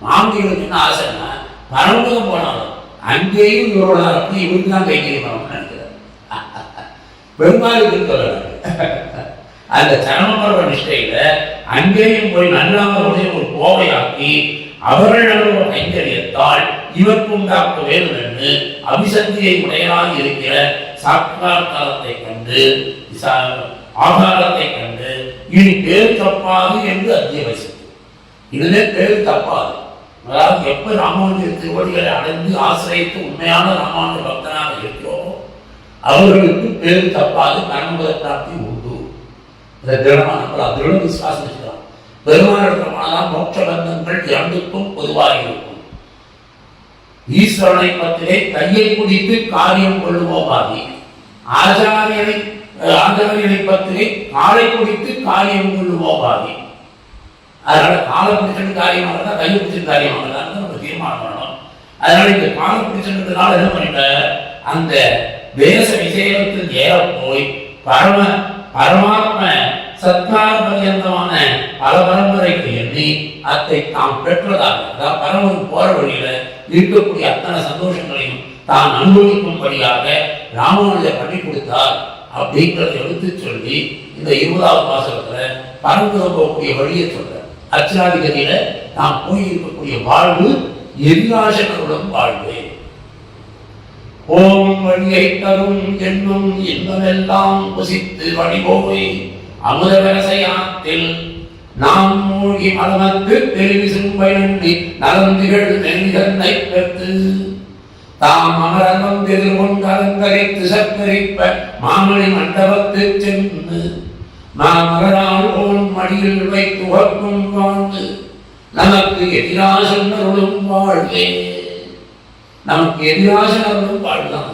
மாமிகளுக்கு என்ன ஆசைன்னா பரமுகம் போனாலும் அங்கேயும் இவரோட அப்படி இவருக்கு தான் கைங்கரியம் நினைக்கிறார். பெருமாளுக்கு இருக்கிறார் அந்த சரமபர்வ நிஷ்டையில அங்கேயும் போய் நல்லாமருடைய ஒரு கோவையாக்கி அவர்கள் கைங்கரியத்தால் இவருக்கு உண்டாக்க வேண்டும் என்று அபிசந்தியை உடையராக இருக்கிற சாட்சாத்காரத்தை கண்டு ஆகாரத்தை கண்டு இனி பேர் தப்பாது என்று அத்தியவசித்து. இதுவே பேர் தப்பாது. அதாவது எப்ப ராமானுஜர் திருவடிகளை அடைந்து ஆசிரியத்து உண்மையான ராமானுஜ பக்தனாக இருக்கிறோமோ அவர்களுக்கு பேர் தப்பாது, கர்மபத பிராப்தி உண்டு. இதை திருடமா நம்மளால் திருட விசுவாசம் வச்சுக்கலாம். பெருமானதான் மோட்ச பந்தங்கள் இரண்டுக்கும் பொதுவாக இருக்கும். ஈஸ்வரனை பற்றிலே கையை குடித்து காரியம் கொள்ளுவோமாகி ஆச்சாரியனை பற்றிலே காலை குடித்து காரியம் கொள்ளுவோமாகி. அதனால காலை பிடிச்சது காரியமாக கையை பிடிச்சது காரியமாக நம்ம தீர்மானம் பண்ணணும். அதனால இந்த காலம் பிடிச்சிருந்ததுனால என்ன பண்ணிட்ட, அந்த தேச விசேஷத்தில் ஏற போய் பரமாத்ம சத்கார பரியந்தமான பல பரம்பரைக்கு எண்ணி அத்தை தாம் பெற்றதாக, அதாவது பரமன் போற வழியில இருக்கக்கூடிய அத்தனை சந்தோஷங்களையும் தான் அனுபவிக்கும்படியாக ராமானுஜர் பண்ணி கொடுத்தார் அப்படிங்கிறத எடுத்து சொல்லி இந்த 20வது வாசகத்துல பறந்து போகக்கூடிய வழியை சொல்ற. அர்ச்சனாதிகதியில நாம் போய் இருக்கக்கூடிய வாழ்வு எதிராசனருடன் வாழ்வு. ஓம் வழியை தரும் என்னும் இன்பமெல்லாம் புசித்து வழிபோய் அமுத விவசாயத்தில் நாம் மூழ்கி மலமத்து தெரிவிசும் பயனி நலந்திகள் நெறிதன்னை பெற்று தாம் அமரகம் எதிர்கொண்டு அலங்கரித்து சற்கரிப்ப மாமணி மண்டபத்து சென்று மாமகரால் ஓன் மடியில் வைத்து உகக்கும் வாழ்ந்து நமக்கு எதிராசனருடன் வாழ்வே. நமக்கு எதிராசனருடன் வாழ்ந்தான்.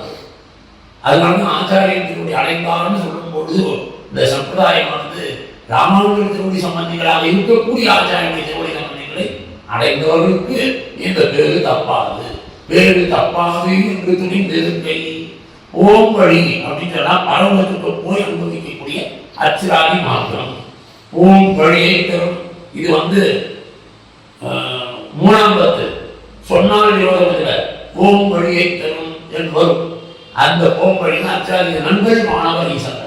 அதனால ஆச்சாரியத்தினுடைய அடைந்தான்னு சொல்லும் பொழுது இந்த சம்பிரதாயமானது ராமானுஜர் திருவடி சம்பந்திகளாக இருக்கக்கூடிய ஆச்சாரியனுடைய திருவடி சம்பந்திகளை அடைந்தவர்களுக்கு இந்த பேரு தப்பாது, பேரு தப்பாது என்று துணிந்திருக்கை. ஓம் வழி அப்படின்னு சொன்னா பரவத்துக்கு போய் அனுபவிக்கக்கூடிய அச்சிராதி மாத்திரம். ஓம் வழியை தரும். இது 3ஆம் பத்து சொன்னால் விரோதத்தில் ஓம் வழியை தரும் என்று வரும். அந்த ஓம் வழினா அச்சாரிய நண்பர் மாணவர் ஈசன்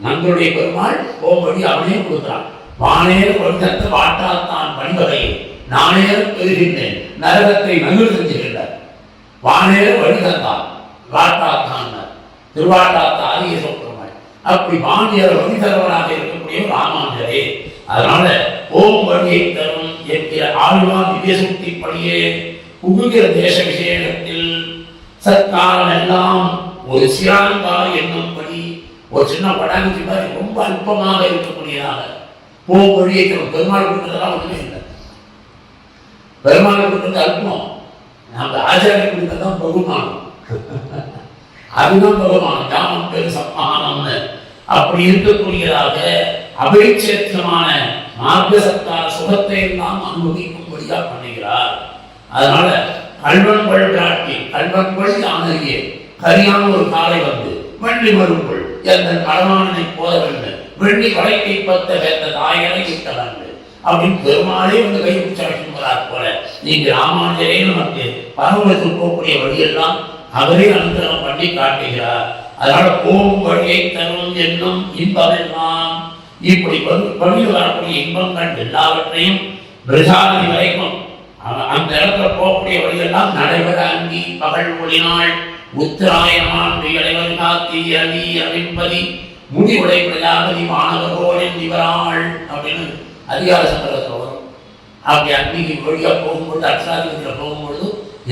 நண்பருடைய பெருமாள் ஓம் வழி அவனே கொடுக்கிறான். வானேற வருத்தத்தை வாட்டாத்தான் வழிவகையை நானேற பெறுகின்றேன் நரகத்தை நகர் செஞ்சுகின்றார். வானேற வழி தந்தான் வாட்டாத்தான் திருவாட்டாத்த ஆரிய சொல்றாள். அப்படி வானியர் வழி தருவனாக இருக்கக்கூடிய ராமானுஜரே. அதனால ஓம் வழியை தரும் என்கிற ஆழ்வான் திவ்யசக்தி படியே புகுகிற தேச விசேஷத்தில் சத்காரம் எல்லாம் ஒரு சிறாங்கா என்னும்படி ஒரு சின்ன படாங்கி மாதிரி ரொம்ப அல்பமாக இருக்கக்கூடியதாக ஓம் வழியை தரும். பெருமாள் கொடுத்ததெல்லாம் ஒன்றுமே இல்லை. பெருமாள் கொடுத்தது அல்பம், நம்ம ஆச்சாரிய கொடுத்ததான் பகுமானம். அதுதான் பகவான் தாமம் பெரு சம்மானம்னு அப்படி இருக்கக்கூடியதாக அபரிச்சேத்தியமான மார்க்க சத்தார சுகத்தை எல்லாம் அனுபவிக்கும்படியா பண்ணுகிறார். அதனால கல்வன்கள் காட்டி கல்வன்கள் ஆனறியே கரியான ஒரு காலை வெள்ளி மறுக்குள் எந்த களவானனை போத வேண்டும் வெள்ளி வளைக்கை பத்த வேந்த தாயனை இட்ட வேண்டும் அப்படின்னு பெருமாளே கை உச்சாரிக்கும்பதாற் போல நீங்க ராமானுஜரே நமக்கு பரவத்துக்கு போகக்கூடிய வழியெல்லாம் அவரே அனுகிரகம் பண்ணி காட்டுகிறார். அதனால போகும் வழியை தரும் என்னும் இன்பமெல்லாம் இப்படி வழியில் வரக்கூடிய இன்பங்கள் எல்லாவற்றையும் பிரசாதி வரைக்கும் அந்த இடத்துல போகக்கூடிய வழியெல்லாம் நடைபெற அங்கி பகல் ஒளிநாள் உத்தராயணமாண்டு இளைவர் காத்தி அலி அவின்பதி முடிவுடை பிரஜாபதி மாணவரோரின் இவராள் அப்படின்னு அதிகார சங்கரத்தில் வரும். அப்படி அன்னைக்கு வழியா போகும்பொழுது அக்ஷாதிபதியில் போகும்பொழுது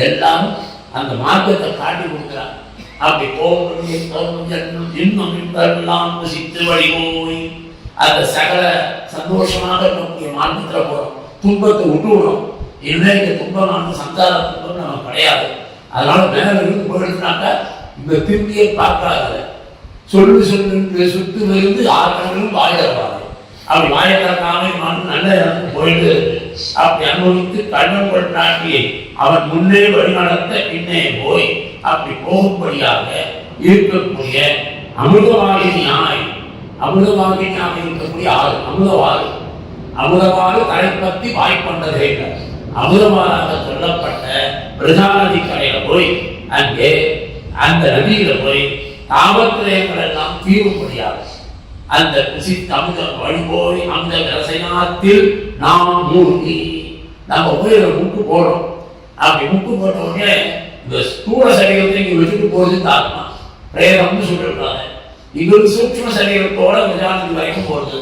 எல்லாரும் அந்த மார்க்கத்தை காட்டி கொடுக்கிறார். அப்படி போகும்பொழுது இன்னும் இன்பெல்லாம் புசித்து வழிபோய் அந்த சகல சந்தோஷமாக இருக்கக்கூடிய மார்க்கத்தில் போறோம். துன்பத்தை விட்டுவிடும். இன்னைக்கு துன்பமான சந்தார துன்பம் நமக்கு கிடையாது. அதனால மேல இருந்து போயிடுச்சுனாக்கா இந்த திரும்பியை பார்க்காத சொல்லு சொல்லு சுத்து இருந்து ஆறுகளும் வாயிடுவாங்க. அப்படி வாயிலாக்காமே நல்ல இடத்துக்கு போயிட்டு அப்படி அனுபவித்து கண்ணன் நாட்டியை அவன் முன்னே வழிநடத்த பின்னே போய் அப்படி போகும்படியாக இருக்கக்கூடிய அமிர்தவாகினியாக இருக்கக்கூடிய ஆறு அமுதவாறு தலைப்பத்தி வாய்ப்பண்டதே அமுதவாராக சொல்லப்பட்ட பிரஜாநதி கரையில போய் அங்கே அந்த நதியில போய் தாபத்திரயங்கள் எல்லாம் தீரும்படியாக அந்த அமுத வழிபோய் அந்த விவசாயத்தில் நாம் மூழ்கி நம்ம போய் முக்கு போறோம். அப்படி முக்கு போட்ட உடனே இந்த ஸ்தூல சரீரத்தை இங்க விட்டுட்டு போறது ஆத்மா பிரேதம்னு சொல்லிருக்காங்க. இது சூக்ஷ்ம சரீரத்தோட பிரஜாநதி வரைக்கும் போறது.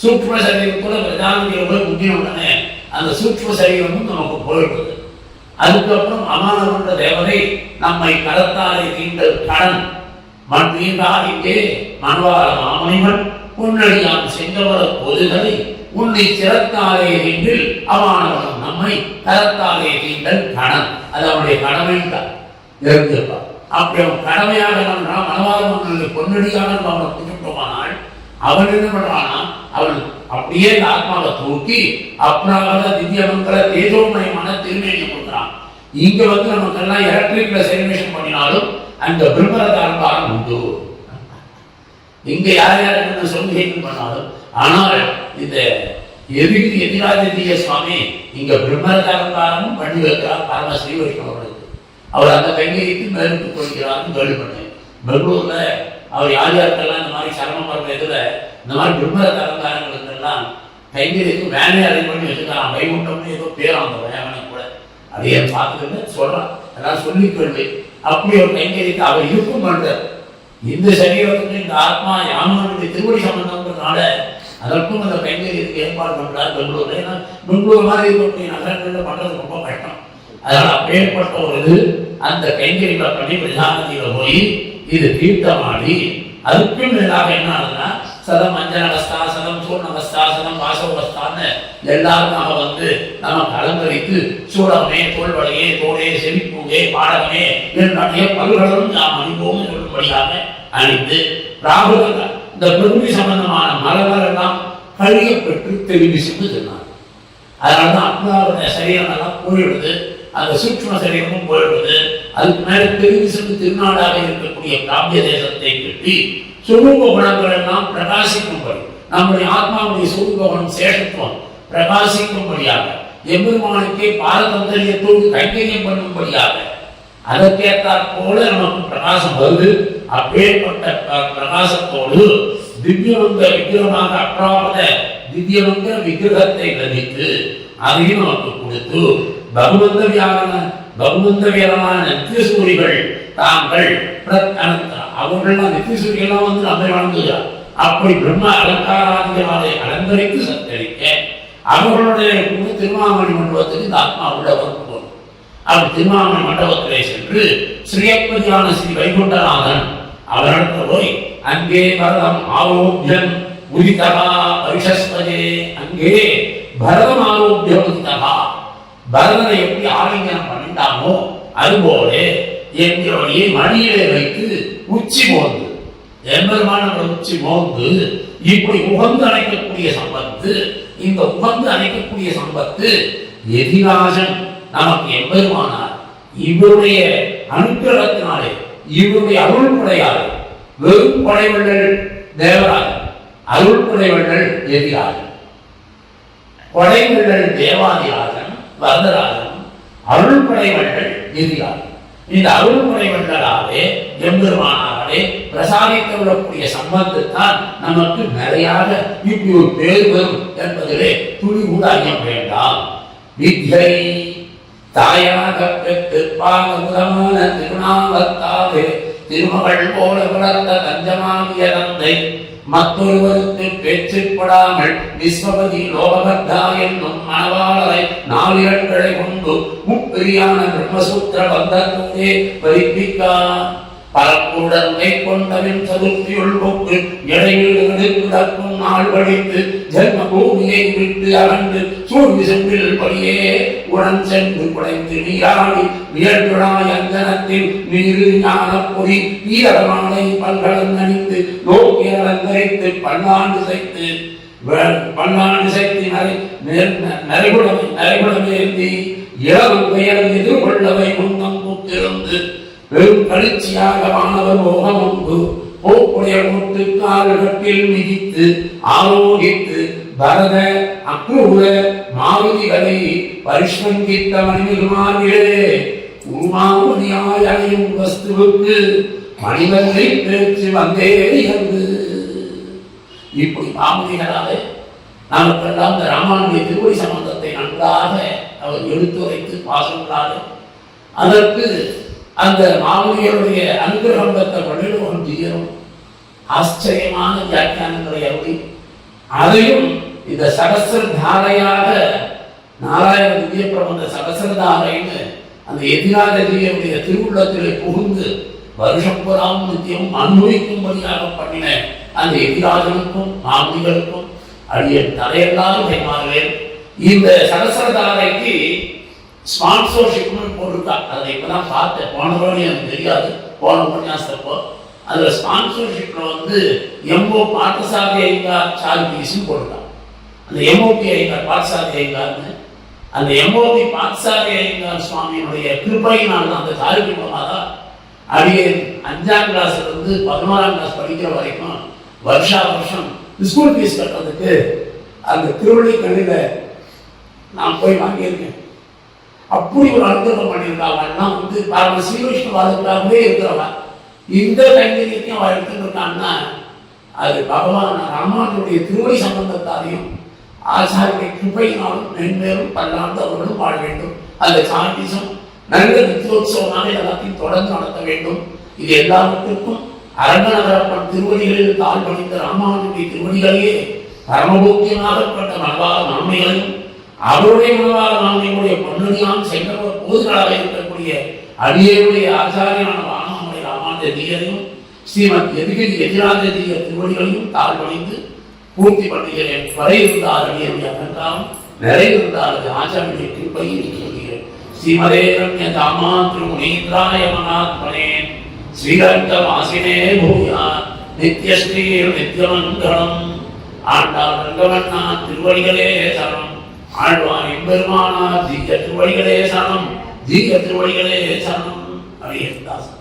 சூக்ஷ்ம சரீரத்தோட பிரஜாநதியில போய் முக்கிய உடனே அந்த சூக்ஷ்ம சரீரமும் நமக்கு போயிடுது. அதுக்கப்புறம் அமானவன்ற தேவதை நம்மை கடத்தாலே தீண்டல் கடன் மண் நீண்டால் இங்கே மண்வார மாமணிமன் உன்னடியான் செங்கவர பொதுகளை உன்னை சிறத்தாலே தீண்டில் அமானவனம் நம்மை கரத்தாலே தீண்டல் கடன். அது அவனுடைய கடமைதான் இருந்திருப்பான். அப்படி அவன் கடமையாக மனவாத மன்னனுடைய பொன்னடியாக அவனை கூட்டமானால் அவன் என்ன பண்றானா அவன் அப்படியே ஆத்மாவை தூக்கி அப்ராகத திவ்யமங்கல தேஜோமயமான திருமேனியை கொடுக்குறான். இங்க வந்து நமக்கெல்லாம் எலக்ட்ரிக்ல செலிப்ரேஷன் பண்ணினாலும் அந்த பிரம்மரத அலங்காரம் உண்டு. இங்க யார் யாருக்கு சொல்லிகள் பண்ணாலும், ஆனால் இந்த எதிராஜ சுவாமி இங்க பிரம்மரத அலங்காரமும் பண்ணி வைக்கிறார் பரம ஸ்ரீ வைஷ்ணவர்களுக்கு. அவர் அந்த கைங்கரியத்தில் மேலுக்கு கொள்கிறார்னு கேள்விப்பட்டேன். பெங்களூர்ல அவர் யார் யாருக்கெல்லாம் இந்த மாதிரி சரமம் வர்ற இதுல இந்த மாதிரி பிரம்மரத அலங்காரங்களுக்கெல்லாம் கைங்கரியத்துக்கு வேனே அரேஞ்ச் பண்ணி வச்சுக்கலாம். வைகுண்டம்னு ஏதோ பேர் அந்த வேனை கூட அதையே பார்த்துக்கிட்டு சொல்றான். அதெல்லாம் சொல்லி கேள்வி. அப்படி ஒரு கைங்கரியத்தை அவர் இருக்கும் பண்றார். இந்த சரீரத்துக்கு இந்த ஆத்மா யானுடைய திருவடி சம்பந்தம்ன்றதுனால அதற்கும் அந்த கைங்கரியத்துக்கு ஏற்பாடு பண்றார் பெங்களூர்ல. ஏன்னா பெங்களூர் மாதிரி இருக்கக்கூடிய நகரங்கள்ல பண்றது ரொம்ப கஷ்டம். அதனால அப்பேற்பட்ட ஒரு இது அந்த கைங்கரியங்களை பண்ணி பிரதானதியில போய் இது தீர்த்தமாடி அதுக்கும் மேலாக என்ன ஆகுதுன்னா சதம் அஞ்சனவஸ்தா, சதம் சூர்ணவஸ்தா, சதம் வாசவஸ்தான்னு எல்லாருமாக வந்து நம்ம அலங்கரித்து சூடகமே, தோல்வளையே, தோடே, செவிப்பூவே, பாடகமே என்னுடைய பல்களும் நாம் அணிவோம் சொல்லும்படியாக அணிந்து ராகுல இந்த பிரபுதி சம்பந்தமான மலர்கள் எல்லாம் கழியப்பெற்று தெரிவி சென்று சொன்னார். அதனால்தான் அப்னாவுடைய சரீரம் எல்லாம் போயிடுது, அந்த சூட்சும சரீரமும் போயிடுது. அதுக்கு மேல தெரிவி சென்று திருநாடாக இருக்கக்கூடிய காவிய தேசத்தை கட்டி சுரூப குணங்கள் எல்லாம் பிரகாசிக்கும்படி, நம்முடைய ஆத்மாவுடைய சுரூப குணம் சேஷத்துவம் பிரகாசிக்கும்படியாக, எம்பெருமானுக்கே பாரதந்திரியத்தோடு கைங்கரியம் பண்ணும்படியாக அதற்கேற்றாற் போல நமக்கு பிரகாசம் வருது. அப்பேற்பட்ட பிரகாசத்தோடு திவ்யமங்க விக்கிரமாக அப்ராபத திவ்யமங்க விக்கிரகத்தை லபித்து அதையும் நமக்கு கொடுத்து பகுமந்தவியலான நித்தியசூரிகள் தாங்கள் அவர்கள்லாம் நித்தியசூரியெல்லாம் வந்து நம்மை வழங்குகிறார். அப்படி பிரம்ம அலங்காராதிகளை அலங்கரித்து சத்தரிக்க அவர்களுடைய திருமாமணி மண்டபத்துக்கு இந்த ஆத்மா உள்ள வந்து போகும். அப்படி திருமாமணி மண்டபத்திலே சென்று ஸ்ரீயப்பதியான ஸ்ரீ வைகுண்டநாதன் அவரிடத்துல போய் அங்கே பரதம் ஆரோக்கியம் உதிதகா பரிஷஸ்பதே, அங்கே பரதம் ஆரோக்கியம் உதிதகா, பரதனை எப்படி ஆலிங்கனம் பண்ணிட்டாமோ அதுபோல எங்களுடைய மடியிலே வைத்து உச்சி மோந்து எம்பெருமான உச்சி மோந்து இப்படி உகந்து அணைக்கக்கூடிய சம்பத்து, இந்த உகந்து அணைக்கக்கூடிய சம்பத்து எதிராஜன் நமக்கு எம்பெருமானார். இவருடைய அனுக்கிரகத்தினாலே, இவருடைய அருள் படையாலே, வெறும் படைவள்ளல் தேவராஜன், அருள் படைவள்ளல் எதிராஜன், படைவள்ளல் தேவாதிராஜன் வரதராஜன், அருள் படைவள்ளல் எதிராஜன். இந்த அருள் படைவள்ளலாலே எம்பெருமானாலே பிரசாதித்து விடக்கூடிய சம்பந்தத்தான் நமக்கு நிறையாக இப்படி ஒரு பேர் வரும் என்பதிலே துளி கூட ஐயம் வேண்டாம். வித்யை தாயாக பெற்று பாகமுதமான திருநாமத்தாலே திருமகள் போல வளர்ந்த தஞ்சமாகிய தந்தை மற்றொருவருக்கு பேச்சுப்படாமல் விஸ்வபதி லோகபத்தா என்னும் மணவாளரை நாளிரட்களை கொண்டு முப்பெரியான பிரம்மசூத்திர பந்தத்தோடே பதிப்பிக்கார். பரப்புடன் கொண்டவின் சதுர்த்தியுள் போக்கு இடைவீடுகளில் கிடக்கும் நாள் வடித்து ஜென்ம பூமியை விட்டு அகன்று சூழ்வி சென்றில் படியே உடன் சென்று குடைந்து நீராடி வியல்விழாய் அஞ்சனத்தில் நீரு ஞான பொறி ஈரமானை பல்கலன் அணிந்து நோக்கி அலங்கரித்து பல்லாண்டு சைத்து நரைகுடமேந்தி இளம் பெயர் எதிர்கொள்ளவை முன்னம் கூத்திருந்து பெரும் கழிச்சியாக மாணவர் மோகம் உண்டு போக்குடைய மூட்டு கால்கட்டில் மிதித்து ஆரோகித்து பரத அக்ரூர மாருதிகளை பரிஷ்மங்கித்த மணிமிகுமாரிகளே, உருமாமணியாய் அணையும் வஸ்துவுக்கு மனிதனை பேச்சு வந்தே இருந்து. இப்படி மாமுனிகளாலே நமக்கெல்லாம் இந்த ராமானுடைய திருவடி சம்பந்தத்தை நன்றாக அவர் எடுத்துரைத்து பாசங்களாலே அதற்கு அந்த மாமுனிகளுடைய அனுகிரகம் பெற்ற வள்ளுவன் தீரும் ஆச்சரியமான வியாக்கியானங்களை அருளி அதையும் இந்த சகசிரதாரையாக நாராயண திவ்ய பிரபந்த சகசிரதாரைன்னு அந்த எதிராஜதியுடைய திருவுள்ளத்திலே புகுந்து வருஷம் புறாவும் நித்தியம் அனுபவிக்கும்படியாக பண்ணின அந்த எதிராஜனுக்கும் மாமுனிகளுக்கும் அடிய தரையெல்லாம் கைமாறுவேன். இந்த சகசிரதாரைக்கு ஸ்பான்சர்ஷிப்னு போட்டிருக்கா. அதை இப்பதான் பார்த்தேன், போனதோடு எனக்கு தெரியாது. போன உபன்யாசப்போ அதுல ஸ்பான்சர்ஷிப்ல வந்து எம்ஓ பார்த்தசாரதி ஐயங்கார் சாரிட்டிஸ்ன்னு போட்டிருக்கான். அந்த எம்ஓபி ஐயங்கார் பார்த்தசாரதி ஐயங்கார்னு அந்த எம்ஓபி பாக்சாரி ஐயங்கார் சுவாமியினுடைய கிருப்பையினால் அந்த காரியமாக அடியே 5ஆம் கிளாஸ்ல இருந்து 11ஆம் கிளாஸ் படிக்கிற வரைக்கும் வருஷா வருஷம் ஸ்கூல் ஃபீஸ் கட்டுறதுக்கு அந்த திருவள்ளிக்கண்ணில நான் போய் வாங்கியிருக்கேன். அப்படி ஒரு அனுகிரகம் பண்ணியிருக்காங்கன்னா வந்து பரம ஸ்ரீவிஷ்ணுவாதத்துக்காகவே இருக்கிறவன் இந்த கைங்கரியத்தையும் அவன் எடுத்துட்டு இருக்கான்னா அது பகவான் ராமானுடைய திருவடி சம்பந்தத்தாலையும் ஆச்சாரிய கிருபையினாலும் மென்மேலும் பல்லாண்டு அவர்களும் வாழ வேண்டும். அந்த சாந்திசம் நல்ல நித்தியோத்சவமாக எல்லாத்தையும் தொடர்ந்து நடத்த வேண்டும். இது எல்லாவற்றுக்கும் அரங்கநகரப்பன் திருவடிகளில் தாழ் பணிந்த ராமானுடைய திருவடிகளையே பரமபோக்கியமாக கொண்ட மனவாக நாமைகளையும் அவருடைய மனவாக நாமையுடைய பொன்னடியாம் சென்ற போதுகளாக இருக்கக்கூடிய அடியருடைய ஆச்சாரியான வானமுடைய ராமானுஜ தீயரையும் ஸ்ரீமத் எதிரி எதிராஜ தீய திருவடிகளையும் தாழ் பணிந்து பூர்த்தி பண்ணுகிறேன். வரை இருந்தால் அடியருடைய அகங்காரம் நிறைந்திருந்தால் அது ஆச்சாரிய கிருபையை சொல்கிறேன். ஸ்ரீமதே ரம்ய தாமா திருமுனீந்திராய மனாத்மனே ஸ்ரீரங்க வாசினே பூயா நித்யஸ்ரீ நித்யமங்கலம். ஆண்டாள் ரங்கவண்ணா திருவடிகளே சரணம். ஆழ்வார் எம்பெருமானார் ஜீய திருவடிகளே சரணம். ஜீய திருவடிகளே சரணம். அடியேதாசன்.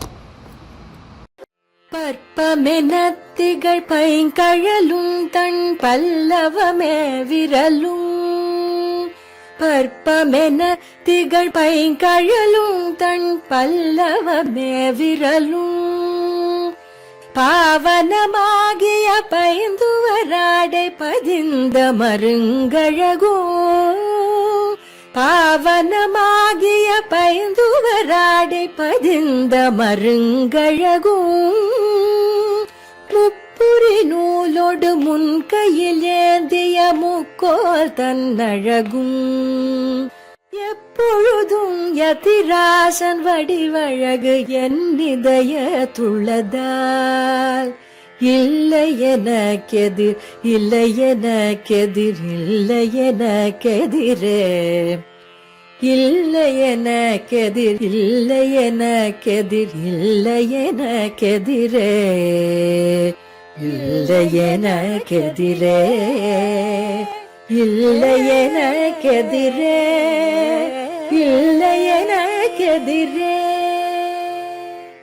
பற்பமெனத்திகள் பைங்கழலும் தன் பல்லவமே விரலும். பற்பமென திகழ் பைங்கழலும் தன் பல்லவமே விரலும். பாவனமாகிய பைந்துவராடை பதிந்த மருங்கழகோ. பாவனமாகிய பைந்துவராடை பதிந்த மருங்கழகோ. முப்புரி நூலோடு முன்கையில் ஏந்திய முக்கோல் தன்னழகும். எப்பொழுதும் யதிராசன் வடிவழகு என் இதயத்துள்ளதால். இல்லை எனக்கெதிர் இல்லை எனக்கெதிர் இல்லை எனக்கெதிரே. இல்லை எனக்கெதிர் இல்லை எனக்கெதிர் இல்லை எனக்கெதிரே. இல்லை எனக்கெதிரே இல்லை எனக்கெதிரே இல்லை எனக்கெதிரே.